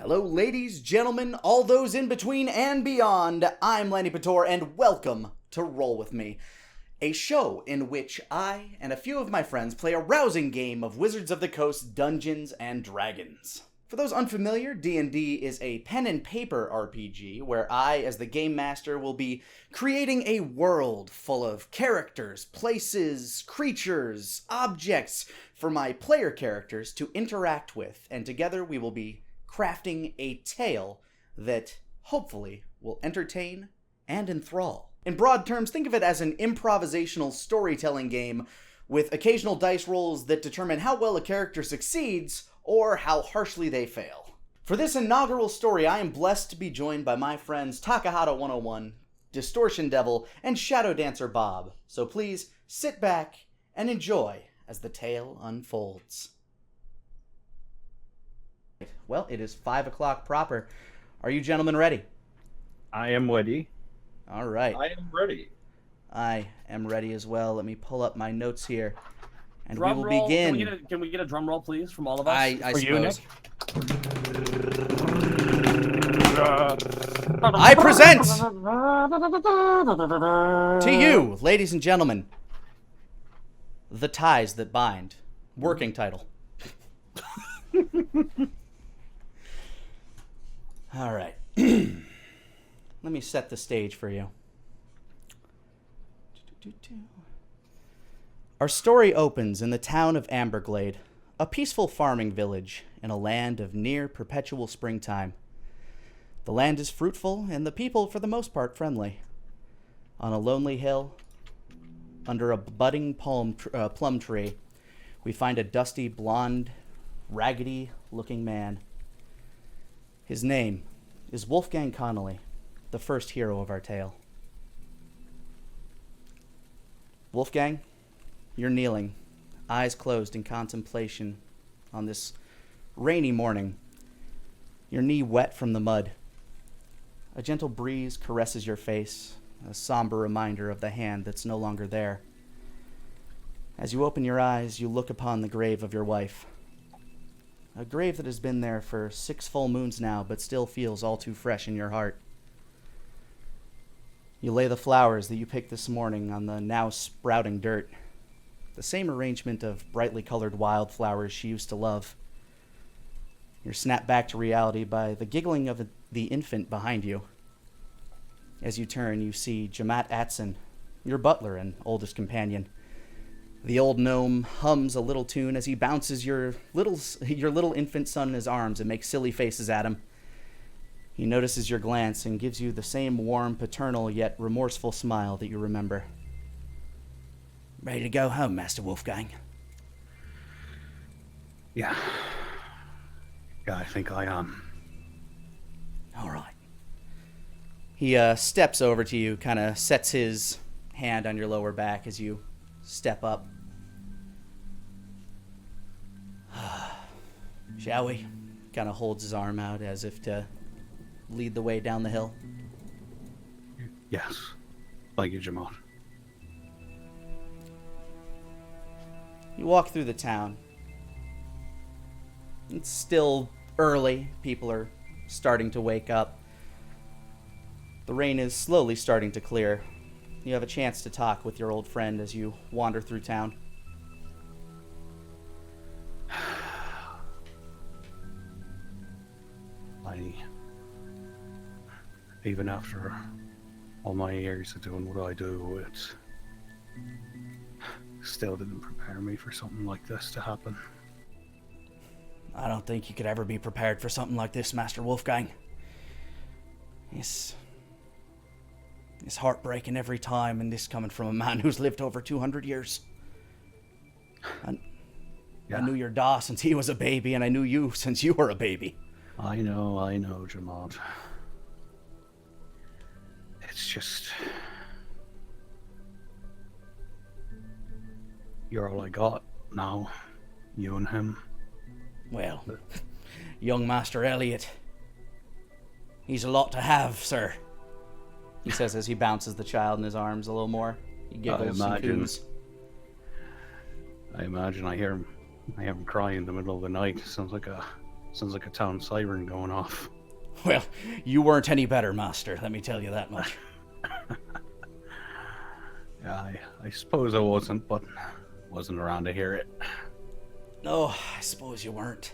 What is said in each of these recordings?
Hello, ladies, gentlemen, all those in between and beyond. I'm Lenny Pator, and welcome to Roll With Me, a show in which I and a few of my friends play a rousing game of Wizards of the Coast Dungeons and Dragons. For those unfamiliar, D&D is a pen and paper RPG where I, as the game master, will be creating a world full of characters, places, creatures, objects for my player characters to interact with, and together we will be crafting a tale that hopefully will entertain and enthrall. In broad terms, think of it as an improvisational storytelling game with occasional dice rolls that determine how well a character succeeds or how harshly they fail. For this inaugural story, I am blessed to be joined by my friends Takahata 101, Distortion Devil, and Shadow Dancer Bob. So please sit back and enjoy as the tale unfolds. Well, it is 5 o'clock proper. Are you gentlemen ready? I am ready. All right. I am ready. I am ready as well. Let me pull up my notes here. And Drum we will roll. begin. Can we get a drum roll, please, from all of us? I For you, Nick? suppose. I present to you, ladies and gentlemen, The Ties That Bind. Working title. All right. Let me set the stage for you. Our story opens in the town of Amberglade, a peaceful farming village in a land of near perpetual springtime. The land is fruitful and the people, for the most part, friendly. On a lonely hill, under a budding plum tree, we find a dusty, blonde, raggedy-looking man. His name is Wolfgang Connolly, the first hero of our tale. Wolfgang, you're kneeling, eyes closed in contemplation on this rainy morning, your knee wet from the mud. A gentle breeze caresses your face, a somber reminder of the hand that's no longer there. As you open your eyes, you look upon the grave of your wife. A grave that has been there for 6 full moons now, but still feels all too fresh in your heart. You lay the flowers that you picked this morning on the now sprouting dirt. The same arrangement of brightly colored wildflowers she used to love. You're snapped back to reality by the giggling of the infant behind you. As you turn, you see Jamat Atson, your butler and oldest companion. The old gnome hums a little tune as he bounces your little infant son in his arms and makes silly faces at him. He notices your glance and gives you the same warm, paternal, yet remorseful smile that you remember. Ready to go home, Master Wolfgang? Yeah. Yeah, I think I am. All right. He steps over to you, kind of sets his hand on your lower back as you step up. Shall we? Kind of holds his arm out as if to lead the way down the hill. Yes. Thank you, Jamal. You walk through the town. It's still early. People are starting to wake up. The rain is slowly starting to clear. You have a chance to talk with your old friend as you wander through town. Even after all my years of doing what I do, it still didn't prepare me for something like this to happen. I don't think you could ever be prepared for something like this, Master Wolfgang. It's heartbreaking every time, and this coming from a man who's lived over 200 years. I knew your da since he was a baby, and I knew you since you were a baby. I know, Jamad. It's just... You're all I got now. You and him. Well, young Master Elliot, he's a lot to have, sir. He says as he bounces the child in his arms a little more. He giggles and coos. I imagine I hear him cry in the middle of the night. Sounds like Sounds like a town siren going off. Well, you weren't any better, Master, let me tell you that much. Yeah, I suppose I wasn't, but wasn't around to hear it. No, I suppose you weren't.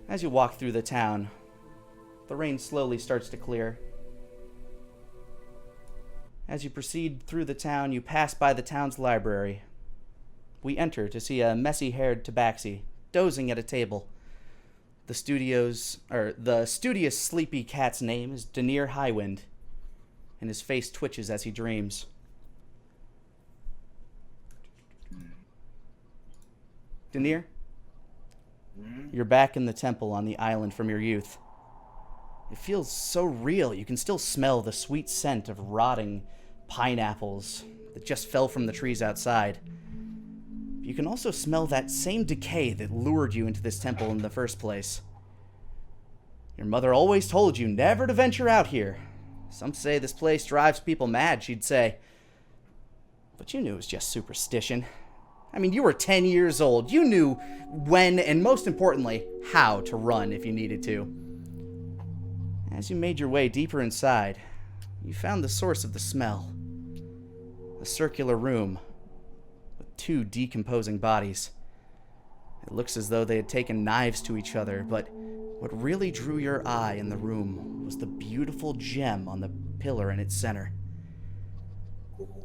As you walk through the town, the rain slowly starts to clear. As you proceed through the town, you pass by the town's library. We enter to see a messy-haired tabaxi dozing at a table. The studious sleepy cat's name is Denier Highwind, and his face twitches as he dreams. Denier, you're back in the temple on the island from your youth. It feels so real. You can still smell the sweet scent of rotting pineapples that just fell from the trees outside. You can also smell that same decay that lured you into this temple in the first place. Your mother always told you never to venture out here. Some say this place drives people mad, she'd say. But you knew it was just superstition. I mean, you were 10 years old. You knew when, and most importantly, how to run if you needed to. As you made your way deeper inside, you found the source of the smell. A circular room with 2 decomposing bodies. It looks as though they had taken knives to each other, but what really drew your eye in the room was the beautiful gem on the pillar in its center.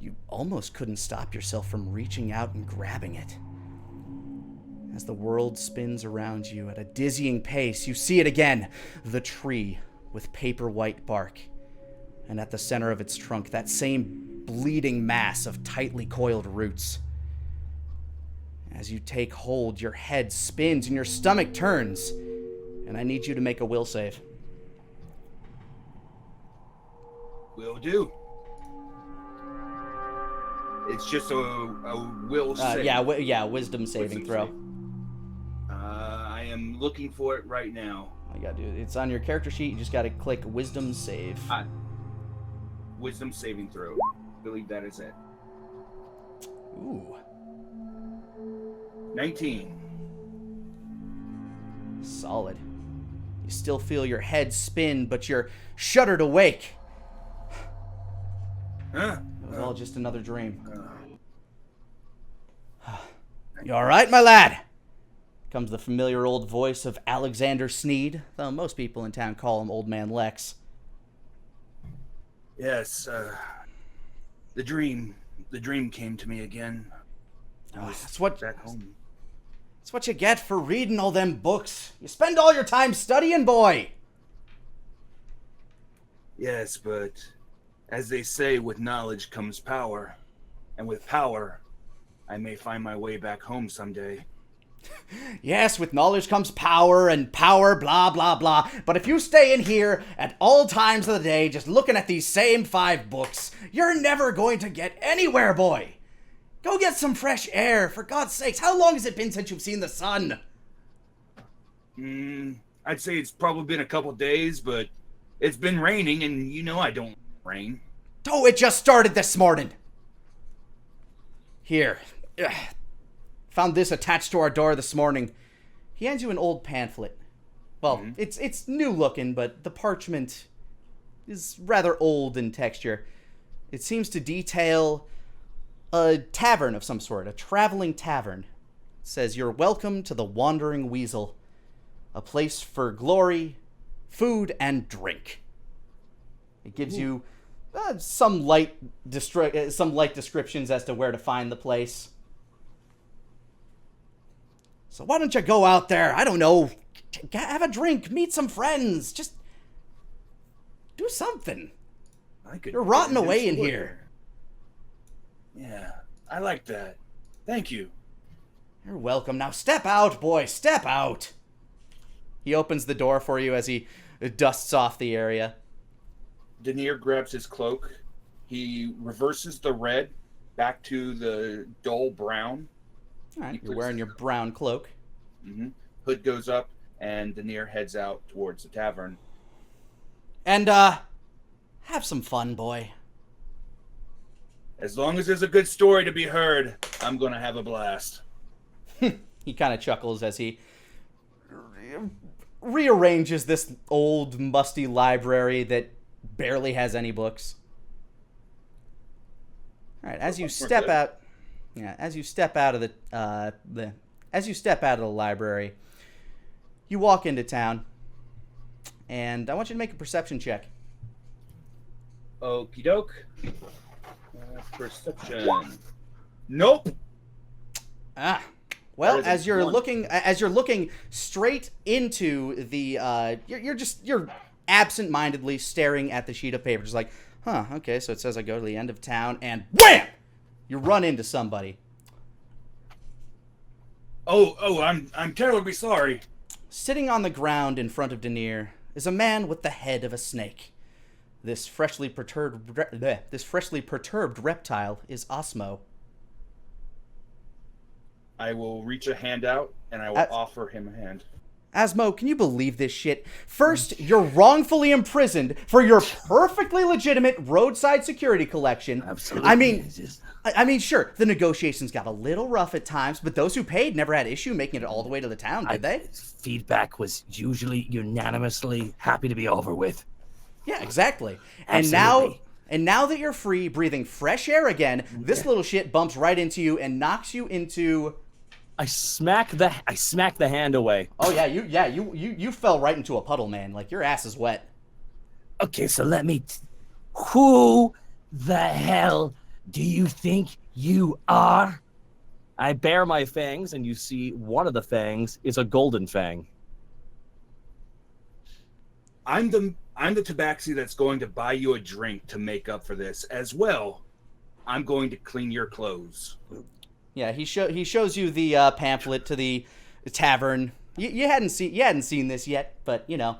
You almost couldn't stop yourself from reaching out and grabbing it. As the world spins around you at a dizzying pace, you see it again. The tree with paper white bark. And at the center of its trunk, that same bleeding mass of tightly coiled roots. As you take hold, your head spins and your stomach turns. And I need you to make a will save. Will do. It's just a will save. Wisdom saving throw. Save. I am looking for it right now. All you gotta do, it's on your character sheet. You just gotta click Wisdom save. Wisdom saving throw. I believe that is it. Ooh. 19. Solid. You still feel your head spin, but you're shuddered awake. Huh? It was all just another dream. You all right, my lad? Comes the familiar old voice of Alexander Sneed, though most people in town call him Old Man Lex. Yes, the dream came to me again. That's what Back home. That's what you get for reading all them books. You spend all your time studying, boy. Yes, but as they say, with knowledge comes power. And with power, I may find my way back home someday. Yes, with knowledge comes power, and power, blah, blah, blah. But if you stay in here at all times of the day just looking at these same 5 books, you're never going to get anywhere, boy. Go get some fresh air, for God's sakes. How long has it been since you've seen the sun? I'd say it's probably been a couple days, but it's been raining, and you know I don't rain. Oh, it just started this morning. Here. Ugh. Found this attached to our door this morning. He hands you an old pamphlet. Well, it's new looking, but the parchment is rather old in texture. It seems to detail a tavern of some sort, a traveling tavern. It says, "You're welcome to the Wandering Weasel, a place for glory, food, and drink." It gives you some light descriptions as to where to find the place. So why don't you go out there, I don't know, have a drink, meet some friends, just do something. You're rotting away in here. Yeah, I like that. Thank you. You're welcome. Now step out, boy, step out. He opens the door for you as he dusts off the area. Denier grabs his cloak. He reverses the red back to the dull brown. All right, you're wearing your brown cloak. Hood goes up, and Denier heads out towards the tavern. And, have some fun, boy. As long as there's a good story to be heard, I'm gonna have a blast. He kind of chuckles as he rearranges this old, musty library that barely has any books. All right, as you step out, as you step out of the library, you walk into town, and I want you to make a perception check. Okie doke. Perception. Nope. Well, as you're looking straight into the, you're absent-mindedly staring at the sheet of paper, just like, huh, okay, so it says I go to the end of town, and wham! You run into somebody. I'm terribly sorry. Sitting on the ground in front of Denier is a man with the head of a snake. This freshly perturbed reptile is Osmo. I will reach a hand out, and I will offer him a hand. Osmo, can you believe this shit? First, you're wrongfully imprisoned for your perfectly legitimate roadside security collection. Absolutely. I mean, sure, the negotiations got a little rough at times, but those who paid never had issue making it all the way to the town, did they? Feedback was usually unanimously happy to be over with. Yeah, exactly. Absolutely. And now that you're free, breathing fresh air again, this little shit bumps right into you and knocks you into... I smack the hand away. Oh yeah, you fell right into a puddle, man. Like your ass is wet. Okay, so who the hell do you think you are? I bare my fangs, and you see one of the fangs is a golden fang. I'm the tabaxi that's going to buy you a drink to make up for this. As well, I'm going to clean your clothes. Yeah, he shows you the pamphlet to the tavern. You hadn't seen this yet, but this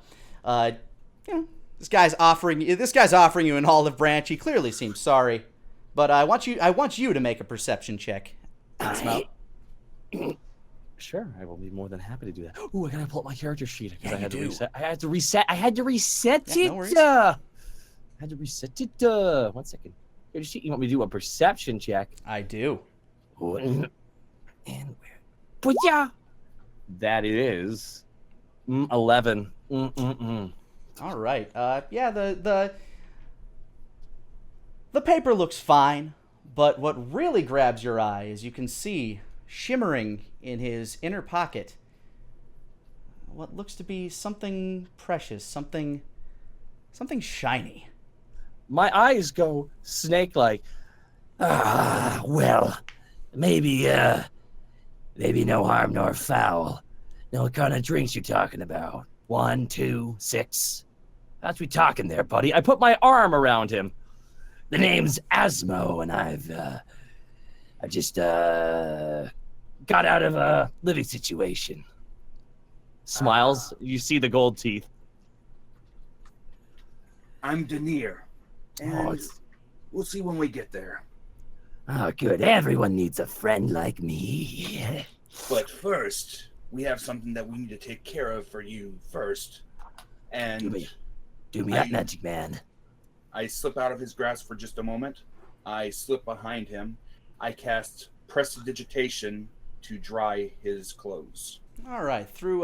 guy's offering you an olive branch. He clearly seems sorry, but I want you to make a perception check. Sure, I will be more than happy to do that. Ooh, I gotta pull up my character sheet because Yeah, I had to you do. reset. I had to reset Yeah, it. no worries. I had to reset it. 1 second. Character sheet. You want me to do a perception check? I do. And where? But yeah. That it is 11. All right. Yeah, the paper looks fine, but what really grabs your eye is you can see shimmering in his inner pocket what looks to be something precious, something shiny. My eyes go snake-like. Well, maybe no harm nor foul. Now, what kind of drinks you talking about? 1, 2, 6? That's we talking there, buddy. I put my arm around him. The name's Asmo, and I've just got out of a living situation. Smiles. You see the gold teeth. I'm Denier, and it's- we'll see when we get there. Oh, good. Everyone needs a friend like me. But first, we have something that we need to take care of for you first. And Do me that, magic man. I slip out of his grasp for just a moment. I slip behind him. I cast Prestidigitation to dry his clothes. All right, through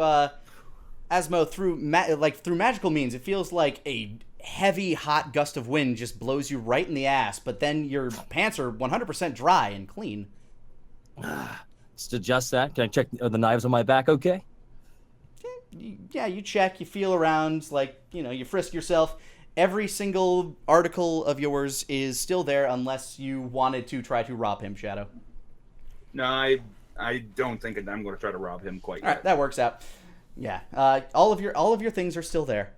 Asmo, through magical means, it feels like a heavy, hot gust of wind just blows you right in the ass. But then your pants are 100% dry and clean. Just adjust that. Can I check the knives on my back? Okay. Yeah, you check, you feel around, you frisk yourself. Every single article of yours is still there, unless you wanted to try to rob him, Shadow. No, I don't think I'm going to try to rob him quite yet. All right, that works out. Yeah, all of your things are still there.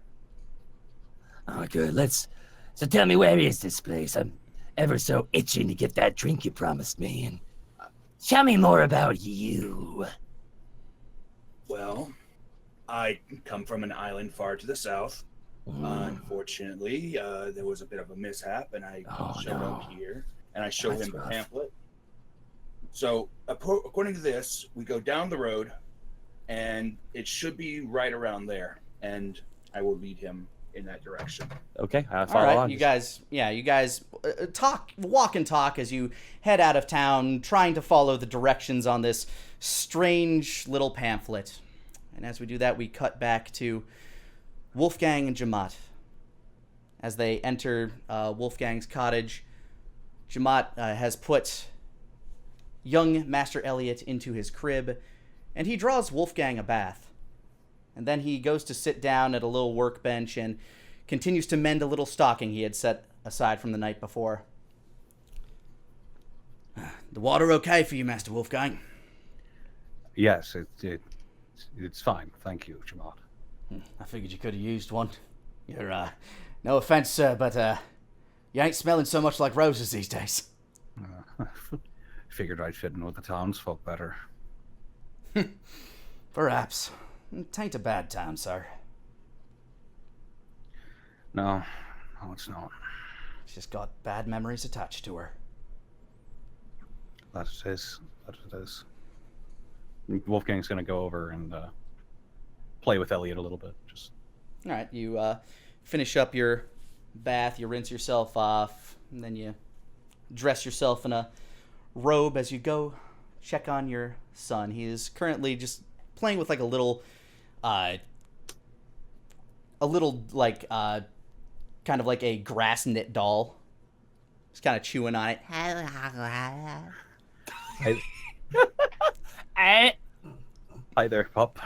Oh, good. So tell me, where is this place? I'm ever so itching to get that drink you promised me. And tell me more about you. Well, I come from an island far to the south. Unfortunately, there was a bit of a mishap, and I showed up here, and I show him the pamphlet. So, according to this, we go down the road, and it should be right around there, and I will lead him in that direction. Okay, I All follow right, on. you guys walk and talk as you head out of town, trying to follow the directions on this strange little pamphlet. And as we do that, we cut back to Wolfgang and Jamat. As they enter Wolfgang's cottage, Jamat has put young Master Elliot into his crib, and he draws Wolfgang a bath. And then he goes to sit down at a little workbench and continues to mend a little stocking he had set aside from the night before. The water okay for you, Master Wolfgang? Yes, it's fine. Thank you, Jamat. I figured you could have used one. You're, no offense, sir, but, you ain't smelling so much like roses these days. Figured I'd fit in with the townsfolk better. Perhaps. Tain't a bad time, sir. No, it's not. She's just got bad memories attached to her. That it is. Wolfgang's gonna go over and play with Elliot a little bit. Just. All right, you finish up your bath, you rinse yourself off, and then you dress yourself in a robe as you go check on your son. He is currently just playing with like a little like kind of like a grass knit doll. Just kind of chewing on it. Hi there, pup.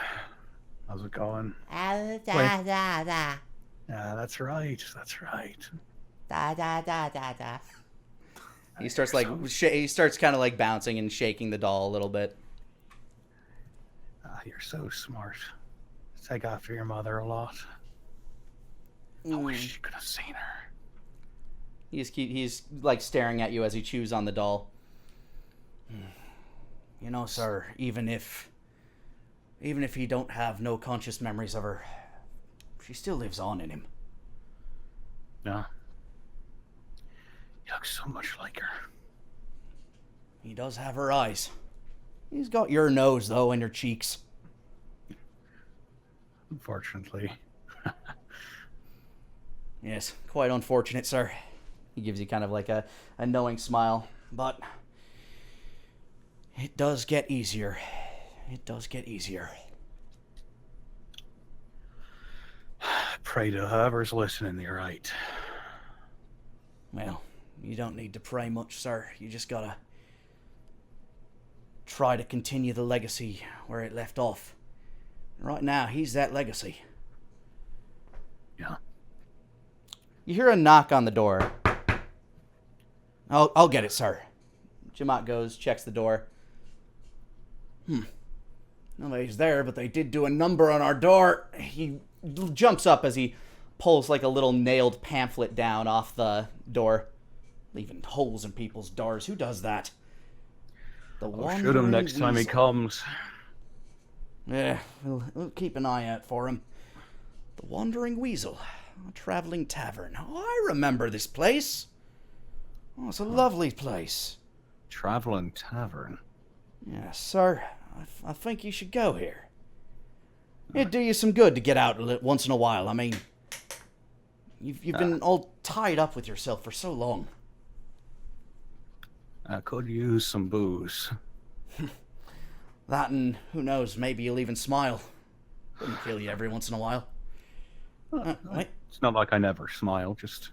How's it going? Yeah, that's right. He starts like he starts kind of like bouncing and shaking the doll a little bit. You're so smart. Take after your mother a lot. I wish you could have seen her. He's like staring at you as he chews on the doll. You know, sir, even if he don't have no conscious memories of her, she still lives on in him. Yeah. You look so much like her. He does have her eyes. He's got your nose, though, and your cheeks. Unfortunately. Yes, quite unfortunate, sir. He gives you kind of like a knowing smile. But it does get easier. It does get easier. Pray to whoever's listening, you're right. Well, you don't need to pray much, sir. You just gotta try to continue the legacy where it left off. Right now, he's that legacy. Yeah. You hear a knock on the door. I'll get it, sir. Jamat goes, checks the door. Nobody's there, but they did do a number on our door. He jumps up as he pulls like a little nailed pamphlet down off the door, leaving holes in people's doors. Who does that? I'll shoot him next time he comes. Yeah, we'll keep an eye out for him. The Wandering Weasel, a traveling tavern. Oh, I remember this place. Oh, it's a lovely place. Traveling tavern? Yes, sir. I think you should go here. It'd do you some good to get out once in a while. I mean, you've been all tied up with yourself for so long. I could use some booze. That and, who knows, maybe you'll even smile. Wouldn't kill you every once in a while. Wait. It's not like I never smile, just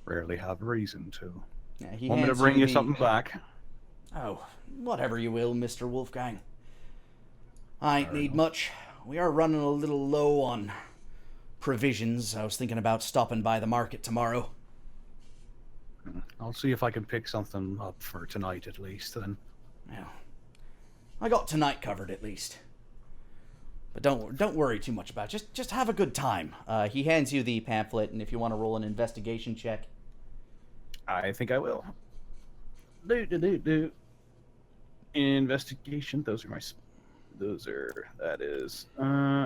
rarely have reason to. Yeah, he Want me to hands bring you the- something back? Oh, whatever you will, Mr. Wolfgang. I ain't need much. We are running a little low on provisions. I was thinking about stopping by the market tomorrow. I'll see if I can pick something up for tonight at least, then. Well, I got tonight covered at least. But don't worry too much about it. Just have a good time. He hands you the pamphlet, and if you want to roll an investigation check. I think I will. Investigation. That is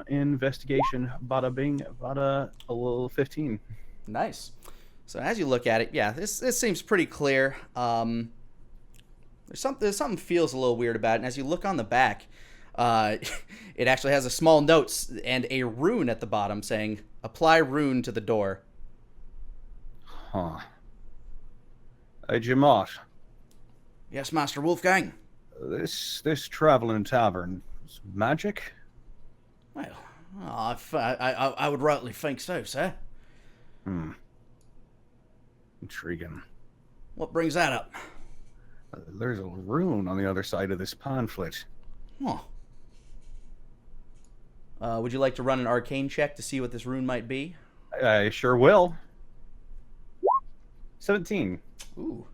investigation. Bada bing, bada, a little 15. Nice. So as you look at it, yeah, this seems pretty clear. There's something feels a little weird about it, and as you look on the back, it actually has a small note and a rune at the bottom saying, "Apply rune to the door." Huh. Hey, Jamat. Yes, Master Wolfgang. This traveling tavern is magic? Well, I would rightly think so, sir. Intriguing. What brings that up? There's a rune on the other side of this pamphlet. Huh. Would you like to run an arcane check to see what this rune might be? I sure will. 17. Ooh.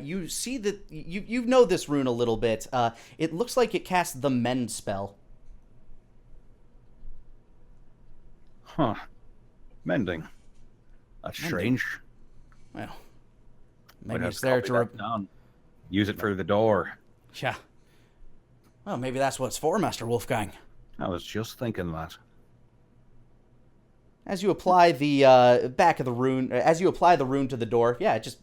You see that you know this rune a little bit. It looks like it casts the mend spell. Huh. Mending. That's strange. Well, Might maybe have it's there copy to. that down. Use it for the door. Yeah. Well, maybe that's what it's for, Master Wolfgang. I was just thinking that. As you apply the back of the rune, as you apply the rune to the door, yeah, it just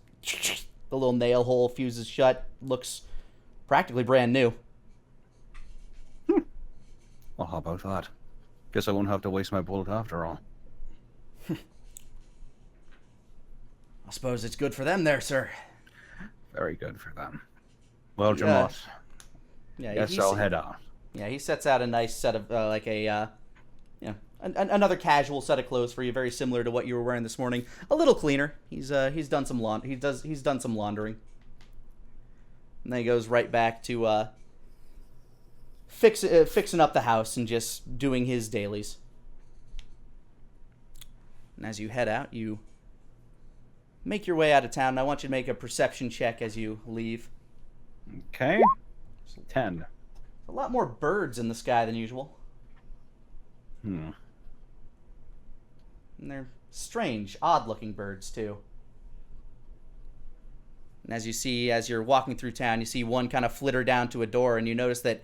the little nail hole fuses shut. Looks practically brand new. Well, how about that? Guess I won't have to waste my bullet after all. I suppose it's good for them there, sir. Very good for them. Well, Yeah. Jamot, Yeah, guess I'll head out. Yeah, he sets out a nice set of another casual set of clothes for you, very similar to what you were wearing this morning. A little cleaner. He's done some laundering. And then he goes right back to fixing up the house and just doing his dailies. And as you head out, you make your way out of town. And I want you to make a perception check as you leave. Okay. 10. A lot more birds in the sky than usual. Hmm. And they're strange, odd-looking birds, too. And as you're walking through town, you see one kind of flitter down to a door, and you notice that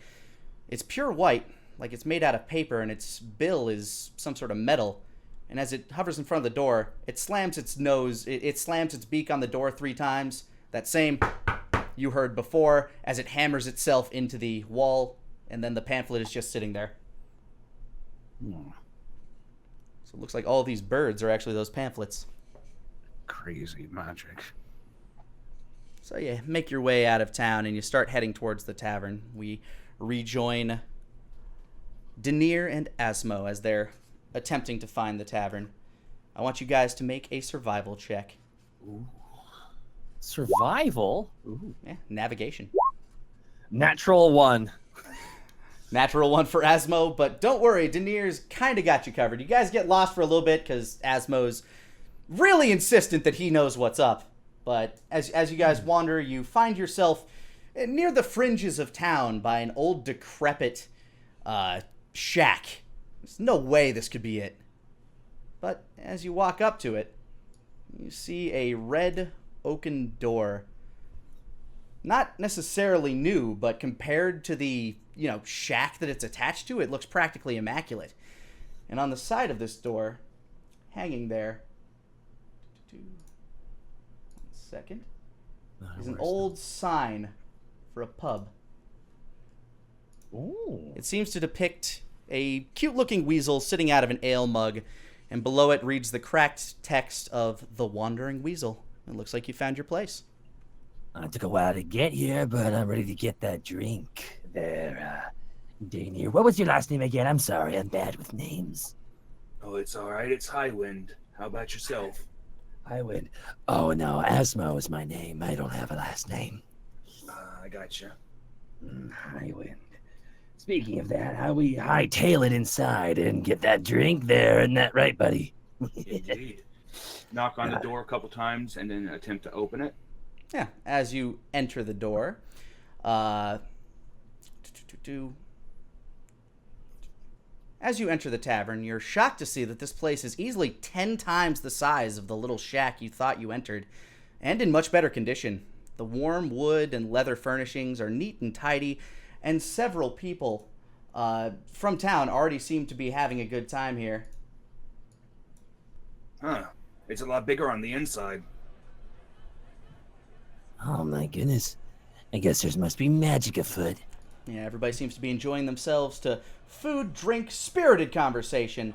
it's pure white, like it's made out of paper, and its bill is some sort of metal. And as it hovers in front of the door, it slams its beak on the door 3 times. That same you heard before, as it hammers itself into the wall, and then the pamphlet is just sitting there. So it looks like all these birds are actually those pamphlets. Crazy magic. So you make your way out of town and you start heading towards the tavern. We rejoin Denier and Asmo as they're attempting to find the tavern. I want you guys to make a survival check. Ooh. Survival? Ooh. Yeah, navigation. Natural 1. Natural 1 for Asmo, but don't worry, Denier's kind of got you covered. You guys get lost for a little bit because Asmo's really insistent that he knows what's up. But as you guys wander, you find yourself near the fringes of town by an old decrepit shack. There's no way this could be it. But as you walk up to it, you see a red oaken door. Not necessarily new, but compared to the, shack that it's attached to, it looks practically immaculate. And on the side of this door, hanging there, 1 second, is an old sign for a pub. Ooh. It seems to depict a cute-looking weasel sitting out of an ale mug, and below it reads the cracked text of The Wandering Weasel. It looks like you found your place. It took a while to get here, but I'm ready to get that drink. There, Danier. What was your last name again? I'm sorry, I'm bad with names. Oh, it's all right. It's Highwind. How about yourself? Highwind. Oh, no, Asmo is my name. I don't have a last name. I gotcha. Highwind. Speaking of that, how we hightail it inside and get that drink there. Isn't that right, buddy? Indeed. Knock on the door a couple times and then attempt to open it. Yeah, as you enter the door, as you enter the tavern, you're shocked to see that this place is easily 10 times the size of the little shack you thought you entered, and in much better condition. The warm wood and leather furnishings are neat and tidy, and several people from town already seem to be having a good time here. Huh. It's a lot bigger on the inside. Oh, my goodness. I guess there must be magic afoot. Yeah, everybody seems to be enjoying themselves to food, drink, spirited conversation.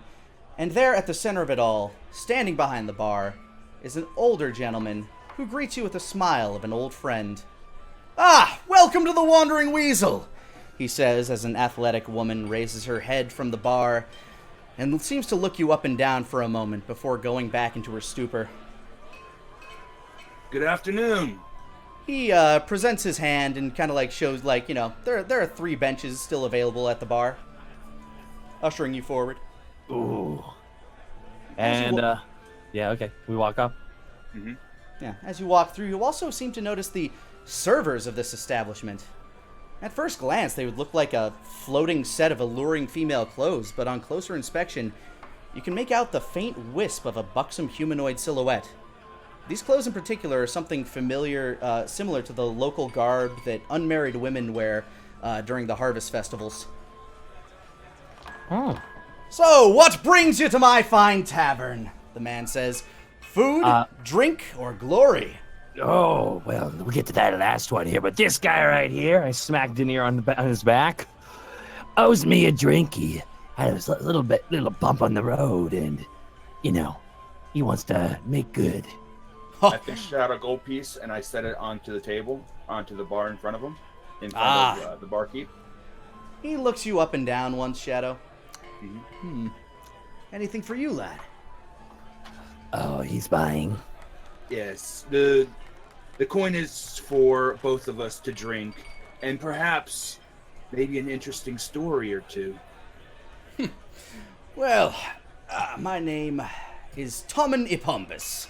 And there at the center of it all, standing behind the bar, is an older gentleman who greets you with a smile of an old friend. "Ah, welcome to the Wandering Weasel," he says as an athletic woman raises her head from the bar and seems to look you up and down for a moment before going back into her stupor. Good afternoon. He presents his hand and kind of like shows, like, you know, there are 3 benches still available at the bar, ushering you forward. Ooh. And, yeah, okay. We walk up. Mm-hmm. Yeah, as you walk through, you also seem to notice the servers of this establishment. At first glance, they would look like a floating set of alluring female clothes, but on closer inspection, you can make out the faint wisp of a buxom humanoid silhouette. These clothes in particular are something familiar, similar to the local garb that unmarried women wear during the harvest festivals. Oh. So, what brings you to my fine tavern? The man says. Food, drink, or glory? Oh, well, we'll get to that last one here, but this guy right here, I smacked Denier on his back, owes me a drink. He had a little bump on the road, and, you know, he wants to make good. I fished out a gold piece and I set it onto the table, onto the bar in front of him, in front of the barkeep. He looks you up and down once, Shadow. Mm-hmm. Anything for you, lad? Oh, he's buying. Yes, the coin is for both of us to drink, and perhaps maybe an interesting story or two. Well, my name is Tommen Ipombus.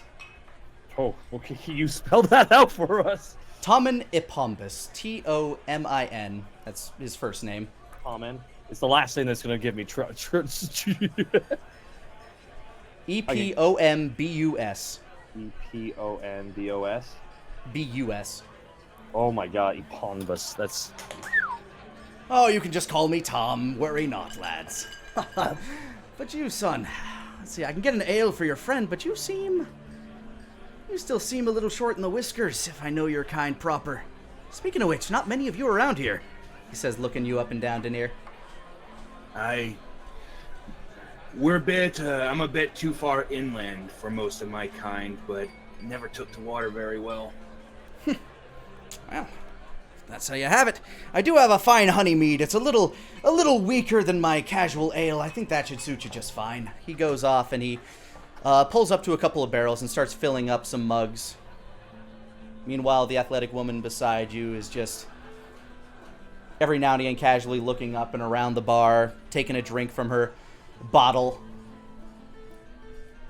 Oh, okay. You spelled that out for us. Tommen Ipombus. Tomin. That's his first name. Common. It's the last thing that's going to give me Epombus. Eponbos. Bus. Oh my god, Eponbus. That's... Oh, you can just call me Tom. Worry not, lads. But you, son. Let's see, I can get an ale for your friend, but you still seem a little short in the whiskers, if I know your kind proper. Speaking of which, not many of you around here, he says, looking you up and down, Denier. I'm a bit too far inland for most of my kind, but never took to water very well. Well, that's how you have it. I do have a fine honey mead. It's a little weaker than my casual ale. I think that should suit you just fine. He goes off and he pulls up to a couple of barrels and starts filling up some mugs. Meanwhile, the athletic woman beside you is just every now and again casually looking up and around the bar, taking a drink from her bottle.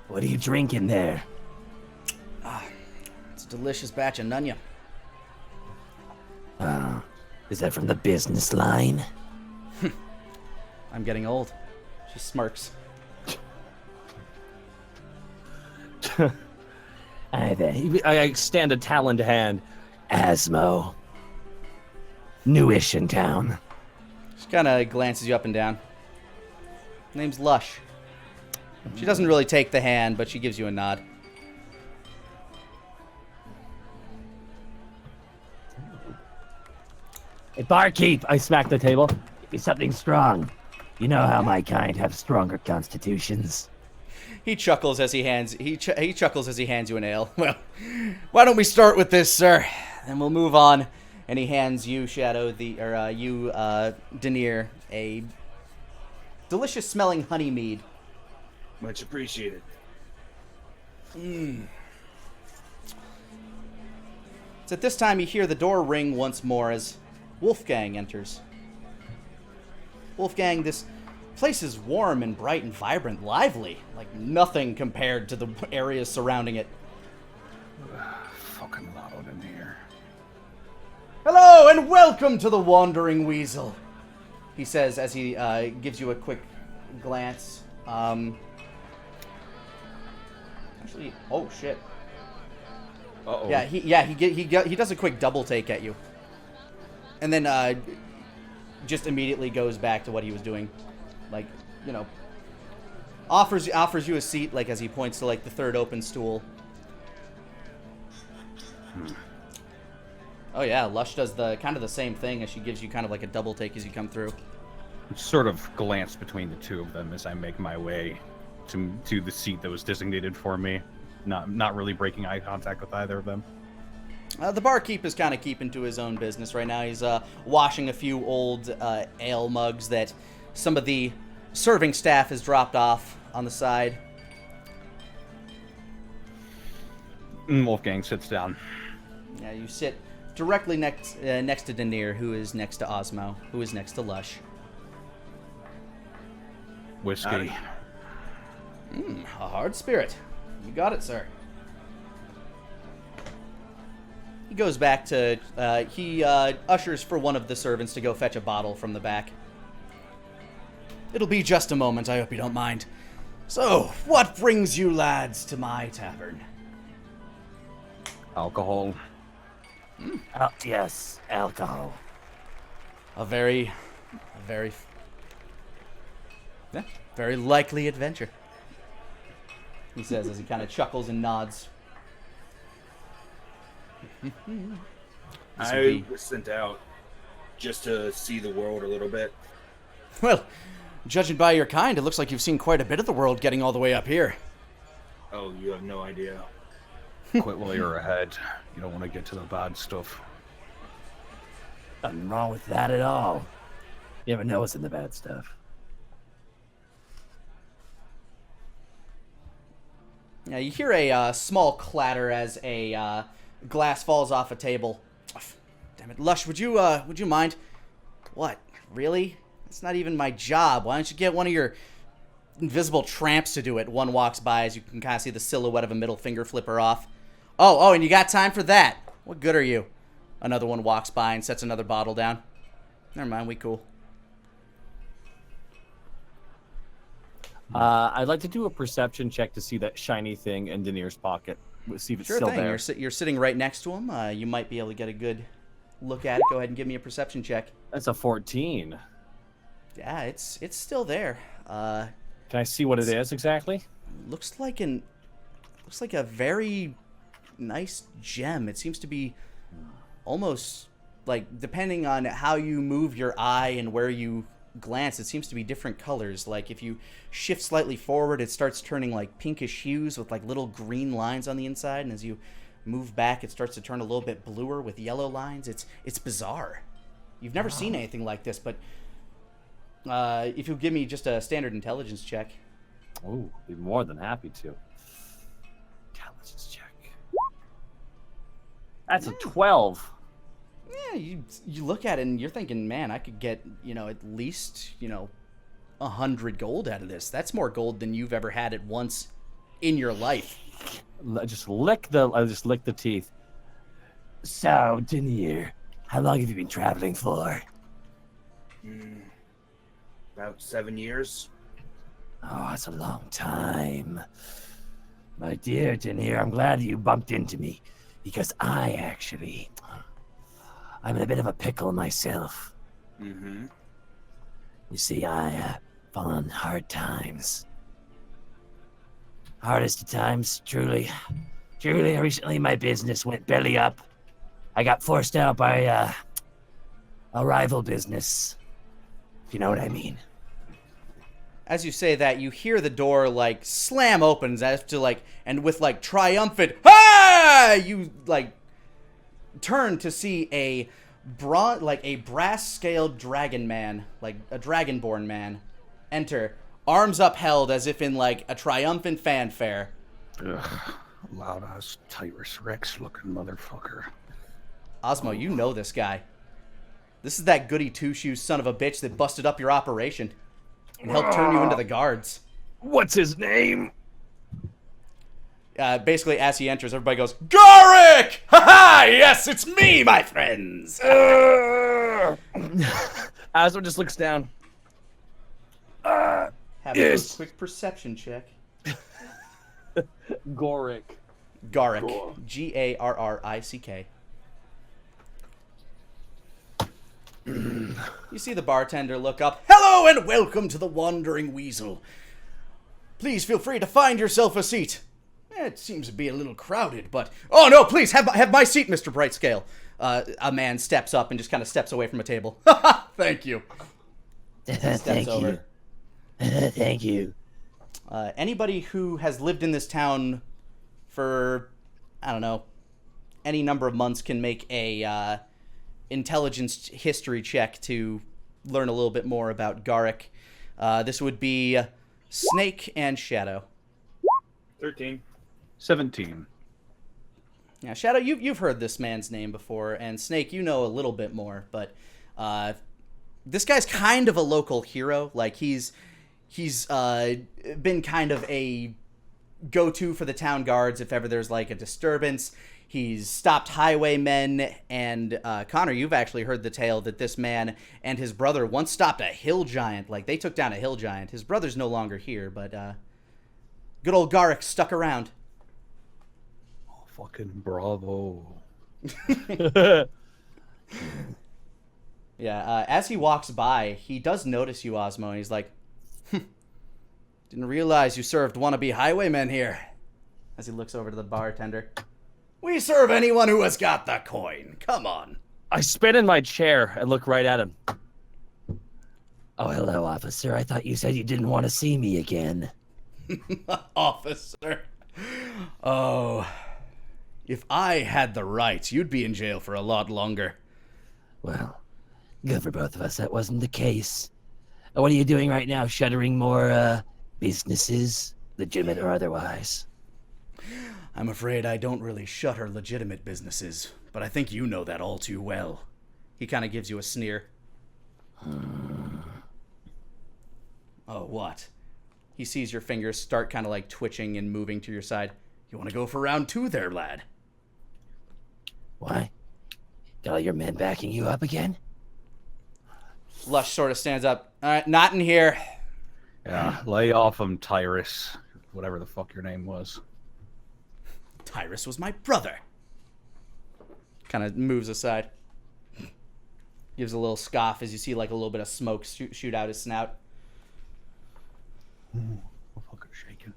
What are you drinking there? It's a delicious batch of Nunya. Is that from the business line? I'm getting old. She smirks. I extend a taloned hand. Asmo. Newish in town. She kind of glances you up and down. Name's Lush. She doesn't really take the hand, but she gives you a nod. Hey, barkeep, I smacked the table. Give me something strong. You know how my kind have stronger constitutions. He chuckles as he hands you an ale. Well, why don't we start with this, sir? Then we'll move on. And he hands you, Shadow, Denier, a delicious smelling honey mead. Much appreciated. It's at this time you hear the door ring once more as Wolfgang enters. Wolfgang, this place is warm and bright and vibrant, lively, like nothing compared to the areas surrounding it. Fucking loud in here. Hello and welcome to the Wandering Weasel, he says as he gives you a quick glance. Actually, oh shit. Uh-oh. Yeah, he does a quick double take at you, and then just immediately goes back to what he was doing, like, you know, offers you a seat, like as he points to like the third open stool. Oh yeah, Lush does the kind of the same thing as she gives you kind of like a double take as you come through. Sort of glance between the two of them as I make my way to the seat that was designated for me. Not really breaking eye contact with either of them. The barkeep is kind of keeping to his own business right now. He's washing a few old ale mugs that some of the serving staff is dropped off on the side. Wolfgang sits down. Yeah, you sit directly next to Denier, who is next to Osmo, who is next to Lush. Whiskey. A hard spirit. You got it, sir. He goes back to, he ushers for one of the servants to go fetch a bottle from the back. It'll be just a moment, I hope you don't mind. So, what brings you lads to my tavern? Alcohol. Oh, yes, alcohol. A very likely adventure, he says as he kind of chuckles and nods. I was sent out just to see the world a little bit. Well, judging by your kind, it looks like you've seen quite a bit of the world getting all the way up here. Oh, you have no idea. Quit while you're ahead. You don't want to get to the bad stuff. Nothing wrong with that at all. You never know what's in the bad stuff. Yeah, you hear a small clatter as a glass falls off a table. Oh, damn it, Lush, would you mind? What? Really? It's not even my job. Why don't you get one of your invisible tramps to do it? One walks by as you can kind of see the silhouette of a middle finger flipper off. Oh, and you got time for that? What good are you? Another one walks by and sets another bottle down. Never mind, we cool. I'd like to do a perception check to see that shiny thing in Denier's pocket. See if it's Sure still thing. there. You're sitting right next to him. You might be able to get a good look at it. Go ahead and give me a perception check. That's a 14. Yeah, it's still there. Can I see what it is exactly? Looks like a very nice gem. It seems to be almost like, depending on how you move your eye and where you glance, it seems to be different colors. Like if you shift slightly forward, it starts turning like pinkish hues with like little green lines on the inside, and as you move back, it starts to turn a little bit bluer with yellow lines. It's bizarre. You've never seen anything like this, but if you'll give me just a standard intelligence check. Oh, be more than happy to. Intelligence check. That's a 12. Yeah, you look at it and you're thinking, man, I could get, at least, 100 gold out of this. That's more gold than you've ever had at once in your life. I just lick the teeth. So, Denier, how long have you been traveling for? About 7 years. Oh, that's a long time. My dear Denier, I'm glad you bumped into me, because I'm in a bit of a pickle myself. Mm-hmm. You see, I fall on hard times. Hardest of times, truly. Recently my business went belly up. I got forced out by a rival business, if you know what I mean. As you say that, you hear the door slam opens as to and with triumphant "Ah!" You turn to see a brass-scaled dragon man, a dragonborn man, enter, arms upheld as if in a triumphant fanfare. Ugh, loud-ass Tyrus Rex looking motherfucker. Osmo, you know this guy. This is that goody two-shoes son of a bitch that busted up your operation and helped turn you into the guards. What's his name? Basically, as he enters, everybody goes, "Garrick! Ha-ha! Yes, it's me, my friends!" Asmo just looks down. Have Yes. a quick perception check. Gorick. Garrick. Garrick. You see the bartender look up. "Hello and welcome to the Wandering Weasel. Please feel free to find yourself a seat. It seems to be a little crowded, but..." "Oh, no, please, have my seat, Mr. Brightscale." A man steps up and just kind of steps away from a table. "Thank you." Thank over. you. Thank you. Anybody who has lived in this town for, I don't know, any number of months can make a intelligence history check to learn a little bit more about Garrick. This would be Snake and Shadow. 13. 17. Yeah, Shadow, you've heard this man's name before, and Snake, you know a little bit more, but this guy's kind of a local hero. Like, he's been kind of a go-to for the town guards if ever there's, like, a disturbance. He's stopped highwaymen, and Connor, you've actually heard the tale that this man and his brother once stopped a hill giant. Like, they took down a hill giant. His brother's no longer here, but good old Garrick stuck around. Oh, fucking bravo. Yeah, as he walks by, he does notice you, Osmo, and he's like, didn't realize you served wannabe highwaymen here. As he looks over to the bartender. We serve anyone who has got the coin. Come on. I spin in my chair and look right at him. Oh, hello, officer. I thought you said you didn't want to see me again. Officer. Oh, if I had the rights, you'd be in jail for a lot longer. Well, good for both of us. That wasn't the case. What are you doing right now? Shuttering more, businesses, legitimate or otherwise? I'm afraid I don't really shutter legitimate businesses, but I think you know that all too well. He kind of gives you a sneer. Oh, what? He sees your fingers start kind of like twitching and moving to your side. You want to go for round 2 there, lad? Why? Got all your men backing you up again? Lush sort of stands up. All right, not in here. Yeah, lay off him, Tyrus. Whatever the fuck your name was. Tyrus was my brother. Kind of moves aside. Gives a little scoff as you see like a little bit of smoke shoot out his snout. I'm fucking shaking.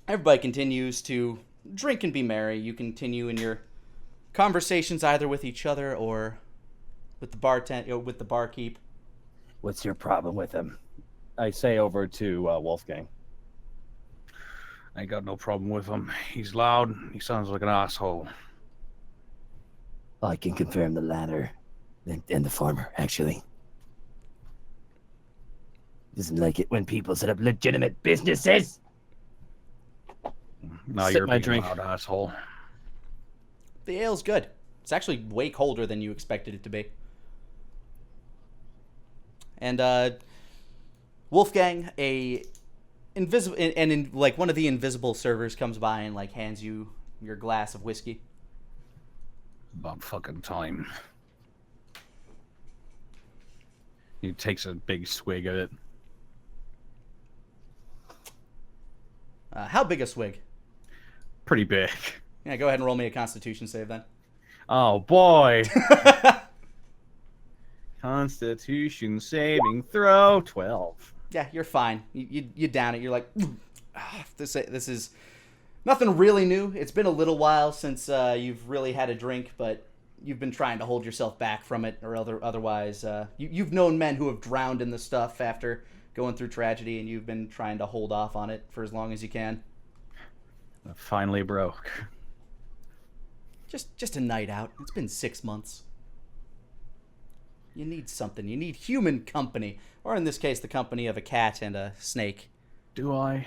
Everybody continues to drink and be merry. You continue in your conversations either with each other or with the barkeep. What's your problem with him? I say over to Wolfgang. I ain't got no problem with him. He's loud. He sounds like an asshole. I can confirm the latter and the former, actually. Doesn't like it when people set up legitimate businesses. Now Sip you're my being drink. a loud asshole. The ale's good. It's actually way colder than you expected it to be. And Wolfgang, like one of the invisible servers comes by and like hands you your glass of whiskey. About fucking time. He takes a big swig of it. How big a swig? Pretty big. Yeah, go ahead and roll me a Constitution save then. Oh boy. Constitution saving throw 12. Yeah, you're fine. You down it. You're like, this is nothing really new. It's been a little while since you've really had a drink, but you've been trying to hold yourself back from it, or otherwise, you've known men who have drowned in the stuff after going through tragedy, and you've been trying to hold off on it for as long as you can. I finally broke. Just a night out. It's been 6 months. You need something. You need human company. Or in this case, the company of a cat and a snake. Do I?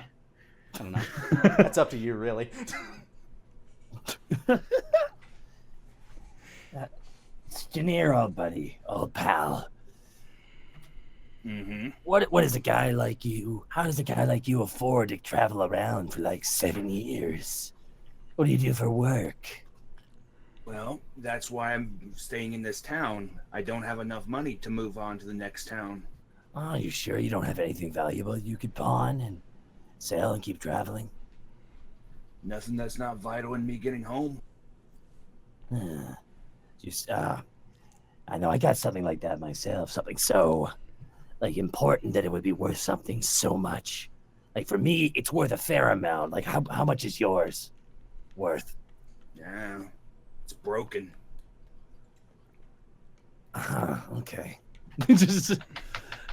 I don't know. That's up to you, really. It's Janir, old buddy, old pal. Mm-hmm. What is a guy like you? How does a guy like you afford to travel around for like 7 years? What do you do for work? Well, that's why I'm staying in this town. I don't have enough money to move on to the next town. Oh, you sure you don't have anything valuable you could pawn and sell and keep traveling? Nothing that's not vital in me getting home. I know I got something like that myself. Something so, like, important that it would be worth something so much. Like, for me, it's worth a fair amount. Like, how much is yours worth? Yeah, it's broken. Okay. Just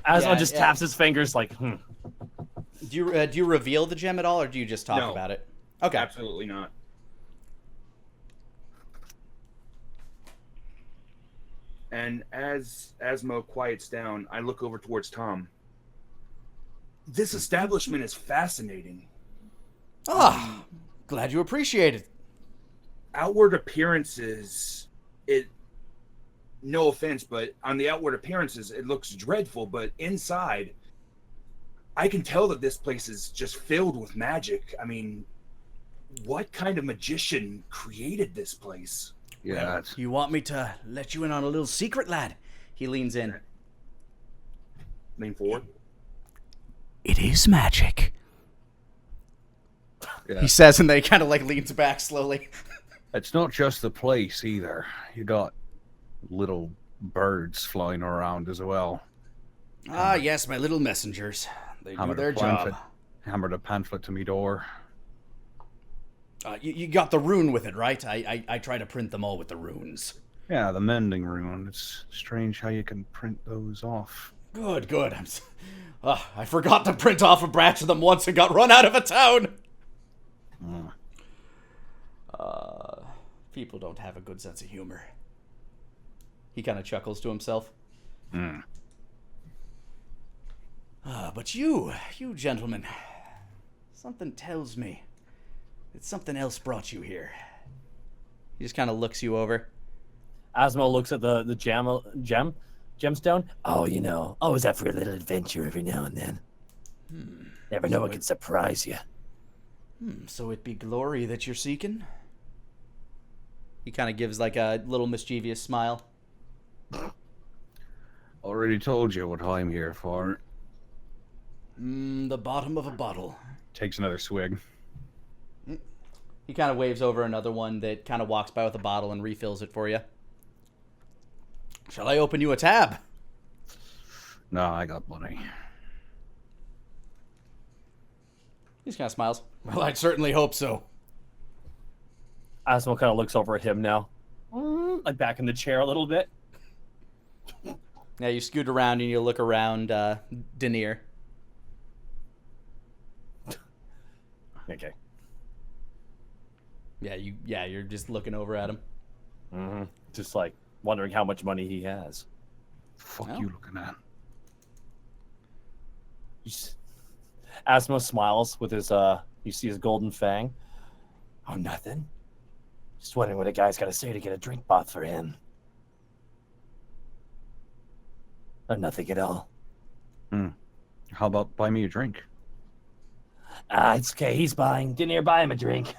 Aslan Yeah, just yeah. taps his fingers like, Do you reveal the gem at all, or do you just talk No. about it? Okay. Absolutely not. And as Asmo quiets down, I look over towards Tom. This establishment is fascinating. Ah, glad you appreciate it. Outward appearances, no offense, but on the outward appearances, it looks dreadful, but inside, I can tell that this place is just filled with magic. I mean, what kind of magician created this place? Yeah, Well, you want me to let you in on a little secret, lad? He leans in. Lean forward. It is magic. yeah. He says, and they kind of like leans back slowly. It's not just the place either. You got little birds flying around as well. Ah, yes, my little messengers. They do their job. Hammered a pamphlet to me door. You got the rune with it, right? I try to print them all with the runes. Yeah, the mending rune. It's strange how you can print those off. Good. I forgot to print off a batch of them once and got run out of a town. People don't have a good sense of humor. He kind of chuckles to himself. But you gentlemen, something tells me that something else brought you here. He just kind of looks you over. Asmo looks at the gemstone. Oh, always up for a little adventure every now and then. Never know what can surprise you. So it be glory that you're seeking? He kind of gives like a little mischievous smile. Already told you what I'm here for. The bottom of a bottle. Takes another swig. He kind of waves over another one that kind of walks by with a bottle and refills it for you. Shall I open you a tab? No, I got money. He just kind of smiles. Well, I'd certainly hope so. Asmo kind of looks over at him now, like back in the chair a little bit. Yeah, you scoot around and you look around Denier. Okay. Yeah, you're just looking over at him. Just like wondering how much money he has. Fuck Oh. you looking at? Asmo smiles with his you see his golden fang. Oh, nothing. Just wondering what a guy's got to say to get a drink bought for him. Or nothing at all. How about buy me a drink? It's okay. He's buying. Denier, buy him a drink.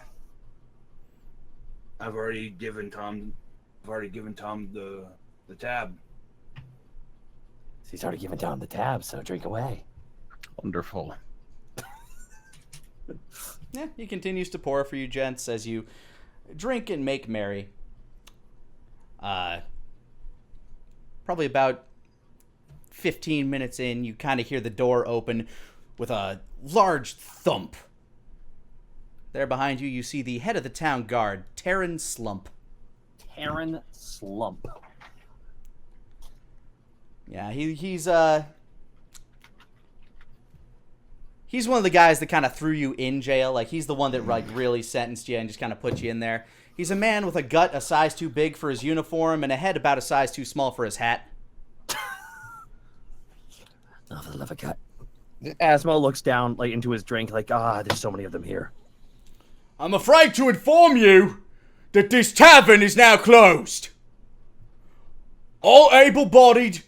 I've already given Tom the tab. He's already given Tom the tab, so drink away. Wonderful. Yeah, he continues to pour for you gents as you drink and make merry. Probably about 15 minutes in, you kind of hear the door open with a large thump. There behind you, you see the head of the town guard, Terran Slump. Terran Slump. Yeah, he's one of the guys that kind of threw you in jail. Like, he's the one that like really sentenced you and just kind of put you in there. He's a man with a gut a size too big for his uniform and a head about a size too small for his hat. Oh, for the love of God. Asmo looks down like into his drink, like, there's so many of them here. I'm afraid to inform you that this tavern is now closed. All able-bodied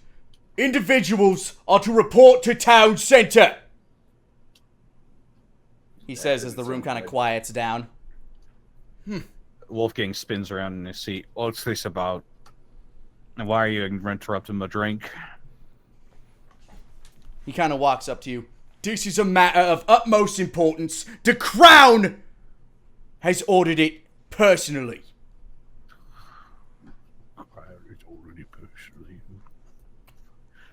individuals are to report to town center. He says as the room kind of quiets down. Wolfgang spins around in his seat. What's this about? And why are you interrupting my drink? He kind of walks up to you. This is a matter of utmost importance. The Crown has ordered it personally. It's already personally.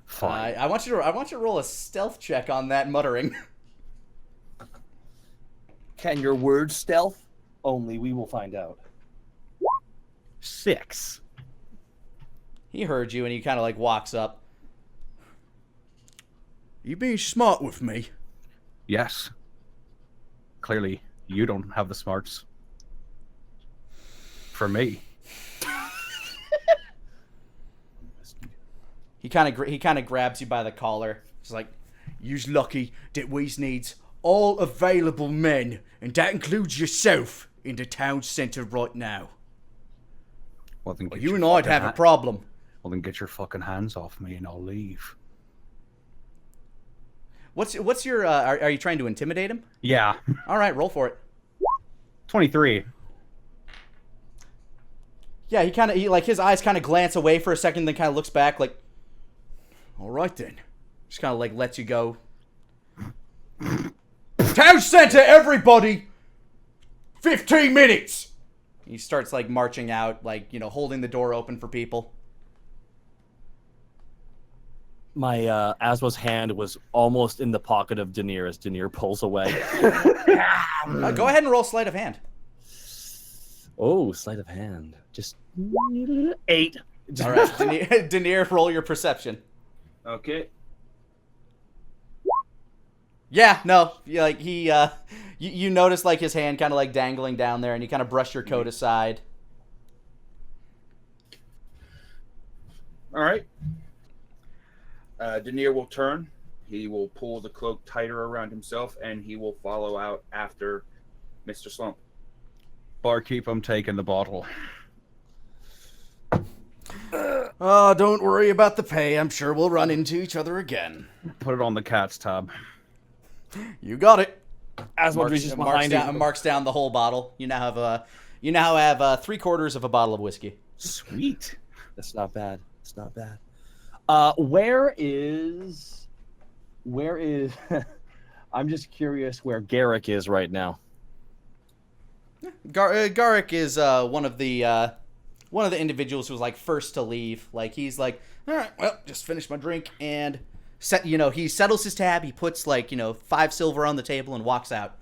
Fine. I want you to roll a stealth check on that muttering. Can your words stealth? Only we will find out. 6. He heard you and he kind of like walks up. You being smart with me? Yes. Clearly, you don't have the smarts. For me. He kind of grabs you by the collar. He's like, "You's lucky that we needs all available men, and that includes yourself, in the town center right now. Well, then You and I'd have a problem." Well, then get your fucking hands off me and I'll leave. What's your? Are you trying to intimidate him? Yeah. All right, roll for it. 23. Yeah, he like his eyes kind of glance away for a second, then kind of looks back, like, "All right then." Just kind of like lets you go. "Town center, everybody! 15 minutes!" He starts like marching out, like, holding the door open for people. My Asmo's hand was almost in the pocket of Denier as Denier pulls away. Go ahead and roll sleight of hand. Oh, sleight of hand. Just 8. All right, Denier, roll your perception. Okay. Yeah, no, like you notice like his hand kind of like dangling down there, and you kind of brush your coat aside. All right. Denier will turn. He will pull the cloak tighter around himself, and he will follow out after Mr. Slump. Barkeep, I'm taking the bottle. Oh, don't worry about the pay. I'm sure we'll run into each other again. Put it on the cat's tab. You got it. Asmo reaches behind him. Marks down the whole bottle. You now have 3/4 of a bottle of whiskey. Sweet. That's not bad. It's not bad. Where is I'm just curious where Garrick is right now. Garrick is one of the individuals who was like first to leave. Like he's like, "All right, well, just finished my drink," and he settles his tab. He puts 5 silver on the table and walks out.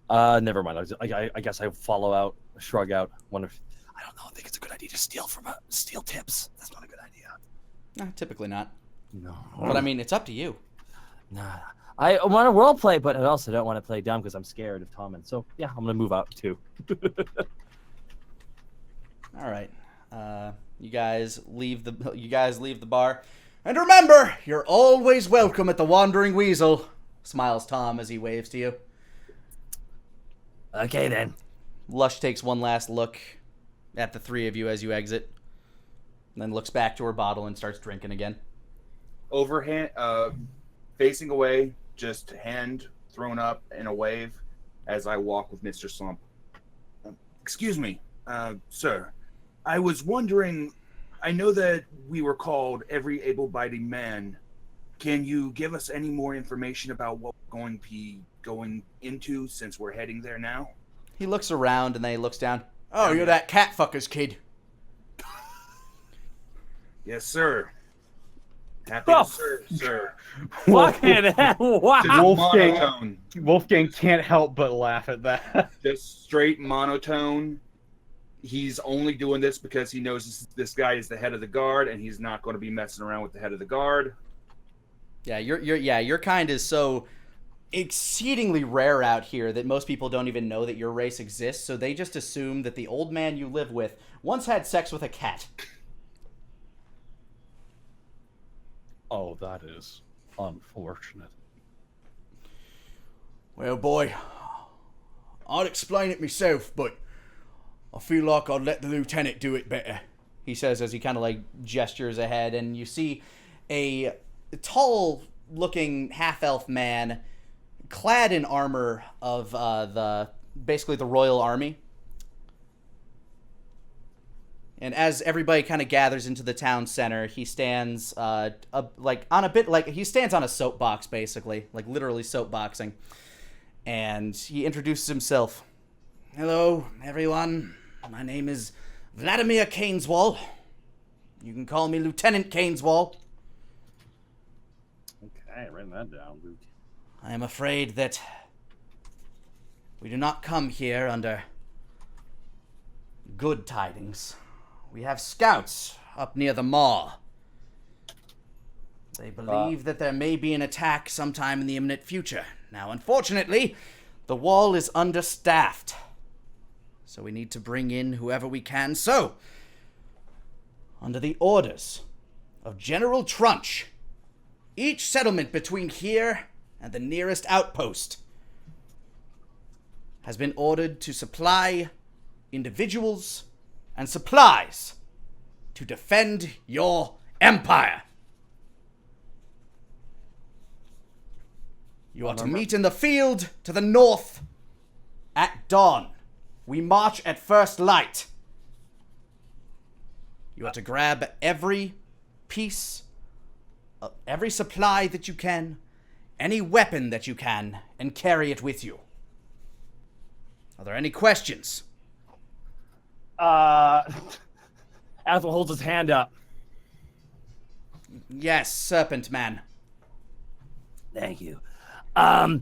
Never mind. I guess I follow out, shrug out. Wonder if I don't know. I think it's a good idea to steal tips. That's not a good idea. No, typically not. No. But I mean, it's up to you. Nah. I want to role play, but I also don't want to play dumb because I'm scared of Tommen. So yeah, I'm gonna move out too. All right. You guys leave the bar, and remember, you're always welcome at the Wandering Weasel. Smiles Tom as he waves to you. Okay, then. Lush takes one last look at the three of you as you exit, and then looks back to her bottle and starts drinking again. Overhand, facing away, just hand thrown up in a wave as I walk with Mr. Slump. Excuse me, sir. I was wondering, I know that we were called Every Able-Bodied Man. Can you give us any more information about what we're going to be going into since we're heading there now? He looks around and then he looks down. "Oh, you're that cat fucker's kid." Yes, sir. Happy to serve, sir. Fucking hell! Wow. Monotone. Wolfgang can't help but laugh at that. Just straight monotone. He's only doing this because he knows this guy is the head of the guard, and he's not going to be messing around with the head of the guard. Yeah, your kind is so exceedingly rare out here that most people don't even know that your race exists, so they just assume that the old man you live with once had sex with a cat. Oh, that is unfortunate. "Well, boy, I'd explain it myself, but I feel like I'd let the lieutenant do it better," he says as he kind of like gestures ahead, and you see a tall-looking half-elf man clad in armor of basically the Royal Army. And as everybody kind of gathers into the town center, he stands he stands on a soapbox, basically, like literally soapboxing. And he introduces himself. "Hello, everyone. My name is Vladimir Caneswall. You can call me Lieutenant Caneswall. Okay, writing that down, Luke. I am afraid that we do not come here under good tidings. We have scouts up near the maw. They believe that there may be an attack sometime in the imminent future. Now, unfortunately, the wall is understaffed. So we need to bring in whoever we can. So, under the orders of General Trunch, each settlement between here and the nearest outpost has been ordered to supply individuals and supplies to defend your empire. You are to meet in the field to the north at dawn. We march at first light. You are to grab every piece, every supply that you can, any weapon that you can, and carry it with you. Are there any questions? Athel holds his hand up. Yes, Serpent Man. Thank you. I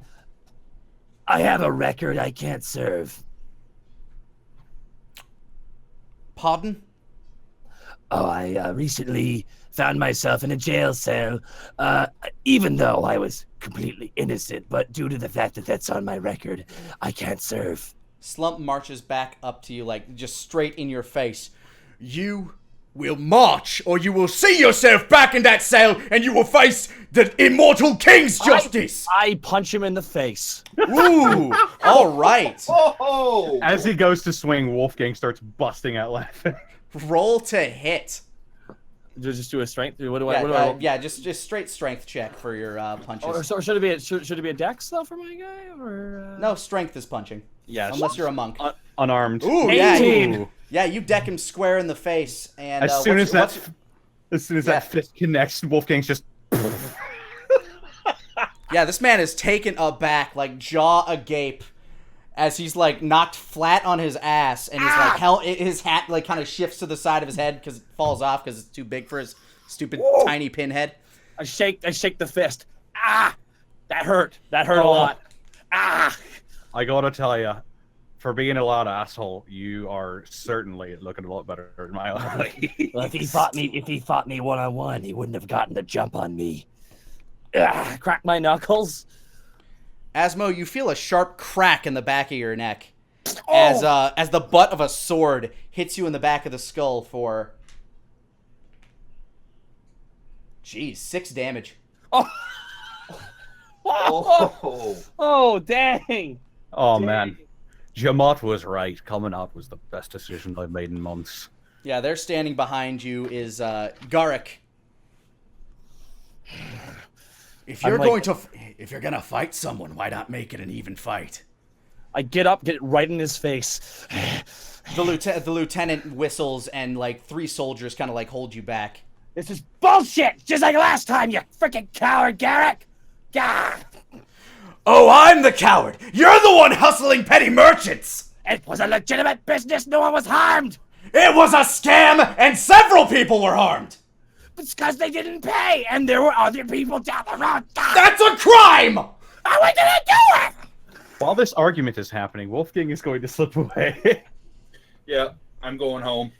have a record I can't serve. Pardon? Oh, I recently found myself in a jail cell, even though I was completely innocent, but due to the fact that that's on my record, I can't serve. Slump marches back up to you, like, just straight in your face. You will march, or you will see yourself back in that cell, and you will face the immortal king's justice! I punch him in the face. Ooh, all right. Oh! As he goes to swing, Wolfgang starts busting out laughing. Roll to hit. Just do a strength. What do I roll? Yeah, just straight strength check for your punches. Or should it be a dex though for my guy or? No, strength is punching. Yeah. Unless you're a monk. Unarmed. Ooh, 18. yeah. Yeah, you deck him square in the face, and As soon as that fist connects, Wolfgang's just. Yeah, this man is taken aback, like jaw agape, as he's like knocked flat on his ass, and he's like his hat like kind of shifts to the side of his head because it falls off because it's too big for his stupid tiny pinhead. I shake the fist. Ah, that hurt. That hurt a lot. Ah. I gotta tell you, for being a loud asshole, you are certainly looking a lot better in my eye. Well, if he fought me one-on-one, he wouldn't have gotten the jump on me. Ah, crack my knuckles. Asmo, you feel a sharp crack in the back of your neck as the butt of a sword hits you in the back of the skull for, 6 damage. Oh, dang. Oh man, Jamat was right. Coming out was the best decision I've made in months. Yeah, they're standing behind you is Garrick. If you're gonna fight someone, why not make it an even fight? I get up, get right in his face. The lieutenant whistles, and like 3 soldiers kind of like hold you back. This is bullshit, just like last time, you freaking coward, Garrick! Gah! Oh, I'm the coward! You're the one hustling petty merchants! It was a legitimate business, no one was harmed! It was a scam, and several people were harmed! It's because they didn't pay, and there were other people down the road. Gah! That's a crime! How we gonna do it? While this argument is happening, Wolfgang is going to slip away. Yeah, I'm going home.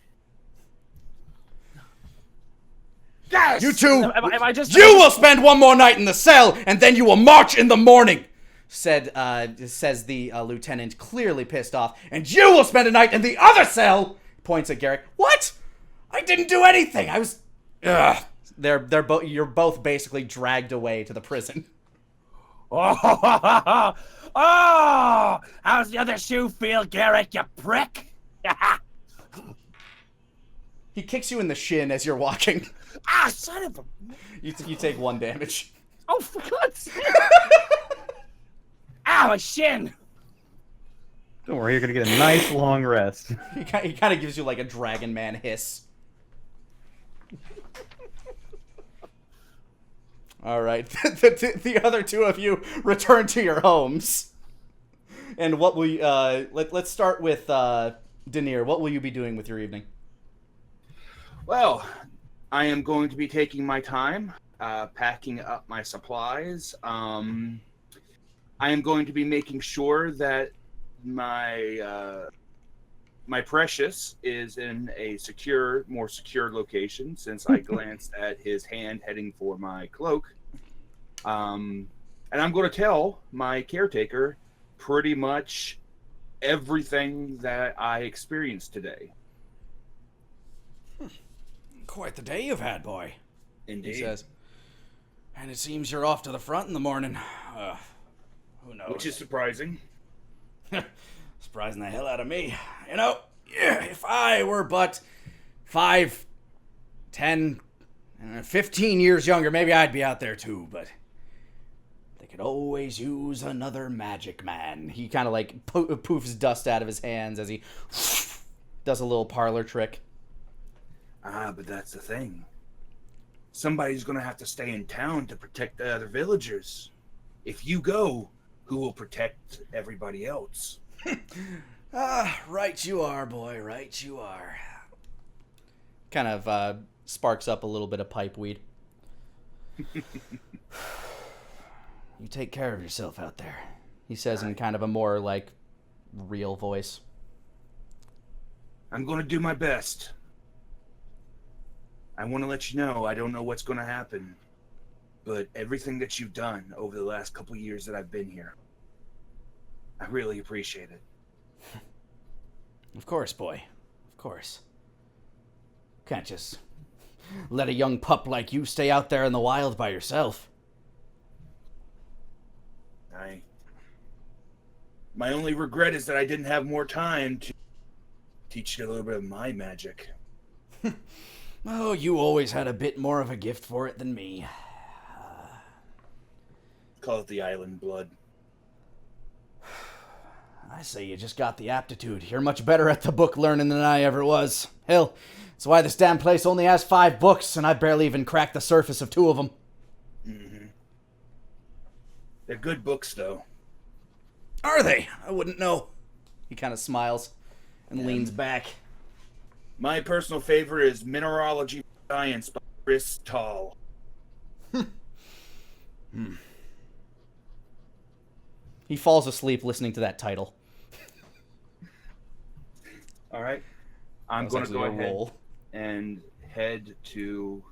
Yes! You two, You will spend one more night in the cell, and then you will march in the morning! Says the lieutenant, clearly pissed off. And you will spend a night in the other cell! Points at Garrick. What? I didn't do anything. I was... Ugh. You're both basically dragged away to the prison. Oh, how's the other shoe feel, Garrick, you prick? He kicks you in the shin as you're walking. Ah, son of a... You take 1 damage. Oh, for God's sake. Ow, a shin. Don't worry, you're gonna get a nice long rest. He kind of gives you like a Dragon Man hiss. All right, the other 2 of you return to your homes. And what will you, let's start with Denier. What will you be doing with your evening? Well, I am going to be taking my time, packing up my supplies. I am going to be making sure that my precious is in a more secure location, since I glanced at his hand heading for my cloak. And I'm going to tell my caretaker pretty much everything that I experienced today. Quite the day you've had, boy, Indeed. he says. And it seems you're off to the front in the morning. Who knows? Which is surprising. Surprising the hell out of me. You know, if I were but 5, 10, 15 years younger, maybe I'd be out there too, but they could always use another magic man. He kind of like poofs dust out of his hands as he does a little parlor trick. But that's the thing. Somebody's going to have to stay in town to protect the other villagers. If you go, who will protect everybody else? Right you are, boy, right you are. Kind of sparks up a little bit of pipe weed. You take care of yourself out there, he says in kind of a more, like, real voice. I'm going to do my best. I want to let you know I don't know what's going to happen, but everything that you've done over the last couple of years that I've been here, I really appreciate it. Of course, boy. Of course. Can't just let a young pup like you stay out there in the wild by yourself. My only regret is that I didn't have more time to teach you a little bit of my magic. Oh, you always had a bit more of a gift for it than me. Call it the island blood. I say you just got the aptitude. You're much better at the book learning than I ever was. Hell, that's why this damn place only has 5 books, and I barely even cracked the surface of 2 of them. Mm-hmm. They're good books, though. Are they? I wouldn't know. He kind of smiles and leans back. My personal favorite is Mineralogy Science by Chris Tall. He falls asleep listening to that title. All right. I'm going to go ahead roll. and head to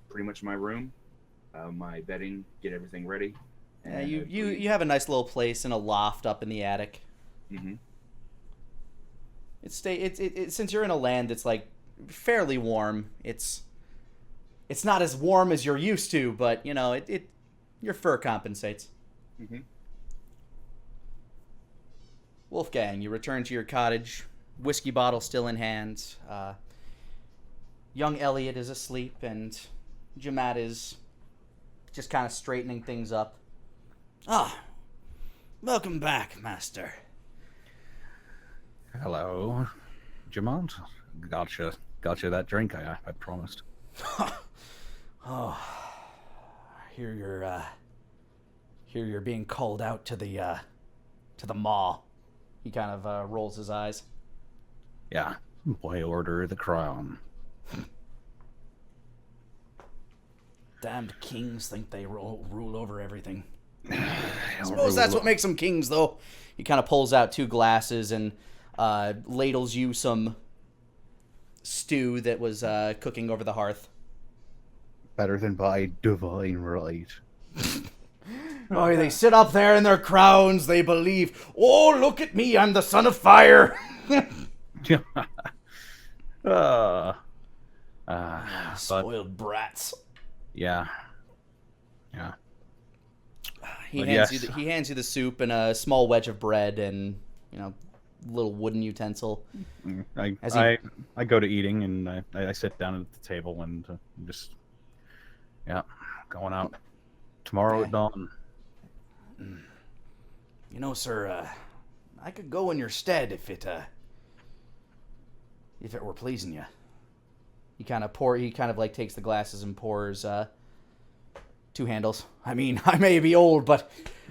pretty much my room, my bedding, get everything ready. Yeah, you have a nice little place in a loft up in the attic. Mm-hmm. Since you're in a land that's like fairly warm, it's not as warm as you're used to, but you know your fur compensates. Mm-hmm. Wolfgang, you return to your cottage, whiskey bottle still in hand. Young Elliot is asleep, and Jamat is just kind of straightening things up. Welcome back, master. Hello, Jamont. Gotcha that drink I promised. Hear you're being called out to the maw. He kind of rolls his eyes. Yeah, by order of the crown. Damned kings think they rule over everything. I suppose that's what makes them kings, though. He kind of pulls out 2 glasses and ladles you some stew that was cooking over the hearth. Better than by divine right. Oh, they sit up there in their crowns. They believe, oh, look at me, I'm the son of fire. Spoiled brats. Yeah. He hands you the soup and a small wedge of bread and little wooden utensil. I go to eating and I sit down at the table and just going out tomorrow at dawn. You know, sir, I could go in your stead if it were pleasing you. He kind of like takes the glasses and pours 2 handles. I mean, I may be old, but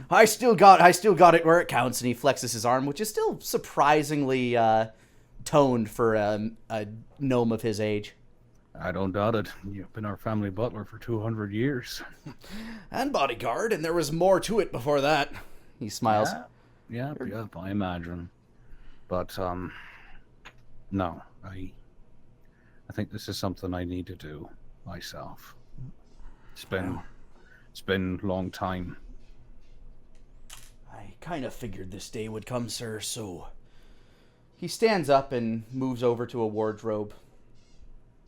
I still got it where it counts. And he flexes his arm, which is still surprisingly toned for a gnome of his age. I don't doubt it. You've been our family butler for 200 years. And bodyguard, and there was more to it before that. He smiles. Yeah, I imagine. But, no, I think this is something I need to do myself. It's been a long time. I kind of figured this day would come, sir, so... He stands up and moves over to a wardrobe,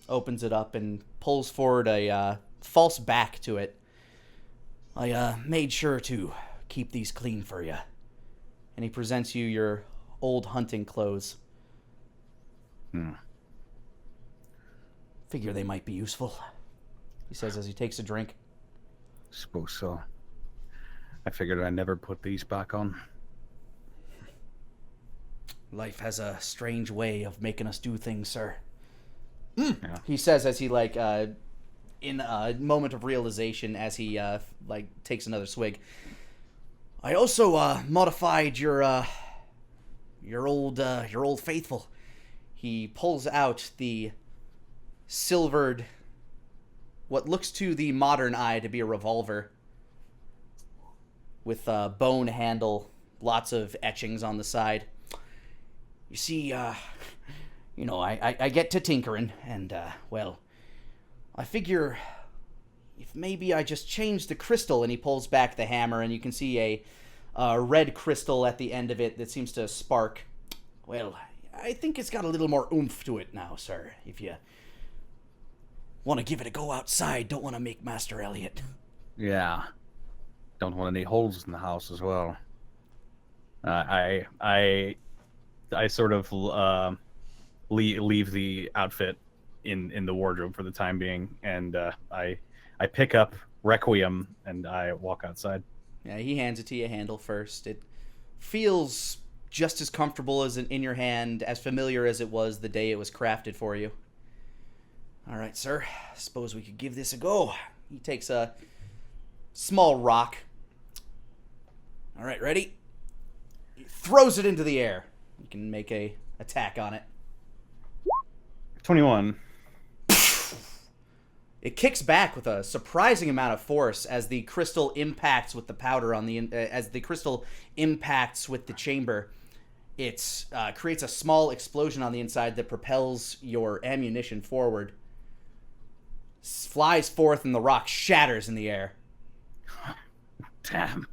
opens it up, and pulls forward a false back to it. I made sure to keep these clean for you. And he presents you your old hunting clothes. Figure they might be useful, he says as he takes a drink. Suppose so. I figured I'd never put these back on. Life has a strange way of making us do things, sir. Yeah. He says as he, like, in a moment of realization, as he, takes another swig. I also, modified your old faithful. He pulls out the silvered, what looks to the modern eye to be a revolver, with a bone handle, lots of etchings on the side. You see, I get to tinkering, and, I figure if maybe I just change the crystal, and he pulls back the hammer, and you can see a red crystal at the end of it that seems to spark. Well, I think it's got a little more oomph to it now, sir, if you want to give it a go outside, don't want to make Master Elliot. Yeah. Don't want any holes in the house as well. I sort of leave the outfit in the wardrobe for the time being, and I pick up Requiem and I walk outside. Yeah, he hands it to you handle first. It feels just as comfortable as in your hand, as familiar as it was the day it was crafted for you. All right, sir. Suppose we could give this a go. He takes a small rock. All right, ready? He throws it into the air. You can make a attack on it. 21. It kicks back with a surprising amount of force as the crystal impacts with the powder on the as the crystal impacts with the chamber. It creates a small explosion on the inside that propels your ammunition forward. Flies forth and the rock shatters in the air. Damn.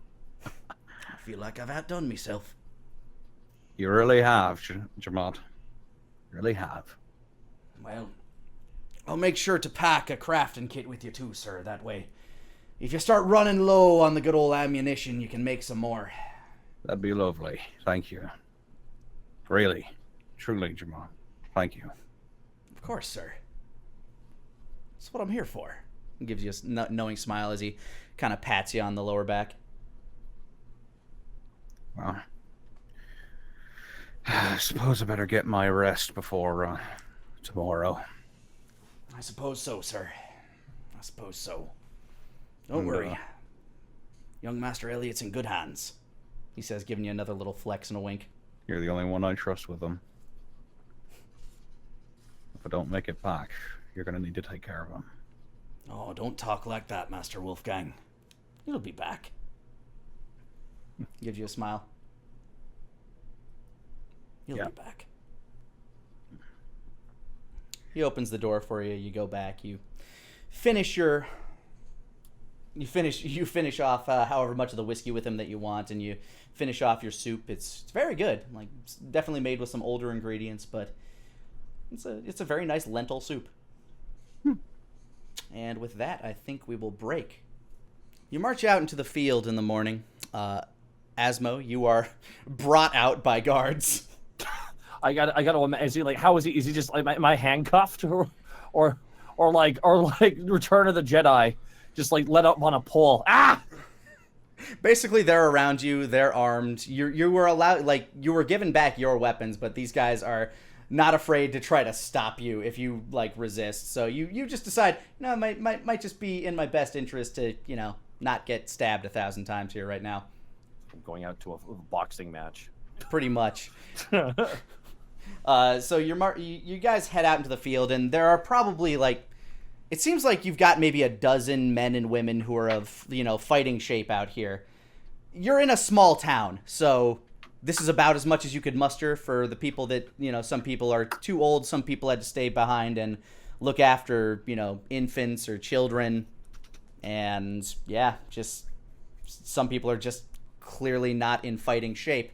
I feel like I've outdone myself. You really have, Jamont. Really have. Well, I'll make sure to pack a crafting kit with you too, sir. That way, if you start running low on the good old ammunition, you can make some more. That'd be lovely. Thank you. Really. Truly, Jamont. Thank you. Of course, sir. That's what I'm here for. He gives you a knowing smile as he kind of pats you on the lower back. Well, I suppose I better get my rest before tomorrow. I suppose so, sir. I suppose so. Don't worry. Young Master Elliot's in good hands, he says, giving you another little flex and a wink. You're the only one I trust with them. If I don't make it back, you're going to need to take care of him. Oh, don't talk like that, Master Wolfgang. You'll be back. Gives you a smile. You'll be back. He opens the door for you. You go back. You finish off however much of the whiskey with him that you want, and you finish off your soup. It's very good. Like, it's definitely made with some older ingredients, but it's a very nice lentil soup. And with that, I think we will break. You march out into the field in the morning. Asmo, you are brought out by guards. I got to imagine. Is he like? How is he? Is he just like my handcuffed or like Return of the Jedi, just like let up on a pole? Ah! Basically, they're around you. They're armed. You were allowed, like, you were given back your weapons, but these guys are not afraid to try to stop you if you like resist. So you just decide, no, it might just be in my best interest to not get stabbed 1,000 times here right now. I'm going out to a boxing match. Pretty much. So you guys head out into the field, and there are probably it seems like you've got maybe a dozen men and women who are of fighting shape out here. You're in a small town, so this is about as much as you could muster for the people that some people are too old, some people had to stay behind and look after infants or children, and just some people are just clearly not in fighting shape.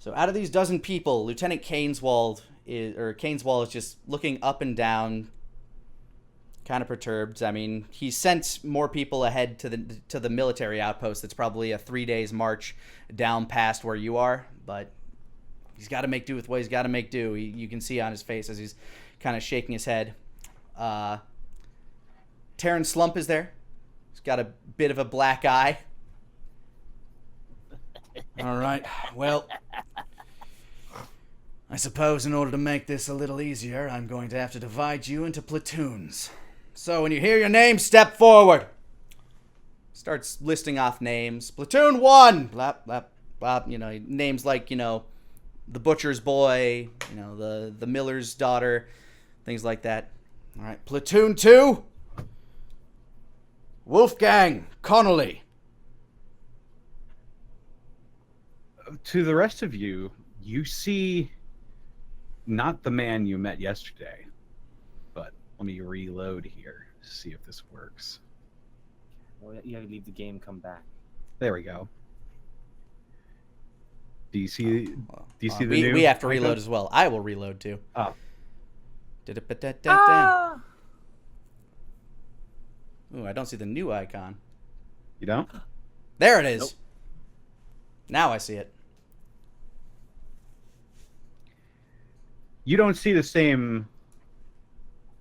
So out of these dozen people, Lieutenant Caneswald is just looking up and down, kind of perturbed. I mean, he sent more people ahead to the military outpost. That's probably a 3 days march down past where you are, but he's got to make do with what he's got to make do. You can see on his face as he's kind of shaking his head. Terran Slump is there. He's got a bit of a black eye. All right, well, I suppose in order to make this a little easier, I'm going to have to divide you into platoons. So when you hear your name, step forward. Starts listing off names. Platoon 1! Blap, blap, blap. You know, names like, you know, the butcher's boy, you know, the miller's daughter, things like that. All right, Platoon 2. Wolfgang Connolly. To the rest of you, you see not the man you met yesterday, but let me reload here, see if this works. Well, you gotta leave the game, come back. There we go. Do you see? Do you see the new? We have to icon? reload as well. I will reload too. Oh, Ooh, I don't see the new icon. you don't? There it is. Nope. Now I see it. You don't see the same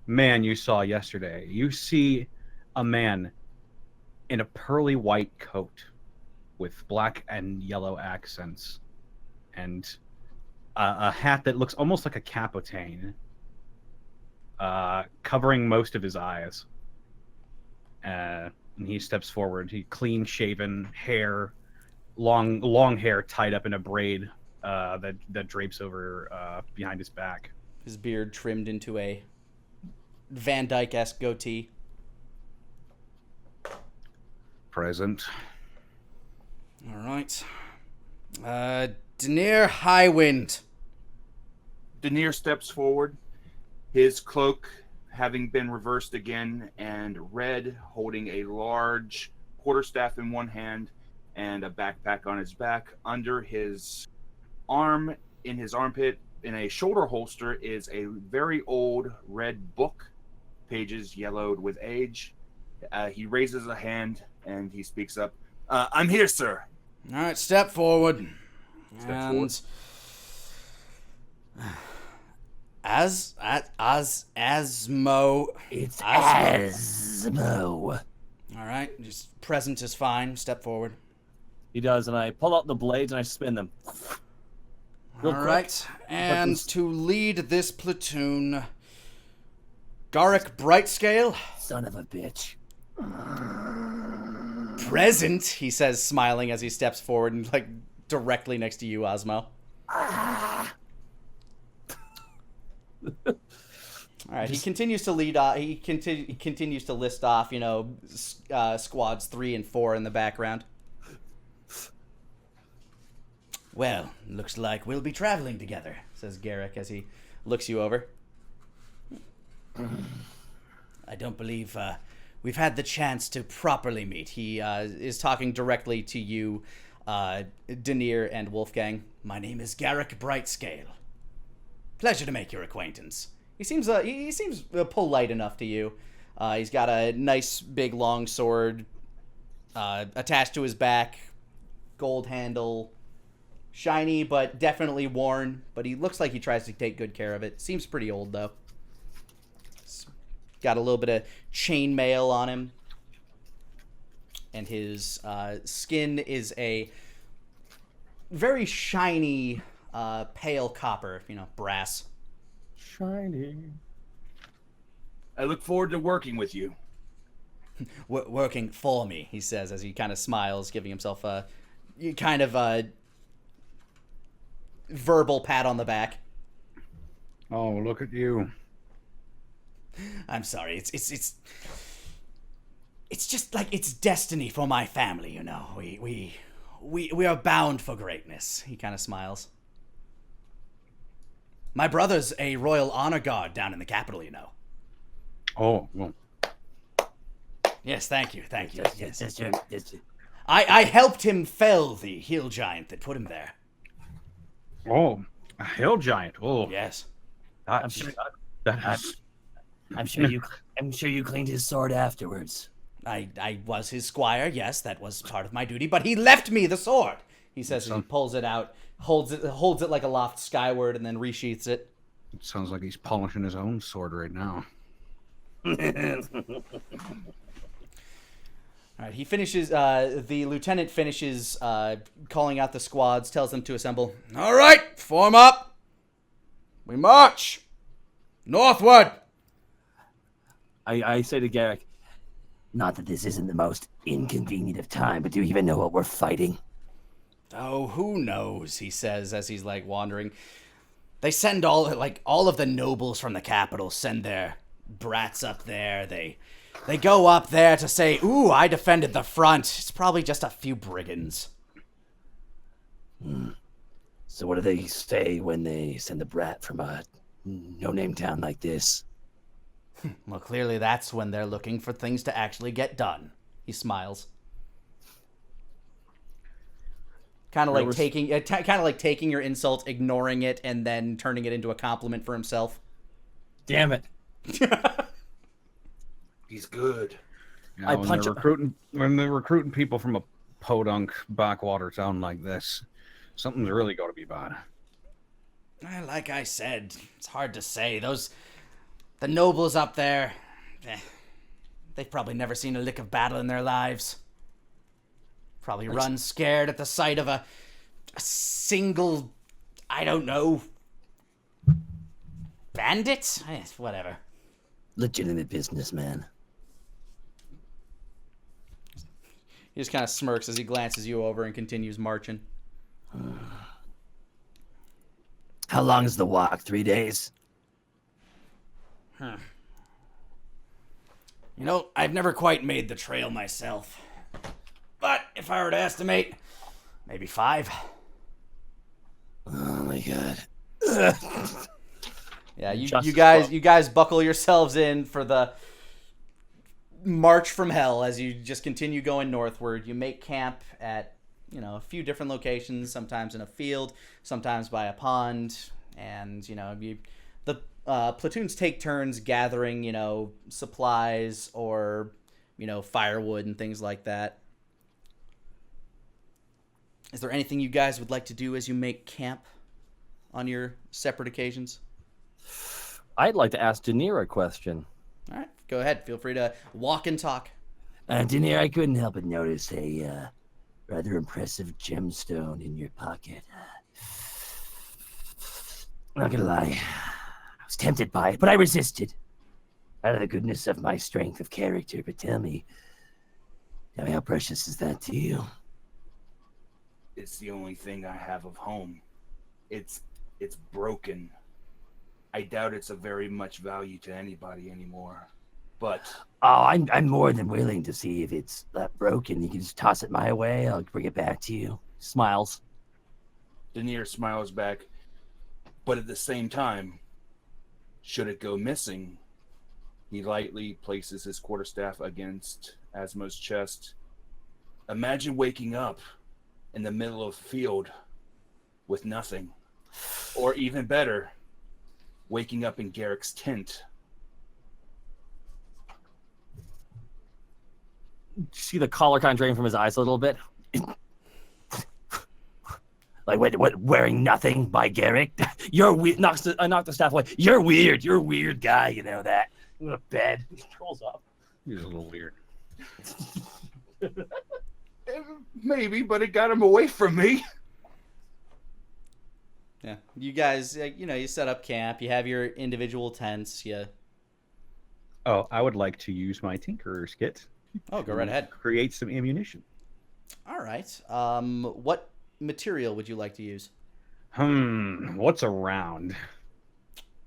man you saw yesterday. You see a man in a pearly white coat with black and yellow accents and a hat that looks almost like a capitaine, covering most of his eyes. And he steps forward. He clean shaven hair, long hair tied up in a braid that drapes over behind his back. His beard trimmed into a Van Dyke-esque goatee. Present. All right. Denier Highwind. Denier steps forward, his cloak having been reversed again, and Red holding a large quarterstaff in one hand and a backpack on his back. Under his arm, in his armpit, in a shoulder holster, is a very old red book, pages yellowed with age. He raises a hand and he speaks up. I'm here, sir. All right, step forward. Step forward. Asmo. It's Asmo. All right, just present is fine. Step forward. He does, and I pull out the blades and I spin them. Real All quick. right, and to lead this platoon, Garrick Brightscale. Son of a bitch. Present, he says, smiling as he steps forward and like directly next to you, Osmo. All right, he continues to lead. He continues to list off, you know, squads 3 and 4 in the background. Well, looks like we'll be traveling together, says Garrick as he looks you over. I don't believe we've had the chance to properly meet. He is talking directly to you, Denier and Wolfgang. My name is Garrick Brightscale. Pleasure to make your acquaintance. He seems polite enough to you. He's got a nice big long sword attached to his back, gold handle, shiny but definitely worn. But he looks like he tries to take good care of it. Seems pretty old though. It's got a little bit of chainmail on him, and his skin is a very shiny, pale copper. You know, brass. Shiny. I look forward to working with you. Working for me, he says as he kind of smiles, giving himself a kind of a verbal pat on the back. Oh, look at you. I'm sorry. It's just like it's destiny for my family, you know. We are bound for greatness. He kind of smiles. My brother's a Royal Honor Guard down in the capital, you know. Oh, well. Yes, thank you. Yes. I helped him fell the hill giant that put him there. Oh, a hill giant. Oh, Yes. I'm sure. that's I'm sure you cleaned his sword afterwards. I was his squire, yes, that was part of my duty, but he left me the sword. He says as he pulls it out, holds it like aloft skyward, and then resheaths it. It sounds like he's polishing his own sword right now. All right, he finishes, the lieutenant finishes calling out the squads, tells them to assemble. All right, form up. We march. Northward. I say to Garrick, not that this isn't the most inconvenient of time, but do you even know what we're fighting? Oh, who knows, he says as he's, like, wandering. They send all of the nobles from the capital send their brats up there. They go up there to say, ooh, I defended the front. It's probably just a few brigands. So what do they say when they send a brat from a no-name town like this? Well, clearly that's when they're looking for things to actually get done. He smiles. Kind of like taking your insult, ignoring it, and then turning it into a compliment for himself. Damn it. He's good. Yeah, when they're recruiting people from a podunk backwater town like this, something's really got to be bad. Like I said, it's hard to say. The nobles up there, they've probably never seen a lick of battle in their lives. Probably run scared at the sight of a single, I don't know, bandit? Whatever. Legitimate businessman. He just kind of smirks as he glances you over and continues marching. How long is the walk? 3 days? You know, I've never quite made the trail myself. But if I were to estimate, maybe 5. Oh my god. Yeah, you guys buckle yourselves in for the march from hell as you just continue going northward. You make camp at, a few different locations, sometimes in a field, sometimes by a pond, and, the platoons take turns gathering, supplies or, firewood and things like that. Is there anything you guys would like to do as you make camp on your separate occasions? I'd like to ask Daenerys a question. All right, go ahead. Feel free to walk and talk. Daenerys, I couldn't help but notice a rather impressive gemstone in your pocket. Not gonna lie, I was tempted by it, but I resisted. Out of the goodness of my strength of character, but tell me how precious is that to you? It's the only thing I have of home. It's broken. I doubt it's of very much value to anybody anymore. But oh, I'm more than willing to see if it's broken. You can just toss it my way. I'll bring it back to you. Smiles. Daenerys smiles back. But at the same time, should it go missing, he lightly places his quarterstaff against Asmo's chest. Imagine waking up in the middle of a field with nothing. Or even better, waking up in Garrick's tent. See the collar kind of drain from his eyes a little bit. Like what? Wearing nothing by Garrick? You're weird. I knocked the staff away. You're weird. You're a weird guy. You know that. In a bed. He rolls up. He's a little weird. Maybe, but it got him away from me. Yeah, you guys, you set up camp. You have your individual tents. Yeah. Oh, I would like to use my Tinkerer's kit. Oh, go right ahead. Create some ammunition. All right. What material would you like to use? What's around?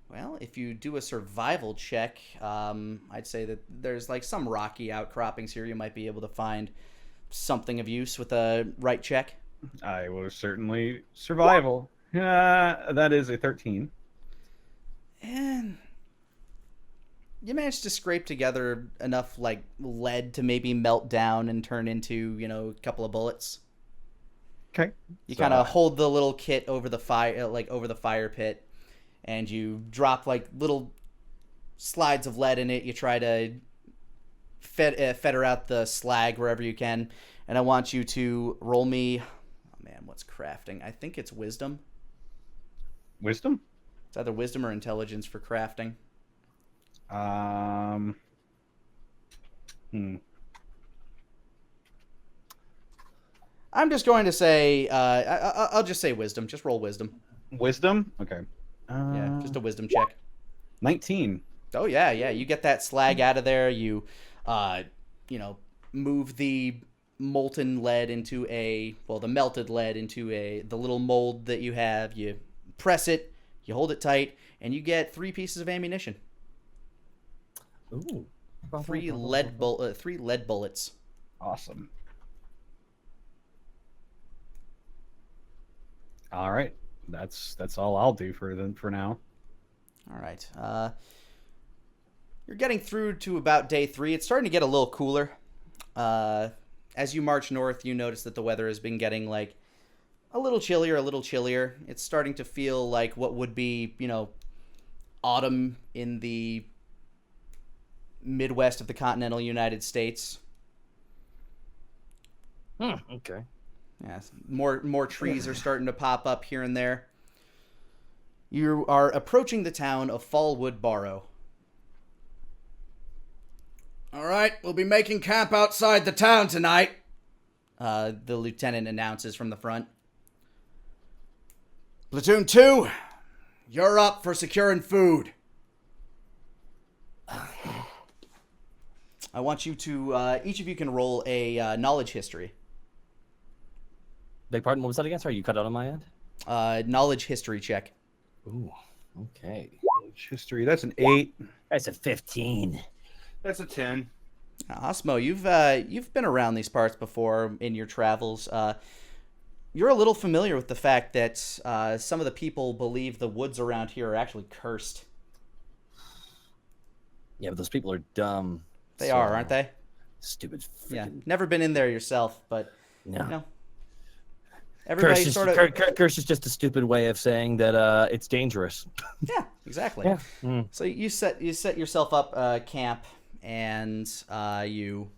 Well, if you do a survival check, I'd say that there's some rocky outcroppings here. You might be able to find something of use with a right check. I was certainly survival. That is a 13. And you manage to scrape together enough like lead to maybe melt down and turn into, a couple of bullets. Okay. You So- kind of hold the little kit over the fire, over the fire pit, and you drop like little slides of lead in it. You try to feather out the slag wherever you can, and I want you to roll me. Oh man, what's crafting? I think it's wisdom. Wisdom? It's either wisdom or intelligence for crafting. I'm just going to say, I'll just say wisdom. Just roll wisdom. Wisdom? Okay. Yeah, just a wisdom check. 19. Oh yeah, yeah. You get that slag out of there. You, move the molten lead into the melted lead into the little mold that you have. You press it, you hold it tight, and you get 3 pieces of ammunition. Ooh. 3 lead bullets. Awesome. All right. That's all I'll do for now. All right. You're getting through to about day 3. It's starting to get a little cooler. As you march north, you notice that the weather has been getting like a little chillier. It's starting to feel like what would be, autumn in the Midwest of the continental United States. Okay. Yes, more trees are starting to pop up here and there. You are approaching the town of Fallwood Barrow. All right, we'll be making camp outside the town tonight, the lieutenant announces from the front. Platoon 2, you're up for securing food. I want you to, each of you can roll a knowledge history. Beg pardon, what was that again? Sorry, you cut out on my end? Knowledge history check. Ooh, okay. History. That's an 8. That's a 15. That's a 10. Osmo, you've been around these parts before in your travels. You're a little familiar with the fact that some of the people believe the woods around here are actually cursed. Yeah, but those people are dumb. They are, aren't they? Stupid. Yeah. Never been in there yourself, but No. everybody sort of. Curse is just a stupid way of saying that it's dangerous. Yeah, exactly. Yeah. Mm. So you set yourself up camp, and you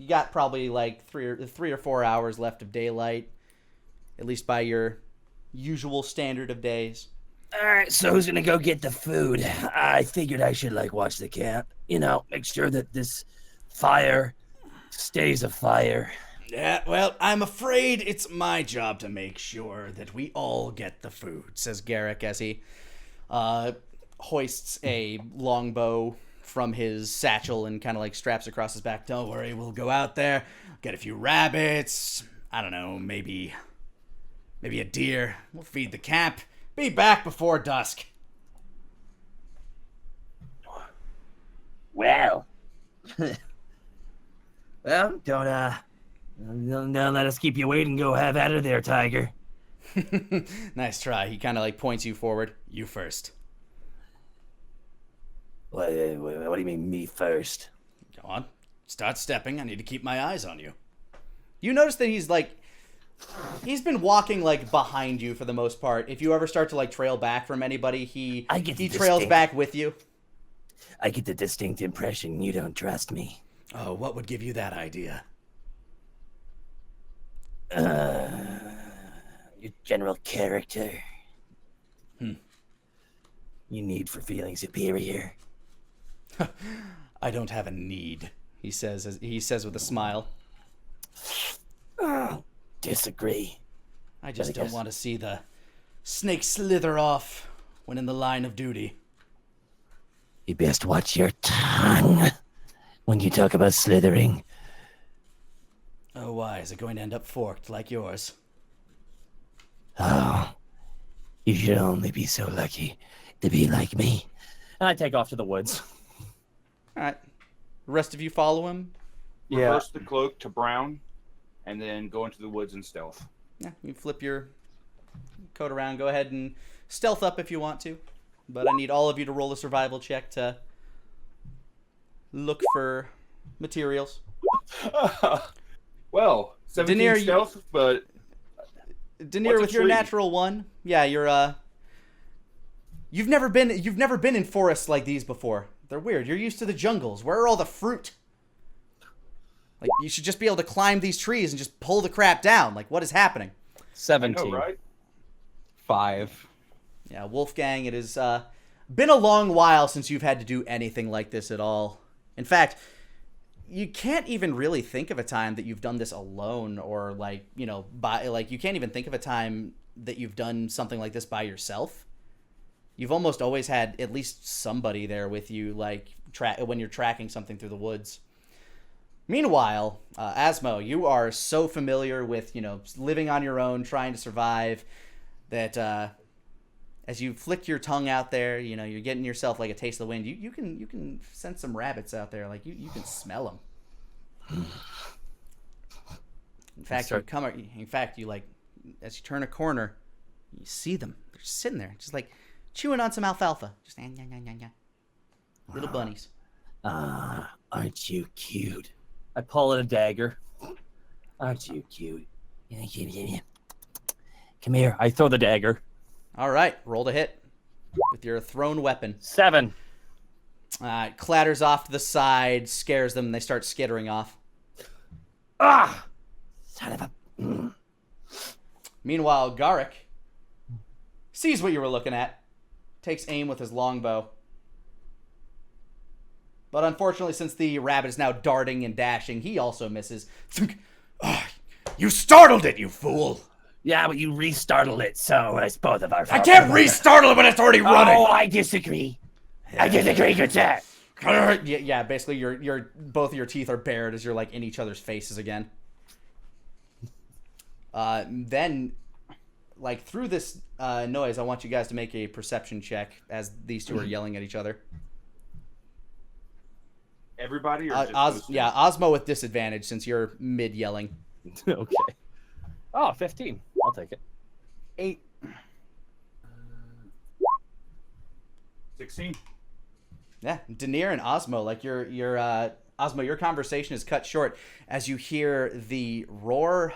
got probably like 3 or 4 hours left of daylight, at least by your usual standard of days. All right, so who's gonna go get the food? I figured I should watch the camp. Make sure that this fire stays a fire. Yeah, well, I'm afraid it's my job to make sure that we all get the food, says Garrick as he hoists a longbow from his satchel and kind of like straps across his back. Don't worry, we'll go out there, get a few rabbits, I don't know, maybe a deer. We'll feed the camp, be back before dusk. Well, well, don't let us keep you waiting. Go have at it there, Tiger. Nice try. He kind of like points you forward. You first. What do you mean, me first? Go on. Start stepping. I need to keep my eyes on you. You notice that he's been walking like behind you for the most part. If you ever start to like trail back from anybody, he trails back with you. I get the distinct impression you don't trust me. Oh, what would give you that idea? Your general character. You need for feeling superior. I don't have a need, he says with a smile. Disagree. I just don't want to see the snake slither off when in the line of duty. You best watch your tongue when you talk about slithering. Oh, why? Is it going to end up forked like yours? Oh, you should only be so lucky to be like me. And I take off to the woods. All right. The rest of you follow him? Reverse the cloak to brown, and then go into the woods in stealth. Yeah, you flip your coat around. Go ahead and stealth up if you want to. But I need all of you to roll a survival check to look for materials. Well, 17 Denier, stealth, but Denier, what's a with your tree? natural 1, yeah, you're you've never been in forests like these before. They're weird. You're used to the jungles. Where are all the fruit? Like, you should just be able to climb these trees and just pull the crap down. Like, what is happening? I 17. know, right? 5. Yeah, Wolfgang, it has been a long while since you've had to do anything like this at all. In fact, you can't even really think of a time that you've done this alone, or like, you know, you can't even think of a time that you've done something like this by yourself. You've almost always had at least somebody there with you, like when you're tracking something through the woods. Meanwhile, Asmo, you are so familiar with, you know, living on your own, trying to survive, that as you flick your tongue out there, you know, you're getting yourself like a taste of the wind. You can sense some rabbits out there. Like, you can smell them. In fact, you like, as you turn a corner, you see them. They're just sitting there, just like chewing on some alfalfa. Just little bunnies. Aren't you cute? I pull out a dagger. Aren't you cute? Come here. I throw the dagger. All right, roll to hit with your thrown weapon. 7. It clatters off to the side, scares them, and they start skittering off. Ah! Son of a... Meanwhile, Garrick sees what you were looking at, takes aim with his longbow. But unfortunately, since the rabbit is now darting and dashing, he also misses. You startled it, you fool! Yeah, but you restartled it, so it's both of our I fault. can't restartle it when it's already running! Oh, I disagree. I disagree, good sir. Yeah, basically, your both of your teeth are bared as you're like in each other's faces again. Then, like, through this noise, I want you guys to make a perception check as these two are yelling at each other. Everybody or just those two? Yeah, Osmo with disadvantage since you're mid yelling. Okay. Oh, 15. I'll take it. 8. 16. Yeah, Denier and Osmo, like your Osmo, your conversation is cut short as you hear the roar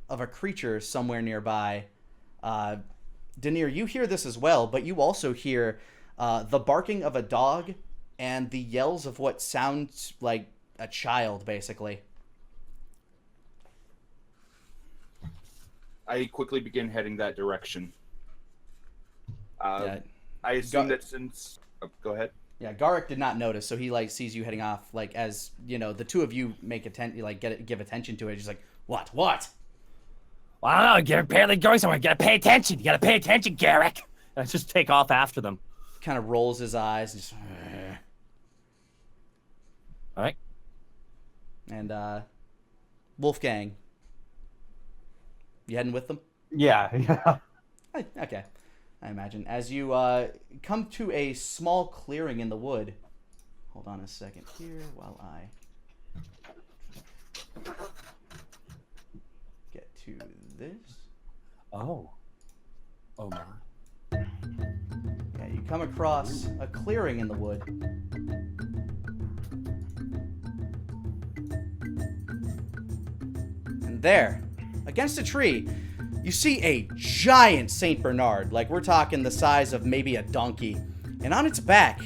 of a creature somewhere nearby. Denier, you hear this as well, but you also hear the barking of a dog and the yells of what sounds like a child, basically. I quickly begin heading that direction. Yeah. I assume that since... Oh, go ahead. Yeah, Garrick did not notice, so he like sees you heading off. Like, as you know, the two of you make give attention to it. He's like, what? Well, I don't know. You're barely going somewhere. You gotta pay attention. You gotta pay attention, Garrick. And I just take off after them. Kind of rolls his eyes and just, All right. and Wolfgang, you heading with them? Yeah. Okay, I imagine. As you come to a small clearing in the wood. Hold on a second here while I get to this. Oh. Oh, my. Yeah, you come across a clearing in the wood. And there, against a tree, you see a giant Saint Bernard. Like, we're talking the size of maybe a donkey. And on its back,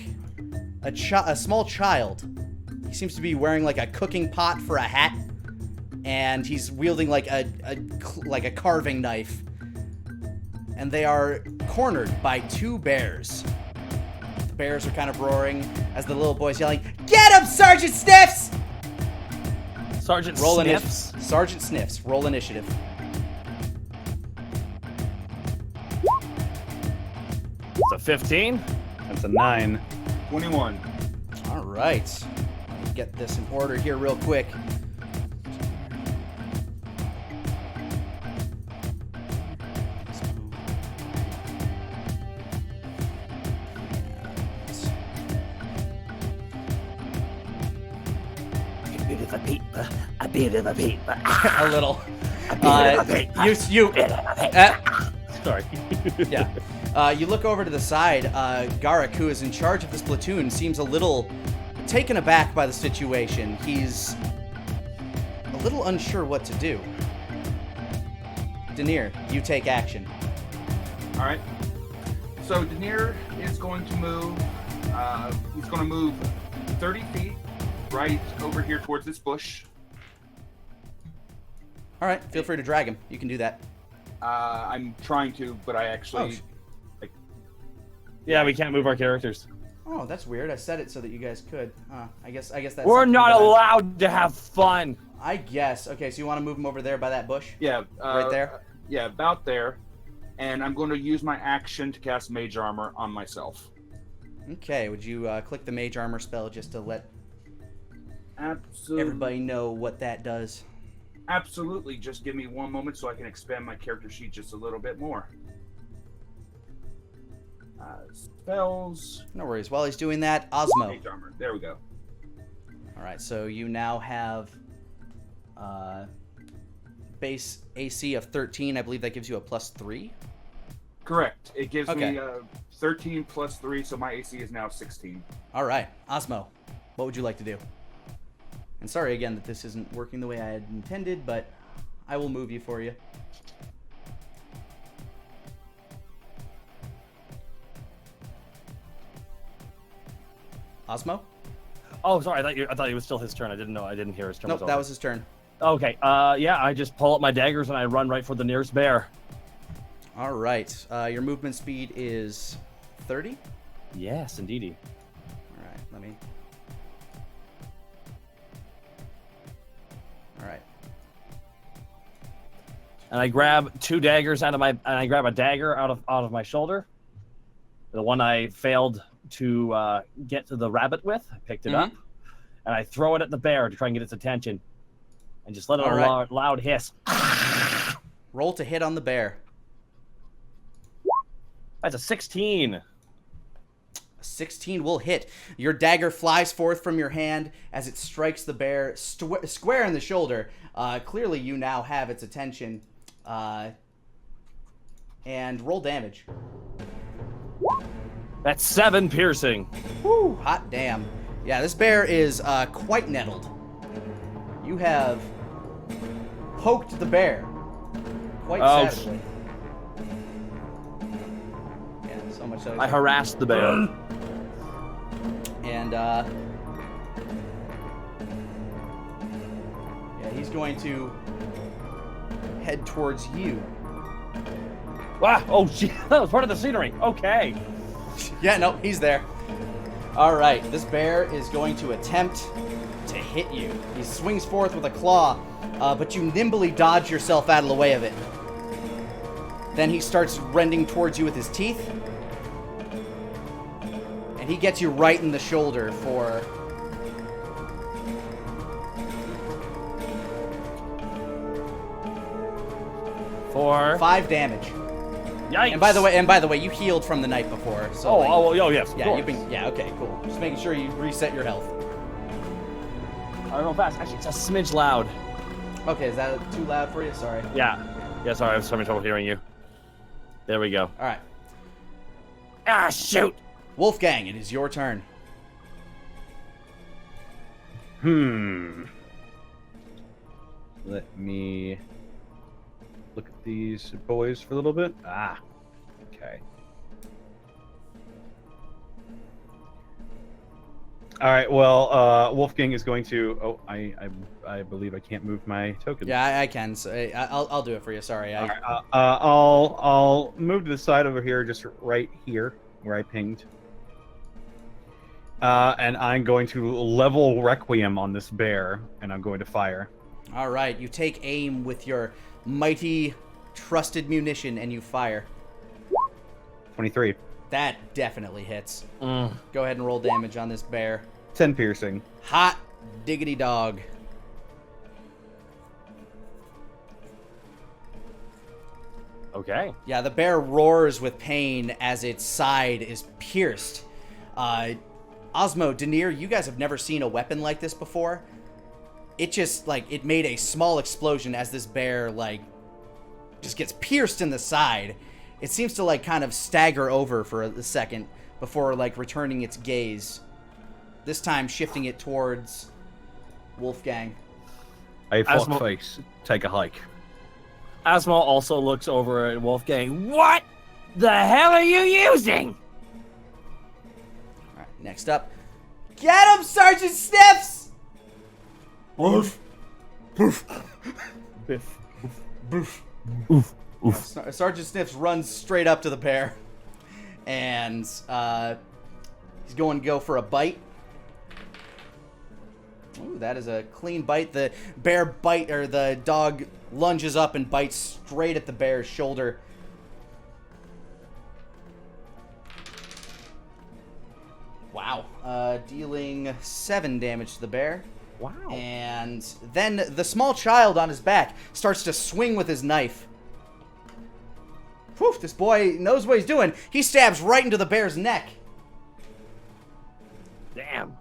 a small child. He seems to be wearing like a cooking pot for a hat. And he's wielding like a carving knife. And they are cornered by two bears. The bears are kind of roaring as the little boy's yelling, "Get him, Sergeant Sniffs!" Sergeant Sniffs. Sniffs. Sergeant Sniffs. Roll initiative. It's a 15. That's a 9. 21. All right. Let me get this in order here real quick. A bit of a paper. A little. Sorry. Yeah. You look over to the side. Garrick, who is in charge of this platoon, seems a little taken aback by the situation. He's a little unsure what to do. Denier, you take action. All right. So Denier is going to move. He's going to move 30 feet right over here towards this bush. All right, feel free to drag him. You can do that. I'm trying to, but I actually. Yeah, we can't move our characters. Oh, that's weird. I set it so that you guys could. I guess that's. We're something not that allowed to have fun. I guess. Okay, so you want to move him over there by that bush? Yeah. Right there? Yeah, about there. And I'm going to use my action to cast Mage Armor on myself. Okay, would you click the Mage Armor spell just to let Absolutely. everybody know what that does? Absolutely. Just give me one moment so I can expand my character sheet just a little bit more. Spells. No worries. While he's doing that, Osmo. Mage Armor. There we go. All right, so you now have base AC of 13. I believe that gives you a +3. Correct. It gives Okay. me 13 plus 3, so my AC is now 16. All right, Osmo, what would you like to do? And sorry again that this isn't working the way I had intended, but I will move you for you. Osmo? Oh, sorry. I thought it was still his turn. I didn't know. I didn't hear his turn. Nope, that was his turn. Okay. Yeah. I just pull up my daggers and I run right for the nearest bear. All right, your movement speed is 30? Yes, indeedy. All right, let me... All right. And I grab two daggers and I grab a dagger out of my shoulder. The one I failed to get to the rabbit with. I picked it up, and I throw it at the bear to try and get its attention, and just let it out a loud hiss. Roll to hit on the bear. That's a 16. A 16 will hit. Your dagger flies forth from your hand as it strikes the bear square in the shoulder. Clearly, you now have its attention. And roll damage. That's 7 piercing. Woo! Hot damn. Yeah, this bear is quite nettled. You have poked the bear quite savagely. Yeah, so much so. I harassed the bear. And yeah, he's going to head towards you. Wow! Oh, shit! That was part of the scenery. Okay. Yeah, no, he's there. All right, this bear is going to attempt to hit you. He swings forth with a claw, but you nimbly dodge yourself out of the way of it. Then he starts rending towards you with his teeth. And he gets you right in the shoulder for... For 5 damage. Yikes! And by the way, you healed from the night before. So yes. yeah, you've been. Yeah, okay, cool. Just making sure you reset your health. I don't know fast. Actually, it's a smidge loud. Okay, is that too loud for you? Sorry. Yeah. Yeah. Sorry, I was having trouble hearing you. There we go. All right, Ah, shoot! Wolfgang, it is your turn. Let me look at these boys for a little bit. Okay. All right. Well, Wolfgang is going to. Oh, I believe I can't move my token. Yeah, I can. So I'll do it for you. Sorry. All right, I'll move to the side over here, just right here where I pinged. And I'm going to level Requiem on this bear, and I'm going to fire. All right, you take aim with your mighty, trusted munition, and you fire. 23. That definitely hits. Go ahead and roll damage on this bear. 10 piercing. Hot diggity dog. Okay. Yeah, the bear roars with pain as its side is pierced. Osmo, Denier, you guys have never seen a weapon like this before. It just, it made a small explosion as this bear, just gets pierced in the side. It seems to, kind of stagger over for a second before, returning its gaze. this time shifting it towards Wolfgang. Hey, Asmo- fuckface, take a hike. Asmo also looks over at Wolfgang. What the hell are you using? All right, next up. Get him, Sergeant Snips! Woof. Poof. Biff. Boof. Sergeant Snips runs straight up to the bear. And he's going to go for a bite. Ooh, that is a clean bite. The dog lunges up and bites straight at the bear's shoulder. Wow. Dealing 7 damage to the bear. Wow. And then the small child on his back starts to swing with his knife. Whew, this boy knows what he's doing. He stabs right into the bear's neck. Damn.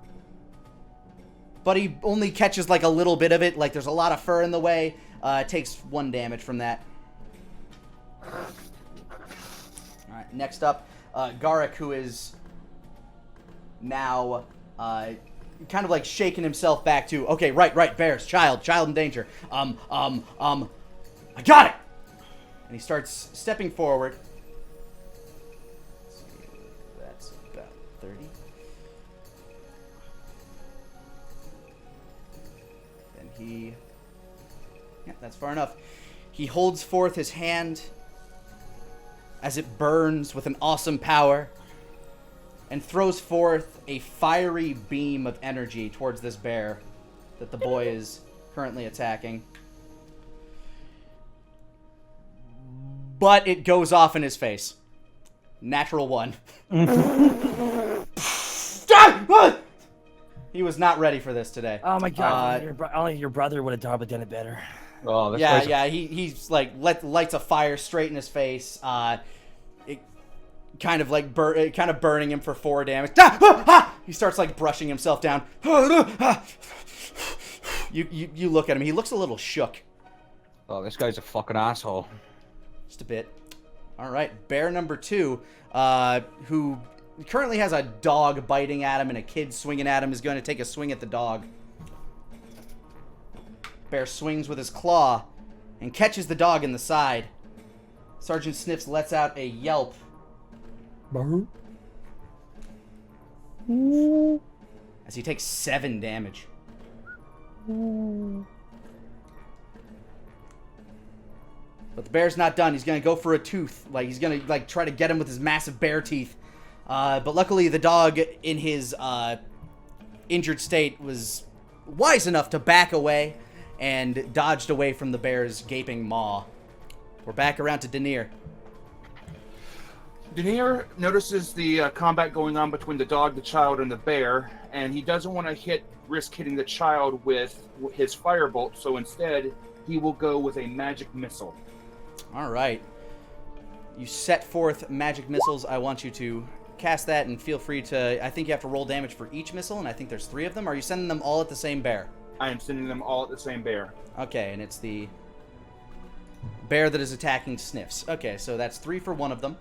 But he only catches like a little bit of it. Like there's a lot of fur in the way. Takes 1 damage from that. Alright, next up, Garrick, who is now kind of like shaking himself back to, okay, right, bears, child in danger. I got it! And he starts stepping forward. Let's see, that's about 30. Then he... Yeah, that's far enough. He holds forth his hand as it burns with an awesome power and throws forth a fiery beam of energy towards this bear that the boy is currently attacking. But it goes off in his face. Natural 1. He was not ready for this today. Oh my god! Only your brother would have probably done it better. Oh, this Yeah, guy's yeah. He's like lights a fire straight in his face. It kind of like burning him for 4 damage. He starts like brushing himself down. You look at him. He looks a little shook. Oh, this guy's a fucking asshole. Just a bit. All right, bear number 2, who currently has a dog biting at him and a kid swinging at him, is going to take a swing at the dog. Bear swings with his claw and catches the dog in the side. Sergeant Sniffs lets out a yelp. As he takes 7 damage. But the bear's not done. He's going to go for a tooth. Like, he's going to, like, try to get him with his massive bear teeth. But luckily, the dog, in his injured state, was wise enough to back away and dodged away from the bear's gaping maw. We're back around to Denier. Denier notices the combat going on between the dog, the child, and the bear, and he doesn't want to risk hitting the child with his firebolt, so instead, he will go with a magic missile. All right. You set forth magic missiles. I want you to cast that, and feel free to... I think you have to roll damage for each missile, and I think there's 3 of them. Are you sending them all at the same bear? I am sending them all at the same bear. Okay, and it's the bear that is attacking Sniffs. Okay, so that's 3 for one of them.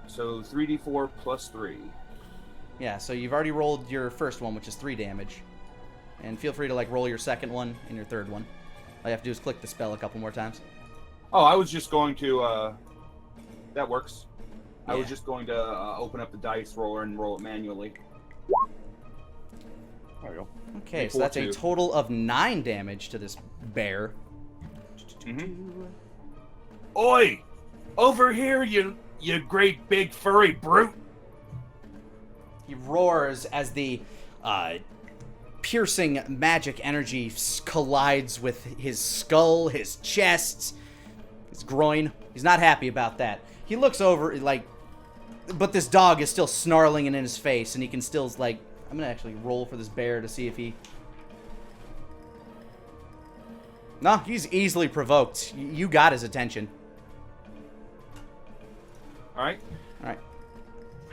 So 3d4 plus 3. Yeah, so you've already rolled your first one, which is 3 damage. And feel free to, like, roll your second one and your third one. All you have to do is click the spell a couple more times. Oh, I was just going to... that works. I was Yeah. just going to open up the dice roller and roll it manually. There we go. Okay, so that's a 4-2. total of 9 damage to this bear. Oi! Over here, you great big furry brute! He roars as the piercing magic energy collides with his skull, his chest, his groin. He's not happy about that. He looks over, like, but this dog is still snarling in his face, and he can still, like, I'm gonna actually roll for this bear to see if he... No, he's easily provoked. You got his attention. Alright. Alright.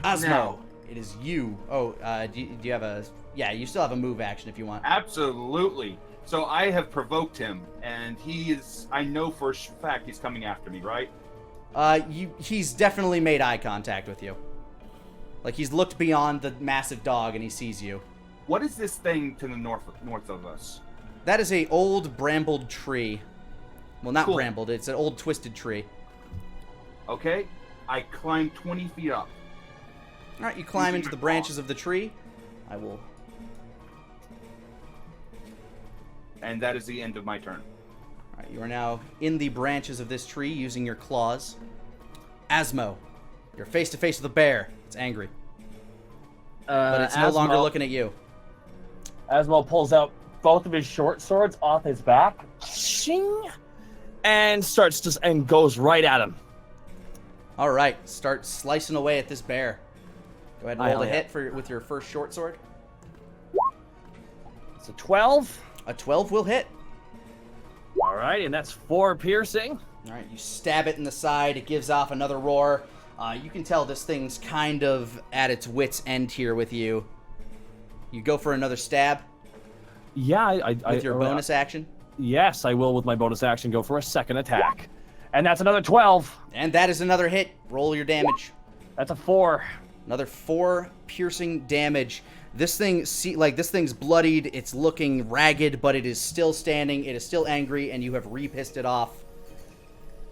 Osmo, Now. it is you. Oh, do you have a... Yeah, you still have a move action if you want. Absolutely. So I have provoked him, and he is... I know for a fact he's coming after me, right? He's definitely made eye contact with you. Like he's looked beyond the massive dog and he sees you. What is this thing to the north of us? That is a old brambled tree. Well, not Cool. brambled. It's an old twisted tree. Okay, I climb 20 feet up. All right, you climb into the branches of the tree. I will. And that is the end of my turn. All right, you are now in the branches of this tree using your claws. Asmo, you're face to face with a bear. It's angry, but it's no longer looking at you. Asmo pulls out both of his short swords off his back, shing, and goes right at him. All right, start slicing away at this bear. Go ahead and roll the hit with your first short sword. It's a 12. A 12 will hit. All right, and that's 4 piercing. All right, you stab it in the side. It gives off another roar. You can tell this thing's kind of at its wit's end here with you. You go for another stab Yeah, with your bonus action. Yes, I will with my bonus action go for a second attack. And that's another 12. And that is another hit. Roll your damage. That's a 4. Another 4 piercing damage. This thing's bloodied. It's looking ragged, but it is still standing. It is still angry, and you have re-pissed it off.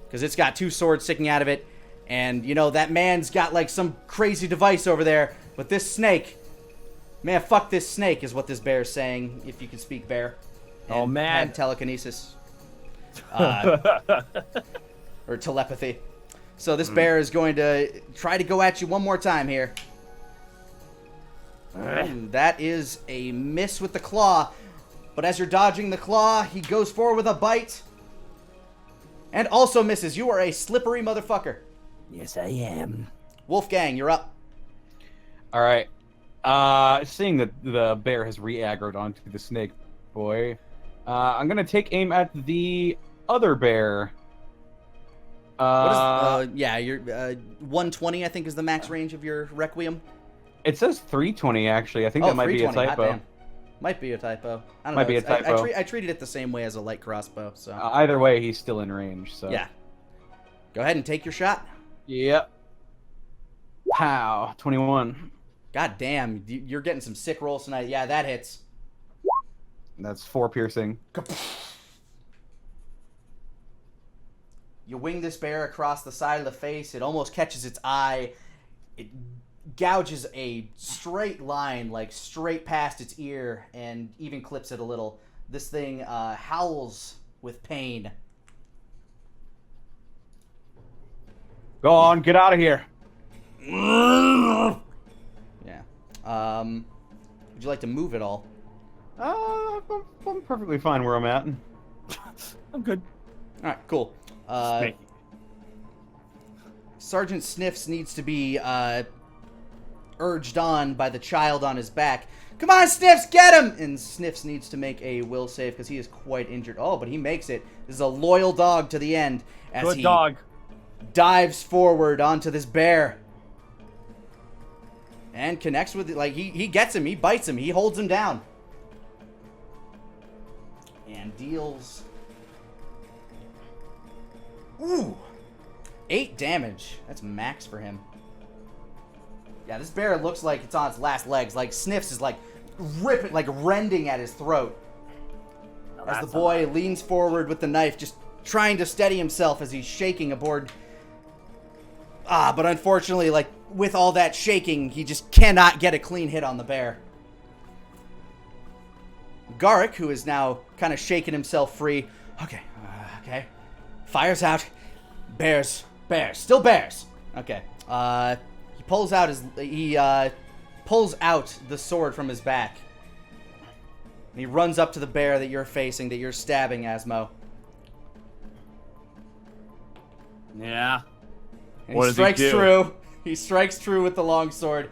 Because it's got 2 swords sticking out of it. And, you know, that man's got, like, some crazy device over there. But this snake... Man, fuck this snake is what this bear is saying, if you can speak bear. Oh, man. And telekinesis. Or telepathy. So this bear is going to try to go at you one more time here. Ooh, that is a miss with the claw. But as you're dodging the claw, he goes forward with a bite. And also misses. You are a slippery motherfucker. Yes, I am. Wolfgang, you're up. All right. Seeing that the bear has re-aggroed onto the snake boy, I'm gonna take aim at the other bear. You're 120, I think, is the max range of your Requiem. It says 320 actually. I think that might be a 320, typo. goddamn. Might be a typo. I don't Might know. be a typo. I treated it the same way as a light crossbow. So Either way, he's still in range. So yeah. Go ahead and take your shot. Yep. Pow. 21. God damn, you're getting some sick rolls tonight. Yeah, that hits. That's 4 piercing. You wing this bear across the side of the face. It almost catches its eye. It gouges a straight line, like straight past its ear, and even clips it a little. This thing howls with pain. Go on, get out of here. Yeah. Would you like to move at all? I'm perfectly fine where I'm at. I'm good. All right, cool. Sergeant Sniffs needs to be urged on by the child on his back. Come on, Sniffs, get him! And Sniffs needs to make a will save because he is quite injured. Oh, but he makes it. This is a loyal dog to the end as Good he dog. dives forward onto this bear. And connects with it. Like, he gets him. He bites him. He holds him down. And deals... Ooh! 8 damage. That's max for him. Yeah, this bear looks like it's on its last legs. Like, Sniffs is, like, ripping, like, rending at his throat. As the boy leans forward with the knife, just trying to steady himself as he's shaking aboard. But unfortunately, like, with all that shaking, he just cannot get a clean hit on the bear. Garrick, who is now kind of shaking himself free. Okay. Fires out. Bears. Still bears. Okay. He pulls out the sword from his back. And he runs up to the bear that you're facing, that you're stabbing, Asmo. Yeah. And What he does he strikes do? true. He strikes true with the long sword.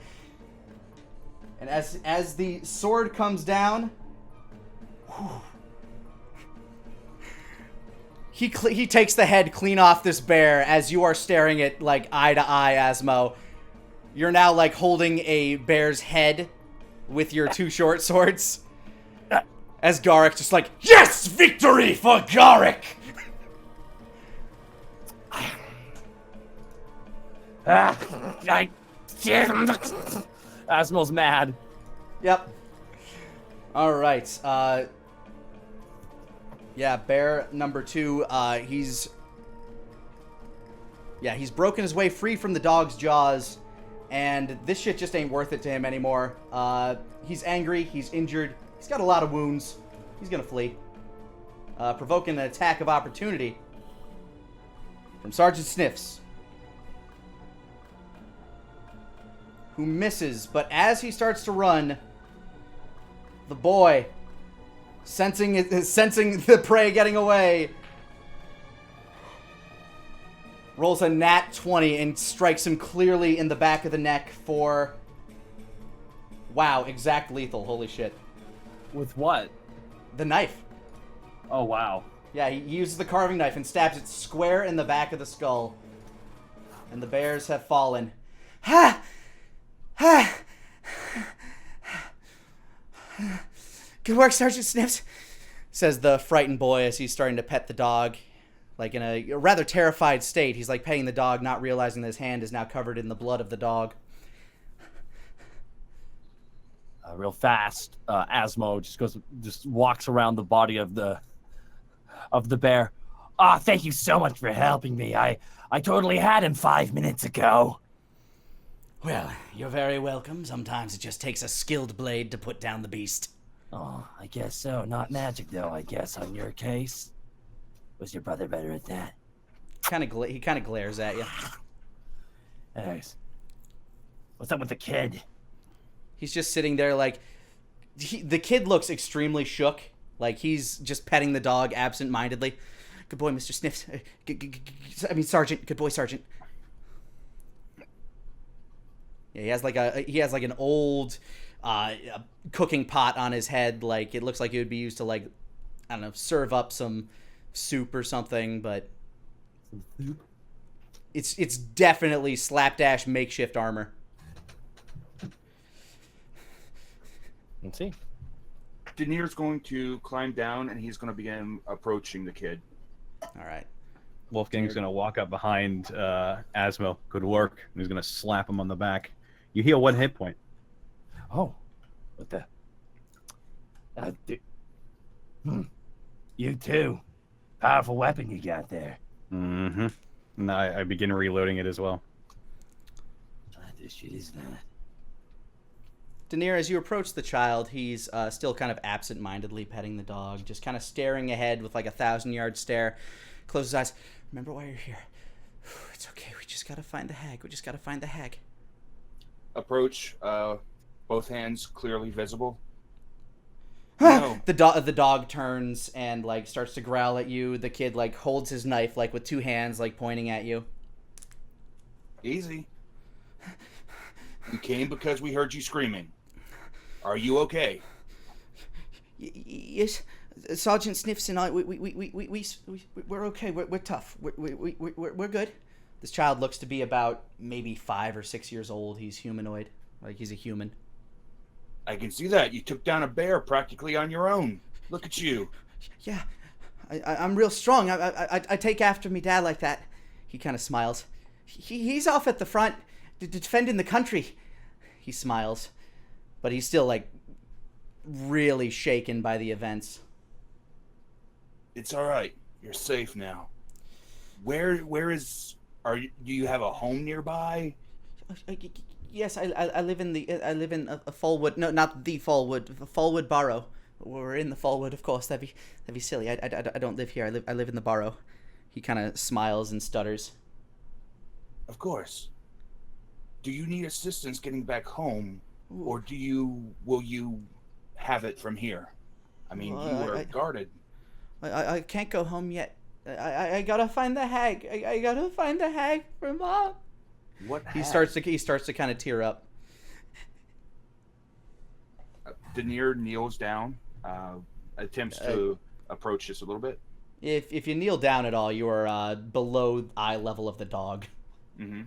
And as the sword comes down, he takes the head clean off this bear as you are staring at, like, eye to eye, Asmo. You're now, like, holding a bear's head with your 2 short swords. As Garrick just like, yes, victory for Garrick! I Asmo's mad. Yep. All right. Yeah, bear number 2. He's broken his way free from the dog's jaws, and this shit just ain't worth it to him anymore. He's angry. He's injured. He's got a lot of wounds. He's gonna flee, provoking an attack of opportunity from Sergeant Sniffs, who misses. But as he starts to run, the boy, sensing the prey getting away, rolls a nat 20 and strikes him clearly in the back of the neck for, wow, exact lethal. Holy shit. With what? The knife. Oh, wow. Yeah, he uses the carving knife and stabs it square in the back of the skull. And the bears have fallen. Ha! Ha! Good work, Sergeant Sniffs, says the frightened boy as he's starting to pet the dog. Like in a rather terrified state. He's like petting the dog, not realizing that his hand is now covered in the blood of the dog. Real fast, Asmo just walks around the body of the bear. Ah, thank you so much for helping me. I totally had him 5 minutes ago. Well, you're very welcome. Sometimes it just takes a skilled blade to put down the beast. Oh, I guess so. Not magic, though, I guess, on your case. Was your brother better at that? He kind of glares at you. Anyways, what's up with the kid? He's just sitting there like... the kid looks extremely shook. Like he's just petting the dog absent-mindedly. Good boy, Mr. Sniffs. Sergeant. Good boy, Sergeant. Yeah, he has like an old cooking pot on his head. Like it looks like it would be used to, like, I don't know, serve up some soup or something, but it's definitely slapdash makeshift armor. Let's see. Daenerys going to climb down and he's going to begin approaching the kid. All right. Wolfgang's going to walk up behind Asmo. Good work. And he's going to slap him on the back. You heal 1 hit point. Oh, what the? You too. Powerful weapon you got there. Mm-hmm. And I begin reloading it as well. This shit is not. Daenerys, as you approach the child, he's still kind of absent-mindedly petting the dog, just kind of staring ahead with like a 1,000-yard stare. Closes his eyes. Remember why you're here. It's okay. We just gotta find the hag. Approach. Both hands clearly visible. No. The dog turns and like starts to growl at you. The kid like holds his knife like with 2 hands, like pointing at you. Easy. You came because we heard you screaming. Are you okay? Yes, Sergeant Sniffs and I. We're okay. We're tough. We're good. This child looks to be about maybe 5 or 6 years old. He's humanoid, like he's a human. I can see that. You took down a bear practically on your own. Look at you. Yeah, I'm real strong. I take after me dad like that. He kind of smiles. He's off at the front, defending the country. He smiles, but he's still like really shaken by the events. It's all right. You're safe now. Where is? Do you have a home nearby? Yes, I live in a Fallwood. No, not the Fallwood. Fallwood Borough. We're in the Fallwood, of course. That'd be silly. I don't live here. I live in the borough. He kind of smiles and stutters. Of course. Do you need assistance getting back home, or will you have it from here? I mean, you were guarded. I can't go home yet. I gotta find the hag. I gotta find the hag for Mom. What hag? He starts to kind of tear up. Daenerys kneels down, attempts to approach just a little bit. If you kneel down at all, you are below eye level of the dog. Mm-hmm.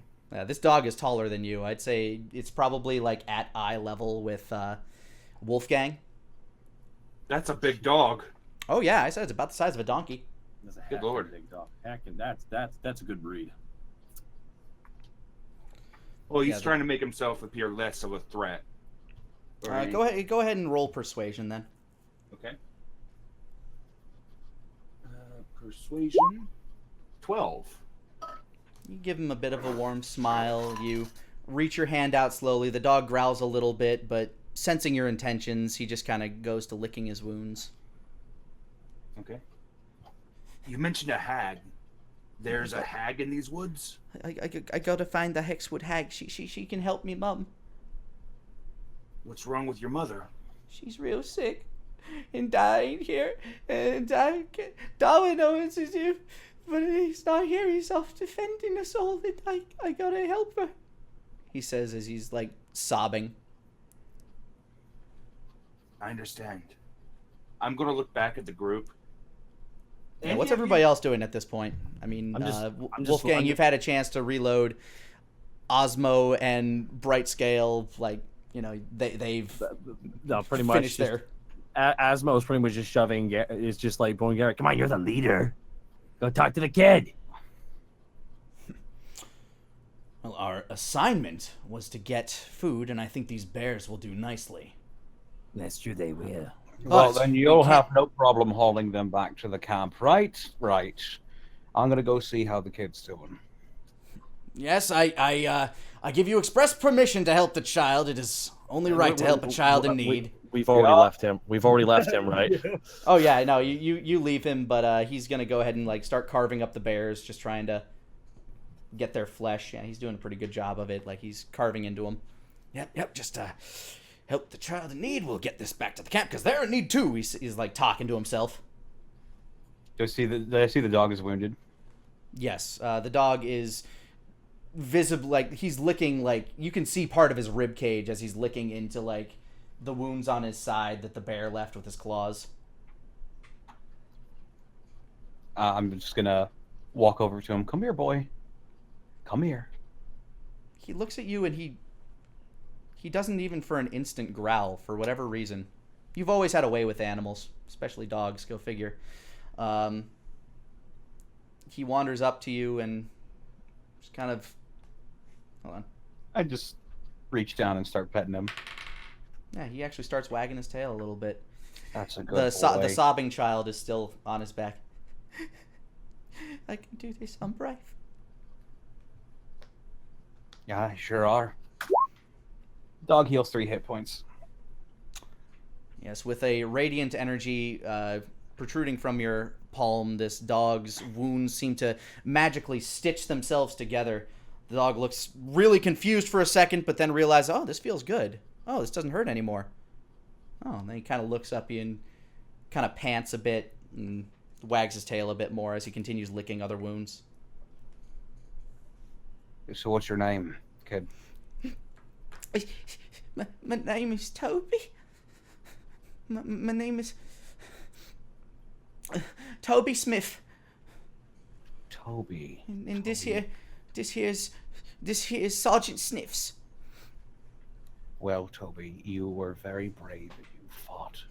This dog is taller than you. I'd say it's probably like at eye level with Wolfgang. That's a big dog. Oh yeah, I said it's about the size of a donkey. That's a Good lord. big dog. Heck, and that's a good breed. Well, he's Yeah, trying to make himself appear less of a threat. Right? Go ahead and roll persuasion then. Okay. Persuasion. 12. You give him a bit of a warm smile. You reach your hand out slowly. The dog growls a little bit, but sensing your intentions, he just kind of goes to licking his wounds. Okay. You mentioned a hag. There's a hag in these woods? I gotta find the Hexwood hag. She can help me, Mum. What's wrong with your mother? She's real sick and dying here, and Darwin owns his you, but he's not here. He's off defending us all, and I gotta help her. He says as he's like sobbing. I understand. I'm gonna look back at the group. Yeah, what's everybody else doing at this point? I mean, Wolfgang, you've had a chance to reload. Osmo and Brightscale, like, you know, they've pretty much finished their... Asmo is pretty much just shoving. Is just like going, Garrett, come on, you're the leader. Go talk to the kid. Well, our assignment was to get food, and I think these bears will do nicely. That's true, they will. Well, But then we you'll can't- have no problem hauling them back to the camp, right? Right. I'm gonna go see how the kid's doing. Yes, I give you express permission to help the child. It is only right to help a child in need. We've already left him. We've already left him, right? Oh yeah, no, you leave him, but he's gonna go ahead and like start carving up the bears, just trying to get their flesh. Yeah, he's doing a pretty good job of it. Like he's carving into them. Yep, just help the child in need. We'll get this back to the camp because they're in need too. He's like talking to himself. Did I see the dog is wounded? Yes, the dog is visible. Like he's licking. Like you can see part of his rib cage as he's licking into like the wounds on his side that the bear left with his claws. I'm just gonna walk over to him. Come here, boy. Come here. He looks at you and he doesn't even for an instant growl for whatever reason. You've always had a way with animals, especially dogs, go figure. He wanders up to you and just kind of... Hold on. I just reach down and start petting him. Yeah, he actually starts wagging his tail a little bit. That's a good The boy. sobbing child is still on his back. I can do this, I'm brave. Yeah, I sure are. Dog heals 3 hit points. Yes, with a radiant energy protruding from your palm, this dog's wounds seem to magically stitch themselves together. The dog looks really confused for a second, but then realizes, oh, this feels good. Oh, this doesn't hurt anymore. Oh, and then he kind of looks up and kind of pants a bit and wags his tail a bit more as he continues licking other wounds. So what's your name, kid? My name is Toby. My name is Toby Smith. Toby. And this here's Sergeant Sniffs. Well, Toby, you were very brave and you fought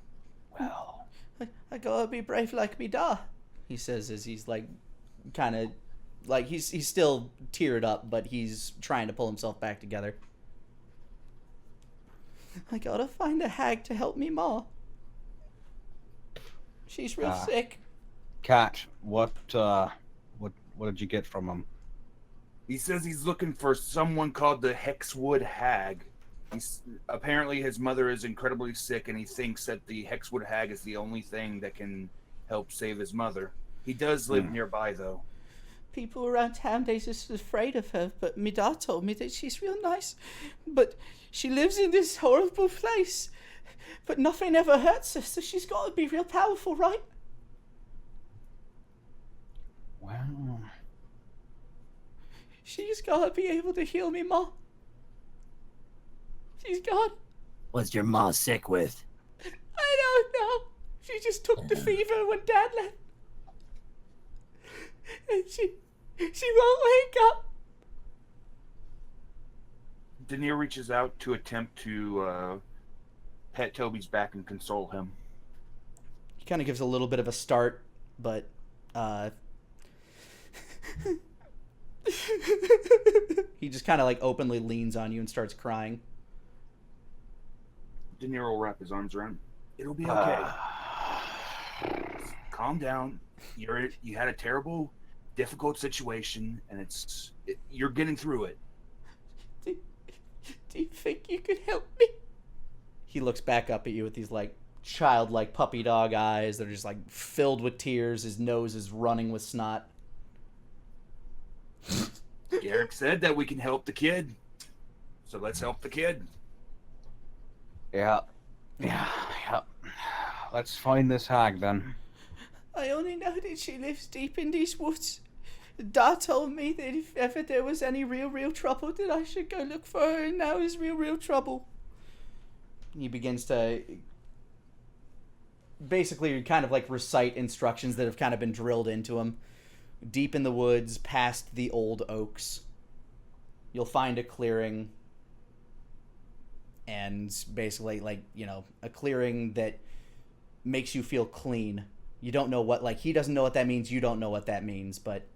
well. I gotta be brave like me da, he says as he's like kind of like he's still teared up, but he's trying to pull himself back together. I gotta find a hag to help me ma. She's real sick. Cat, what did you get from him? He says he's looking for someone called the Hexwood Hag. Apparently his mother is incredibly sick, and he thinks that the Hexwood Hag is the only thing that can help save his mother. He does live nearby, though. People around town, they're just afraid of her, but me dad told me that she's real nice. But she lives in this horrible place. But nothing ever hurts her, so she's got to be real powerful, right? Well, She's got to be able to heal me, Ma. She's got... What's your ma sick with? I don't know. She just took the fever when Dad left. And she won't wake up. Denier reaches out to attempt to pet Toby's back and console him. He kind of gives a little bit of a start, but He just kind of like openly leans on you and starts crying. De Niro will wrap his arms around. It'll be okay. Calm down. You had a terrible, difficult situation, and you're getting through it. Do you think you could help me? He looks back up at you with these like childlike puppy dog eyes that are just like filled with tears. His nose is running with snot. Garrick said that we can help the kid, so let's help the kid. Yeah. Let's find this hag then. I only know that she lives deep in these woods. Dad told me that if ever there was any real trouble, that I should go look for her, and now is real trouble. He begins to basically kind of like recite instructions that have kind of been drilled into him. Deep in the woods, past the old oaks, you'll find a clearing, and basically, like, you know, a clearing that makes you feel clean. You don't know what, like, he doesn't know what that means, you don't know what that means, but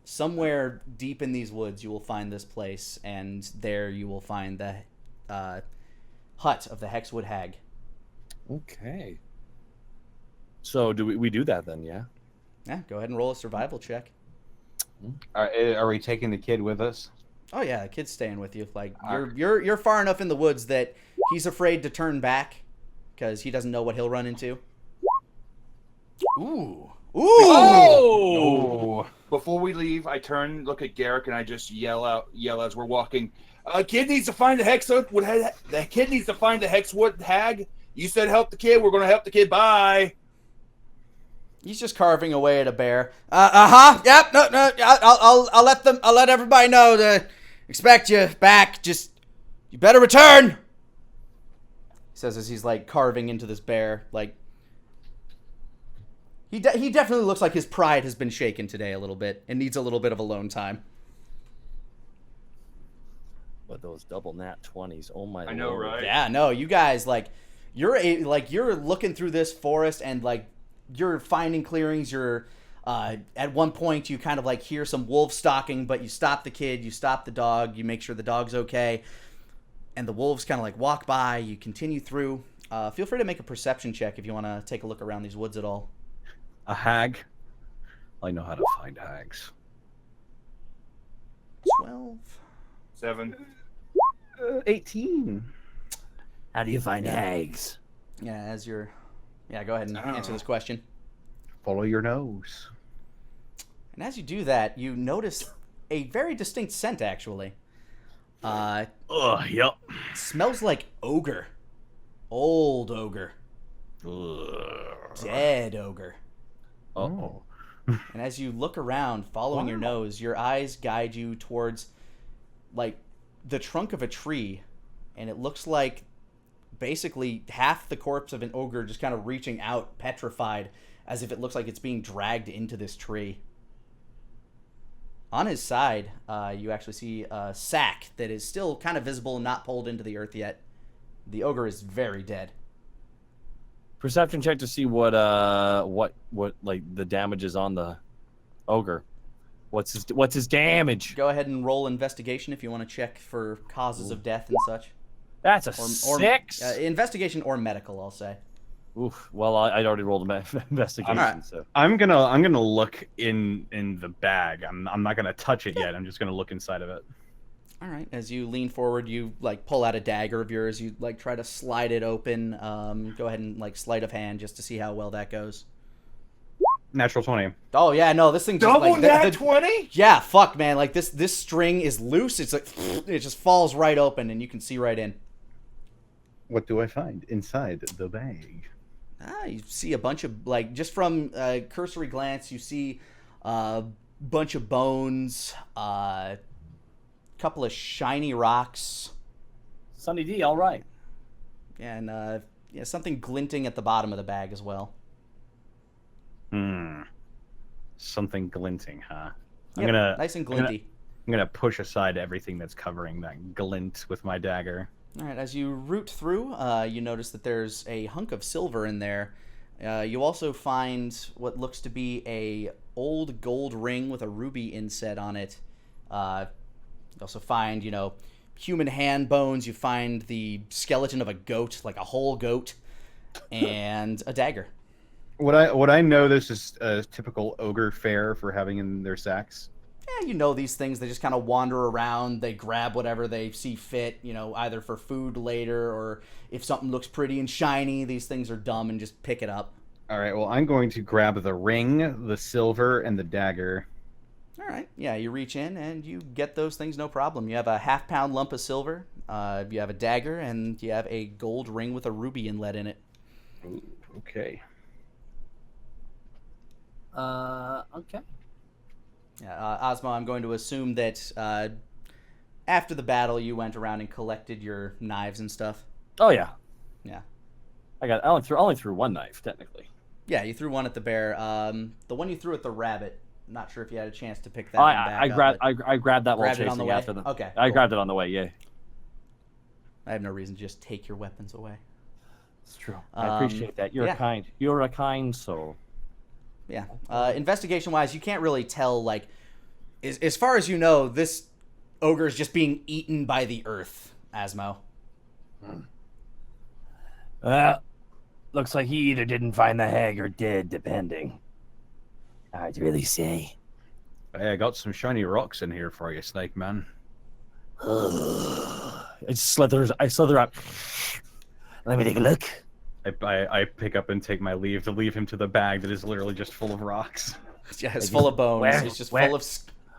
somewhere deep in these woods you will find this place, and there you will find the hut of the Hexwood Hag. Okay. So do we do that then? Yeah. Yeah, go ahead and roll a survival check. Are we taking the kid with us? Oh yeah, the kid's staying with you. Like Alright. you're far enough in the woods that he's afraid to turn back because he doesn't know what he'll run into. Ooh. Oh! Before we leave, I turn, look at Garrick, and I just yell as we're walking. Kid needs to find the Hexwood. The kid needs to find the Hexwood Hag. You said help the kid. We're gonna help the kid. Bye. He's just carving away at a bear. Yep. No. I'll let everybody know to expect you back. Just you better return. He says as he's like carving into this bear. Like he definitely looks like his pride has been shaken today a little bit and needs a little bit of alone time. But those double nat 20s. Oh my I know, Lord. right? Yeah, no, you guys you're looking through this forest and like you're finding clearings. You're at one point you kind of like hear some wolves stalking, but you stop the kid, you stop the dog, you make sure the dog's okay, and the wolves kind of like walk by. You continue through. Feel free to make a perception check if you want to take a look around these woods at all. A hag? I know how to find hags. 12. 7. 18. How do you find hags? Yeah, go ahead and answer this question. Follow your nose. And as you do that, you notice a very distinct scent, actually. Yep. It smells like ogre. Old ogre. Dead ogre. Oh. And as you look around, following your nose, your eyes guide you towards, like, the trunk of a tree. And it looks like basically half the corpse of an ogre just kind of reaching out, petrified, as if it looks like it's being dragged into this tree. On his side, you actually see a sack that is still kind of visible and not pulled into the earth yet. The ogre is very dead. Perception check to see what like the damage is on the ogre. What's his damage? Go ahead and roll investigation if you want to check for causes of death and such. That's a Or 6. investigation or medical, I'll say. Oof. Well, I'd already rolled an investigation, Alright. so. I'm gonna look in the bag. I'm not gonna touch it yet. I'm just gonna look inside of it. All right. As you lean forward, you like pull out a dagger of yours. You like try to slide it open. Go ahead and like sleight of hand just to see how well that goes. Natural 20. Oh yeah, no, this thing just Double like nat 20? yeah, fuck man, like this string is loose. It's like it just falls right open and you can see right in. What do I find inside the bag? You see a bunch of like just from cursory glance, you see a bunch of bones, couple of shiny rocks, Sunny D, all right. and something glinting at the bottom of the bag as well. Something glinting, huh? Yep, nice and glinty. I'm gonna push aside everything that's covering that glint with my dagger. All right, as you root through, you notice that there's a hunk of silver in there. You also find what looks to be a old gold ring with a ruby inset on it. You also find, human hand bones. You find the skeleton of a goat, like a whole goat, and a dagger. Would I know this is a typical ogre fare for having in their sacks? Yeah, you know these things. They just kind of wander around. They grab whatever they see fit, either for food later or if something looks pretty and shiny, these things are dumb and just pick it up. All right, well, I'm going to grab the ring, the silver, and the dagger. All right. Yeah, you reach in and you get those things no problem. You have a half-pound lump of silver, you have a dagger, and you have a gold ring with a ruby inlet in it. Ooh, okay. Okay. Yeah, Ozma, I'm going to assume that after the battle you went around and collected your knives and stuff. Oh yeah. Yeah. I only threw one knife technically. Yeah, you threw one at the bear. The one you threw at the rabbit, not sure if you had a chance to pick that one back I grabbed up. I grabbed that while Grabbed it on chasing the way? after them. Okay, I cool. grabbed it on the way. Yeah. I have no reason to just take your weapons away. It's true. I appreciate that. You're a kind soul. Yeah. Investigation-wise, you can't really tell, like, as far as you know, this ogre is just being eaten by the earth, Asmo. Looks like he either didn't find the hag or did, depending. Hard to really say. Hey, I got some shiny rocks in here for you, Snake Man. I slither up. Let me take a look. I pick up and take my leave to leave him to the bag that is literally just full of rocks. Yeah, it's full of bones. It's just full of...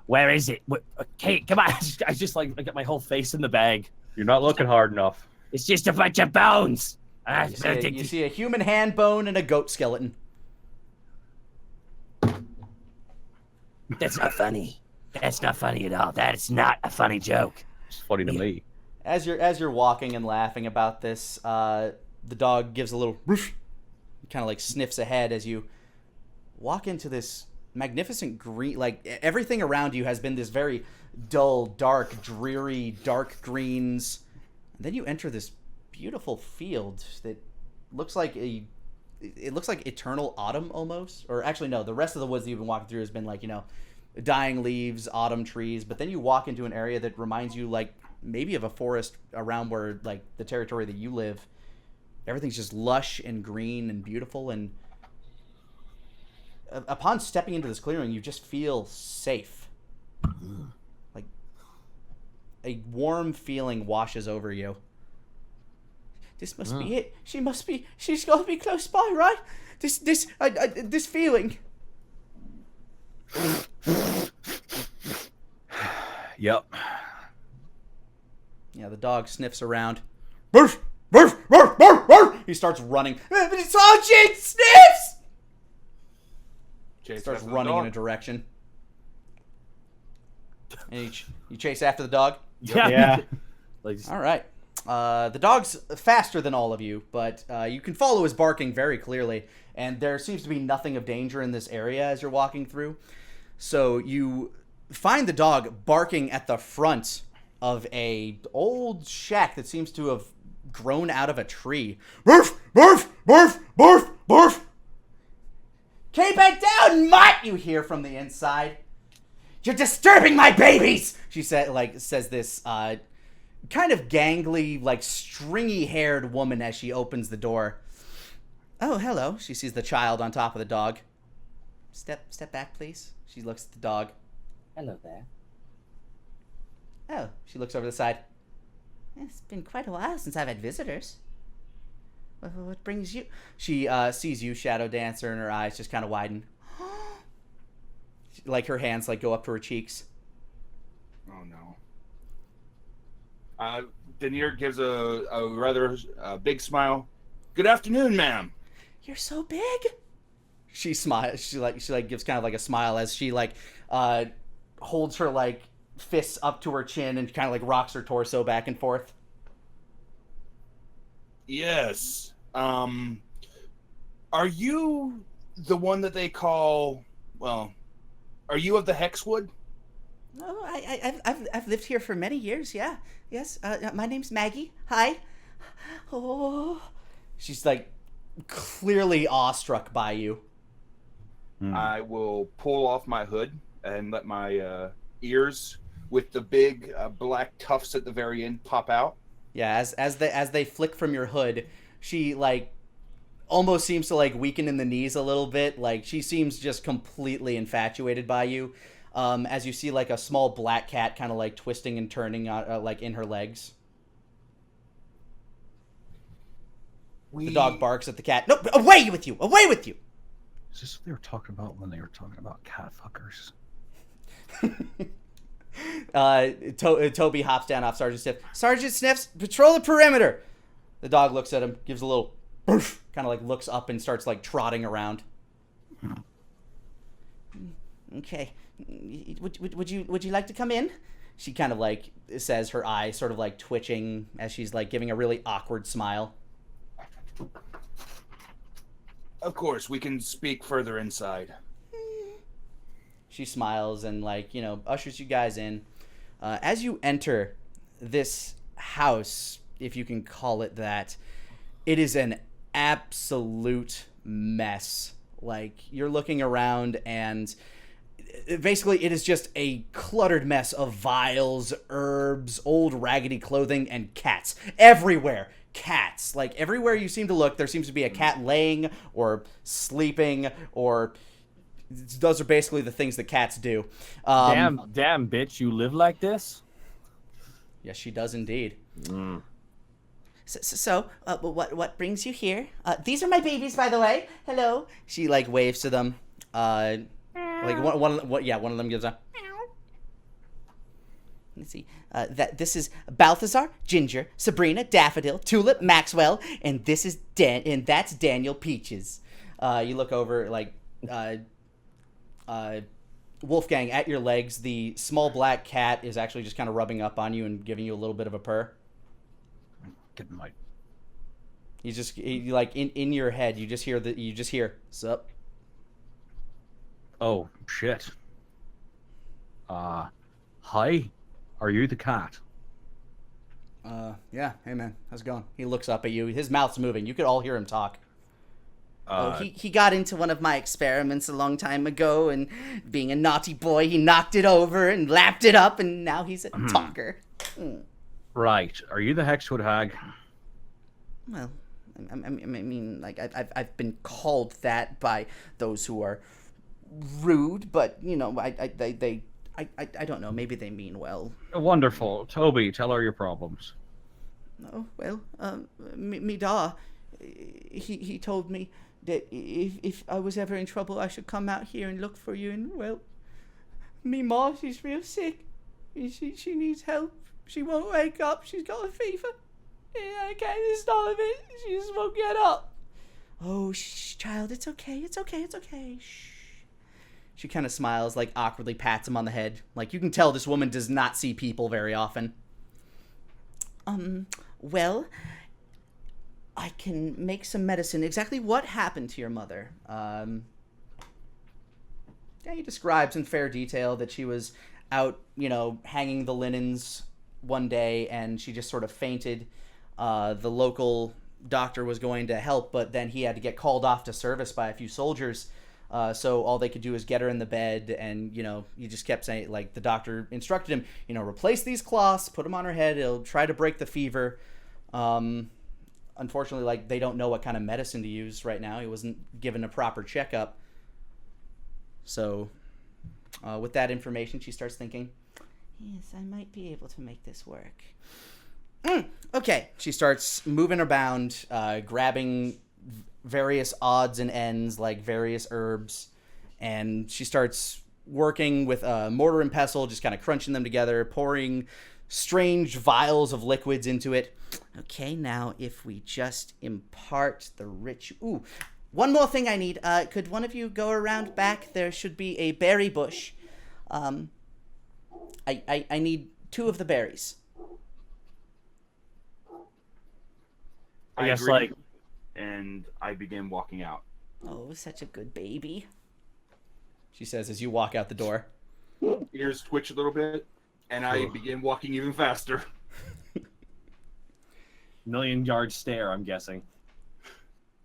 Where is it? Okay, come on. I get my whole face in the bag. You're not looking hard enough. It's just a bunch of bones. You see a human hand bone and a goat skeleton. That's not funny. That's not funny at all. That is not a funny joke. It's funny to me. As you're walking and laughing about this, the dog gives a little whoosh, kind of like sniffs ahead as you walk into this magnificent green, like everything around you has been this very dull, dark, dreary, dark greens. And then you enter this beautiful field that looks like eternal autumn almost. Or actually no, the rest of the woods that you've been walking through has been like, dying leaves, autumn trees, but then you walk into an area that reminds you like maybe of a forest around where like the territory that you live. Everything's just lush and green and beautiful, and upon stepping into this clearing, you just feel safe. Like a warm feeling washes over you. This must be it. She's got to be close by, right? This feeling. Yep. Yeah, the dog sniffs around. Burf, burf, burf, burf, burf. He starts running. But it's all Jake sniffs! Chase Starts after the running in dog. a direction. And you chase after the dog? Yeah. All right. The dog's faster than all of you, but you can follow his barking very clearly, and there seems to be nothing of danger in this area as you're walking through. So you find the dog barking at the front of a old shack that seems to have grown out of a tree. Barf, barf, barf, barf, barf. Keep it down, mutt! You hear from the inside. You're disturbing my babies! She says this kind of gangly, like stringy-haired woman as she opens the door. Oh, hello. She sees the child on top of the dog. Step back, please. She looks at the dog. Hello there. Oh, she looks over the side. It's been quite a while since I've had visitors. What brings you? She sees you, Shadow Dancer, and her eyes just kind of widen. Like her hands like go up to her cheeks. Oh no. Denier gives a rather big smile. Good afternoon, ma'am. You're so big. She smiles. She gives kind of like a smile as she holds her like fists up to her chin and kind of like rocks her torso back and forth. Yes. Are you the one that they call? Well, are you of the Hexwood? Oh, I've lived here for many years. Yeah. Yes. My name's Maggie. Hi. Oh. She's like clearly awestruck by you. I will pull off my hood and let my ears with the big black tufts at the very end pop out. Yeah, as they flick from your hood, she like almost seems to like weaken in the knees a little bit. Like she seems just completely infatuated by you. As you see like a small black cat kind of like twisting and turning like in her legs. The dog barks at the cat. No, away with you! Away with you! Is this what they were talking about when they were talking about cat fuckers? Toby hops down off Sergeant Sniff. Sergeant Sniffs, patrol the perimeter. The dog looks at him, gives a little boof, kind of like looks up and starts like trotting around. Okay, would you like to come in? She kind of like says, her eye sort of like twitching as she's like giving a really awkward smile. Of course, we can speak further inside. She smiles and like, ushers you guys in. As you enter this house, if you can call it that, it is an absolute mess. Like, you're looking around and basically it is just a cluttered mess of vials, herbs, old raggedy clothing, and cats everywhere. Cats. Like, everywhere you seem to look, there seems to be a cat laying or sleeping, or those are basically the things that cats do. Damn, bitch, you live like this? Yes, she does indeed. So, what brings you here? These are my babies, by the way. Hello. She like waves to them. Like one of them gives a. Let's see. This is Balthazar, Ginger, Sabrina, Daffodil, Tulip, Maxwell, and this is that's Daniel Peaches. You look over like Wolfgang at your legs. The small black cat is actually just kind of rubbing up on you and giving you a little bit of a purr. Getting my. He like in your head. You just hear sup. Oh shit. Hi. Are you the cat? Yeah. Hey, man. How's it going? He looks up at you. His mouth's moving. You could all hear him talk. He got into one of my experiments a long time ago, and being a naughty boy, he knocked it over and lapped it up, and now he's a talker. Right. Are you the Hexwood Hag? Well, I mean, like, I've been called that by those who are rude, but, I don't know. Maybe they mean well. Wonderful. Toby, tell her your problems. Oh, well, me da, he told me that if I was ever in trouble, I should come out here and look for you. And, well, me ma, she's real sick. She needs help. She won't wake up. She's got a fever. Yeah, I can't stop it. She just won't get up. Oh, child, it's okay. It's okay. Shh. She kind of smiles, like awkwardly pats him on the head. Like, you can tell this woman does not see people very often. Well, I can make some medicine. Exactly what happened to your mother? Yeah, he describes in fair detail that she was out, hanging the linens one day, and she just sort of fainted. The local doctor was going to help, but then he had to get called off to service by a few soldiers. So all they could do is get her in the bed, and, he just kept saying, like, the doctor instructed him, replace these cloths, put them on her head, it'll try to break the fever. Unfortunately, like, they don't know what kind of medicine to use right now. He wasn't given a proper checkup. So, with that information, she starts thinking, yes, I might be able to make this work. Okay. She starts moving around, grabbing various odds and ends, like various herbs, and she starts working with a mortar and pestle, just kind of crunching them together, pouring strange vials of liquids into it. Okay, now if we just impart the rich... Ooh, one more thing I need. Could one of you go around back? There should be a berry bush. I need 2 of the berries. I guess, agree. like... And I begin walking out. Oh, such a good baby. She says as you walk out the door. Ears twitch a little bit, and I begin walking even faster. Million-yard stare, I'm guessing.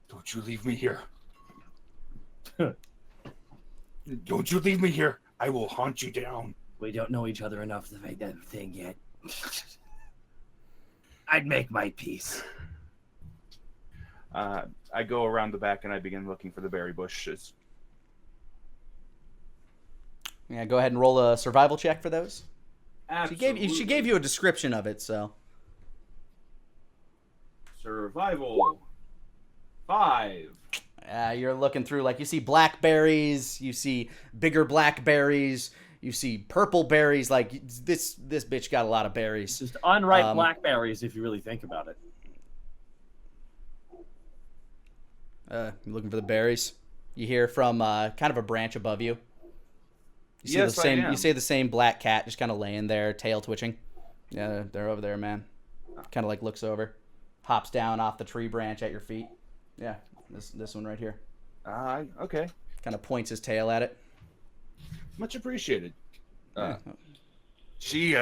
Don't you leave me here. Don't you leave me here. I will hunt you down. We don't know each other enough to make that thing yet. I'd make my peace. I go around the back and I begin looking for the berry bushes. Yeah, go ahead and roll a survival check for those. Absolutely. She gave you a description of it, so. Survival. 5. You're looking through, like, you see blackberries, you see bigger blackberries, you see purple berries. Like, this bitch got a lot of berries. Just unripe blackberries, if you really think about it. You looking for the berries? You hear from kind of a branch above you. You see Yes, the same, I am. You see the same black cat just kind of laying there, tail twitching. Yeah, they're over there, man. Kind of like looks over, hops down off the tree branch at your feet. Yeah, this one right here. Okay. Kind of points his tail at it. Much appreciated. Yeah. She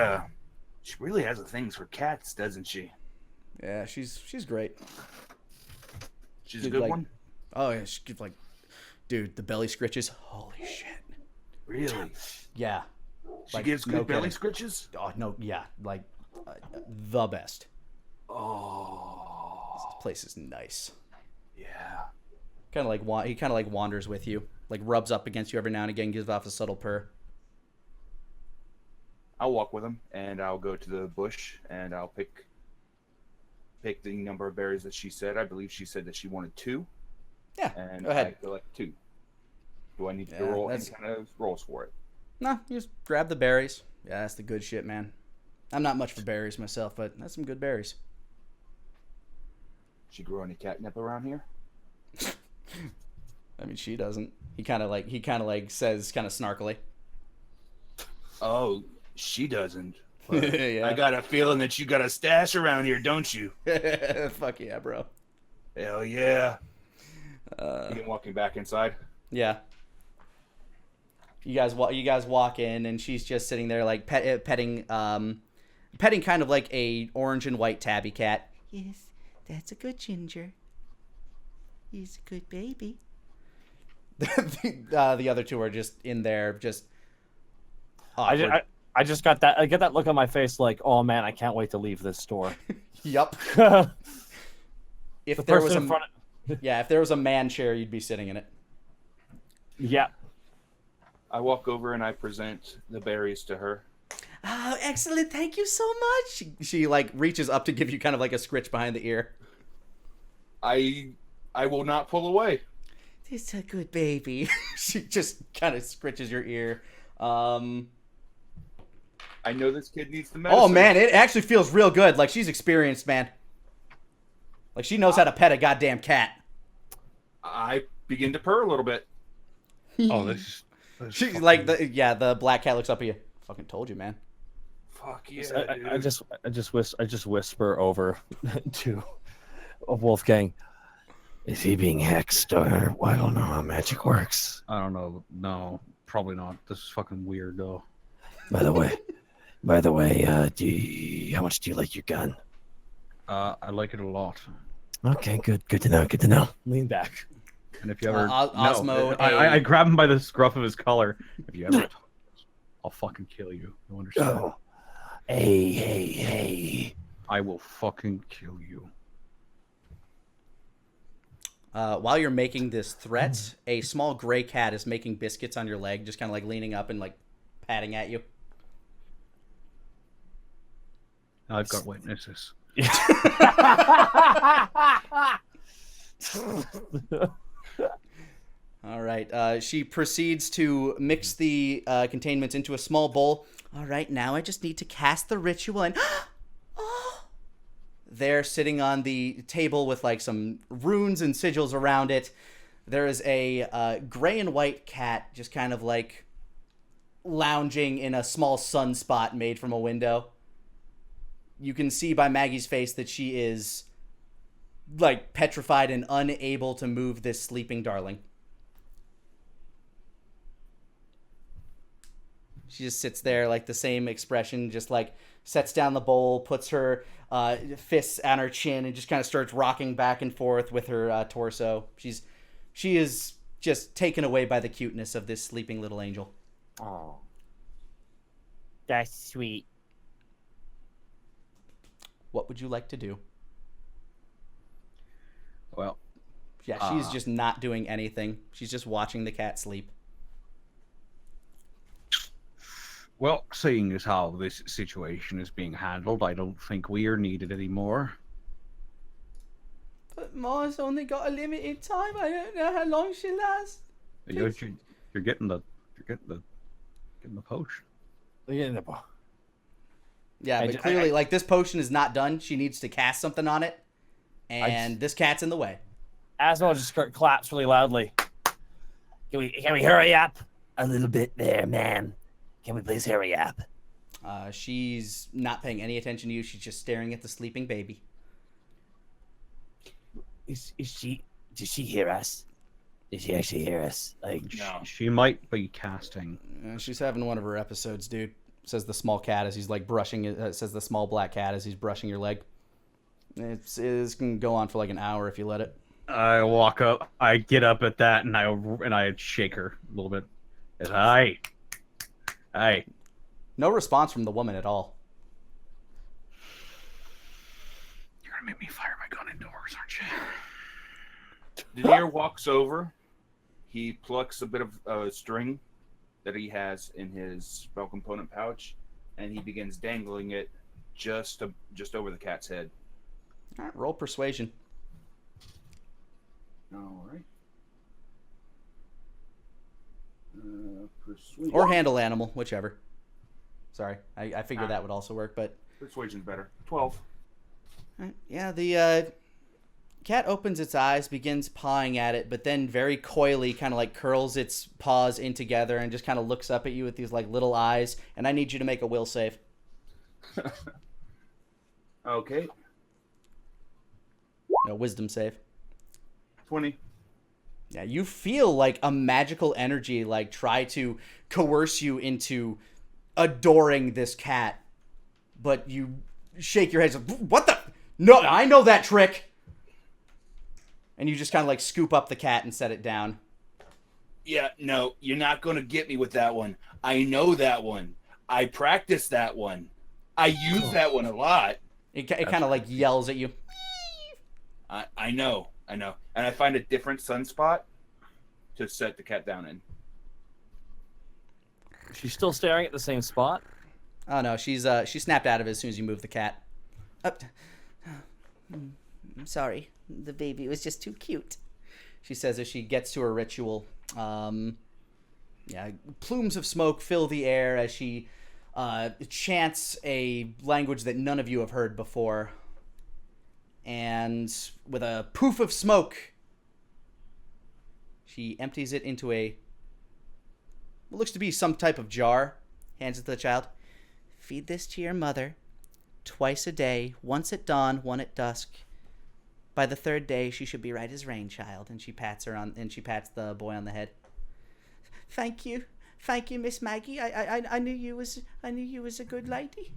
really has a thing for cats, doesn't she? Yeah, she's great. She's Dude, a good like- one. Oh yeah, she's like, dude, the belly scritches. Holy shit. Really? Yeah. She Like, gives good no belly kidding. scritches? Oh no, yeah, like the best. Oh. This place is nice. Yeah. He kind of like wanders with you, like rubs up against you every now and again, gives off a subtle purr. I'll walk with him and I'll go to the bush and I'll pick the number of berries that she said. I believe she said that she wanted 2. Yeah, And go ahead. I collect 2. Do I need to Yeah, roll any that's- kind of rolls for it? No, you just grab the berries. Yeah, that's the good shit, man. I'm not much for berries myself, but that's some good berries. She grew any catnip around here? I mean, she doesn't. He kind of like says kind of snarkily. Oh, she doesn't. Yeah. I got a feeling that you got a stash around here, don't you? Fuck yeah, bro. Hell yeah. Begin walking back inside. Yeah. You guys walk in, and she's just sitting there like petting kind of like a orange and white tabby cat. Yes, that's a good ginger. He's a good baby. The other two are just in there, just awkward. I just got that. I get that look on my face, like, oh man, I can't wait to leave this store. Yup. The If there was person a in front of, yeah, if there was a man chair, you'd be sitting in it. yeah. I walk over and I present the berries to her. Oh, excellent! Thank you so much. She like reaches up to give you kind of like a scritch behind the ear. I will not pull away. This a good baby. She just kind of scritches your ear. I know this kid needs the medicine. Oh man, it actually feels real good. Like she's experienced, man. Like she knows how to pet a goddamn cat. I begin to purr a little bit. Oh, this She's like the black cat looks up at you. Fucking told you, man. Fuck yeah, dude. I just whisper over to Wolfgang. Is he being hexed, or I don't know how magic works? I don't know. No, probably not. This is fucking weird though. By the way, how much do you like your gun? I like it a lot. Okay, good to know. Lean back. And if you ever Osmo, I grab him by the scruff of his collar. If you ever, I'll fucking kill you. You understand? Oh, hey. I will fucking kill you. While you're making this threat, a small gray cat is making biscuits on your leg, just kind of like leaning up and like patting at you. I've got witnesses. All right. She proceeds to mix the containments into a small bowl. All right, now I just need to cast the ritual and. Oh. There, sitting on the table with like some runes and sigils around it, there is a gray and white cat just kind of like lounging in a small sunspot made from a window. You can see by Maggie's face that she is like petrified and unable to move this sleeping darling. She just sits there like the same expression, just like sets down the bowl, puts her fists on her chin, and just kind of starts rocking back and forth with her torso. She is just taken away by the cuteness of this sleeping little angel. Oh. That's sweet. What would you like to do? Well, Yeah, she's just not doing anything. She's just watching the cat sleep. well, seeing as how this situation is being handled, I don't think we are needed anymore. But Ma's only got a limited time. I don't know how long she'll last. You're getting the potion. Yeah, but clearly, like, this potion is not done. She needs to cast something on it, and this cat's in the way. Asmo just claps really loudly. Can we hurry up a little bit there, man? Can we please hurry up? She's not paying any attention to you. She's just staring at the sleeping baby. Is she? Did she hear us? Did she actually hear us? Like, No. She might be casting. She's having one of her episodes, dude. Says the small cat as he's like brushing it. Says the small black cat as he's brushing your leg. It's can go on for like an hour if you let it. I walk up. I get up at that, and I shake her a little bit. It's, hi. No response from the woman at all. You're gonna make me fire my gun indoors, aren't you? Denier walks over. He plucks a bit of string that he has in his spell component pouch, and he begins dangling it just over the cat's head. All right, roll persuasion. All right. Persuasion. Or handle animal, whichever. Sorry, I figured that would also work, but... Persuasion's better. 12. Yeah, the cat opens its eyes, begins pawing at it, but then very coyly kind of like curls its paws in together and just kind of looks up at you with these like little eyes, and I need you to make a will save. Okay. No, wisdom save. 20. Yeah, you feel like a magical energy like try to coerce you into adoring this cat, but you shake your head. What the? No, I know that trick. And you just kind of like scoop up the cat and set it down. Yeah, no, you're not going to get me with that one. I know that one. I practice that one. I use that one a lot. It kind of like yells at you. I know. And I find a different sunspot to set the cat down in. She's still staring at the same spot. Oh no, she snapped out of it as soon as you moved the cat. I'm sorry. The baby was just too cute. She says as she gets to her ritual. Yeah, plumes of smoke fill the air as she chants a language that none of you have heard before. And with a poof of smoke, she empties it into what looks to be some type of jar, hands it to the child. Feed this to your mother twice a day, once at dawn, one at dusk. By the third day, she should be right as rain, child. And she pats the boy on the head. Thank you, Miss Maggie. I knew you was a good lady.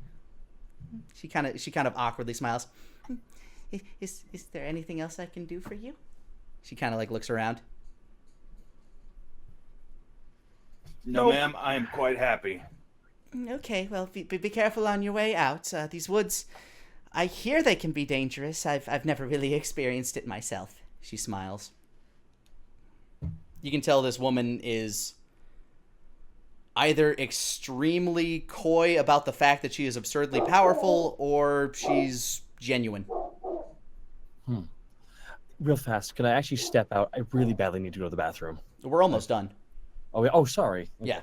She kind of awkwardly smiles. Is there anything else I can do for you? She kind of like looks around. No, ma'am, I am quite happy. Okay, well, be careful on your way out. These woods, I hear they can be dangerous. I've never really experienced it myself. She smiles. You can tell this woman is either extremely coy about the fact that she is absurdly powerful, or she's genuine. Real fast, can I actually step out? I really badly need to go to the bathroom. We're almost done. Oh, sorry. Yeah.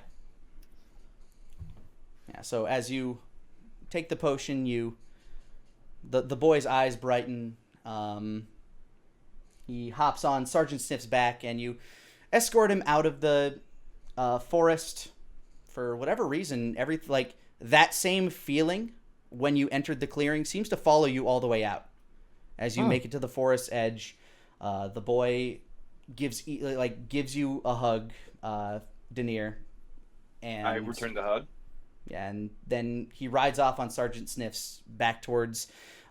Yeah, so as you take the potion, the boy's eyes brighten. He hops on Sergeant Sniff's back, and you escort him out of the forest. For whatever reason, that same feeling when you entered the clearing seems to follow you all the way out. As you make it to the forest edge, the boy gives you a hug, Denier, and I return the hug. Yeah, and then he rides off on Sergeant Sniff's back towards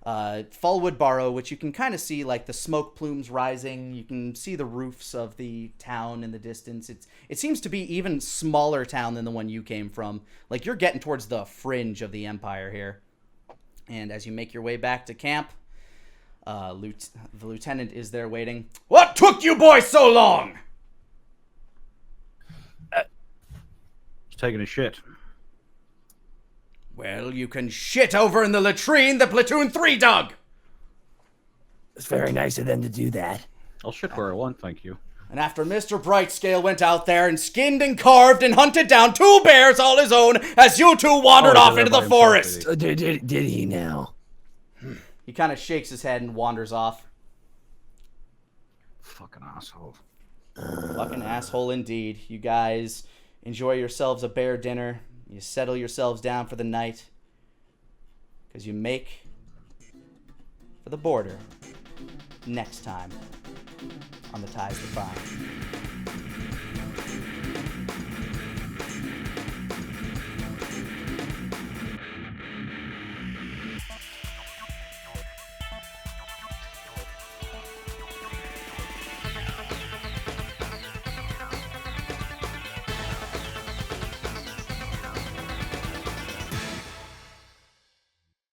Fallwood Barrow, which you can kind of see like the smoke plumes rising. You can see the roofs of the town in the distance. It seems to be even smaller town than the one you came from. Like you're getting towards the fringe of the empire here. And as you make your way back to camp, the lieutenant is there waiting. What took you boys so long? Just taking a shit. Well, you can shit over in the latrine the Platoon 3 dug! It's very nice of them to do that. I'll shit where I want, thank you. And after Mr. Brightscale went out there and skinned and carved and hunted down 2 bears all his own as you two wandered off into the forest. Did he now? He kind of shakes his head and wanders off. Fucking asshole. Fucking asshole indeed. You guys enjoy yourselves a bear dinner. You settle yourselves down for the night. Because you make for the border next time on The Ties That Bind.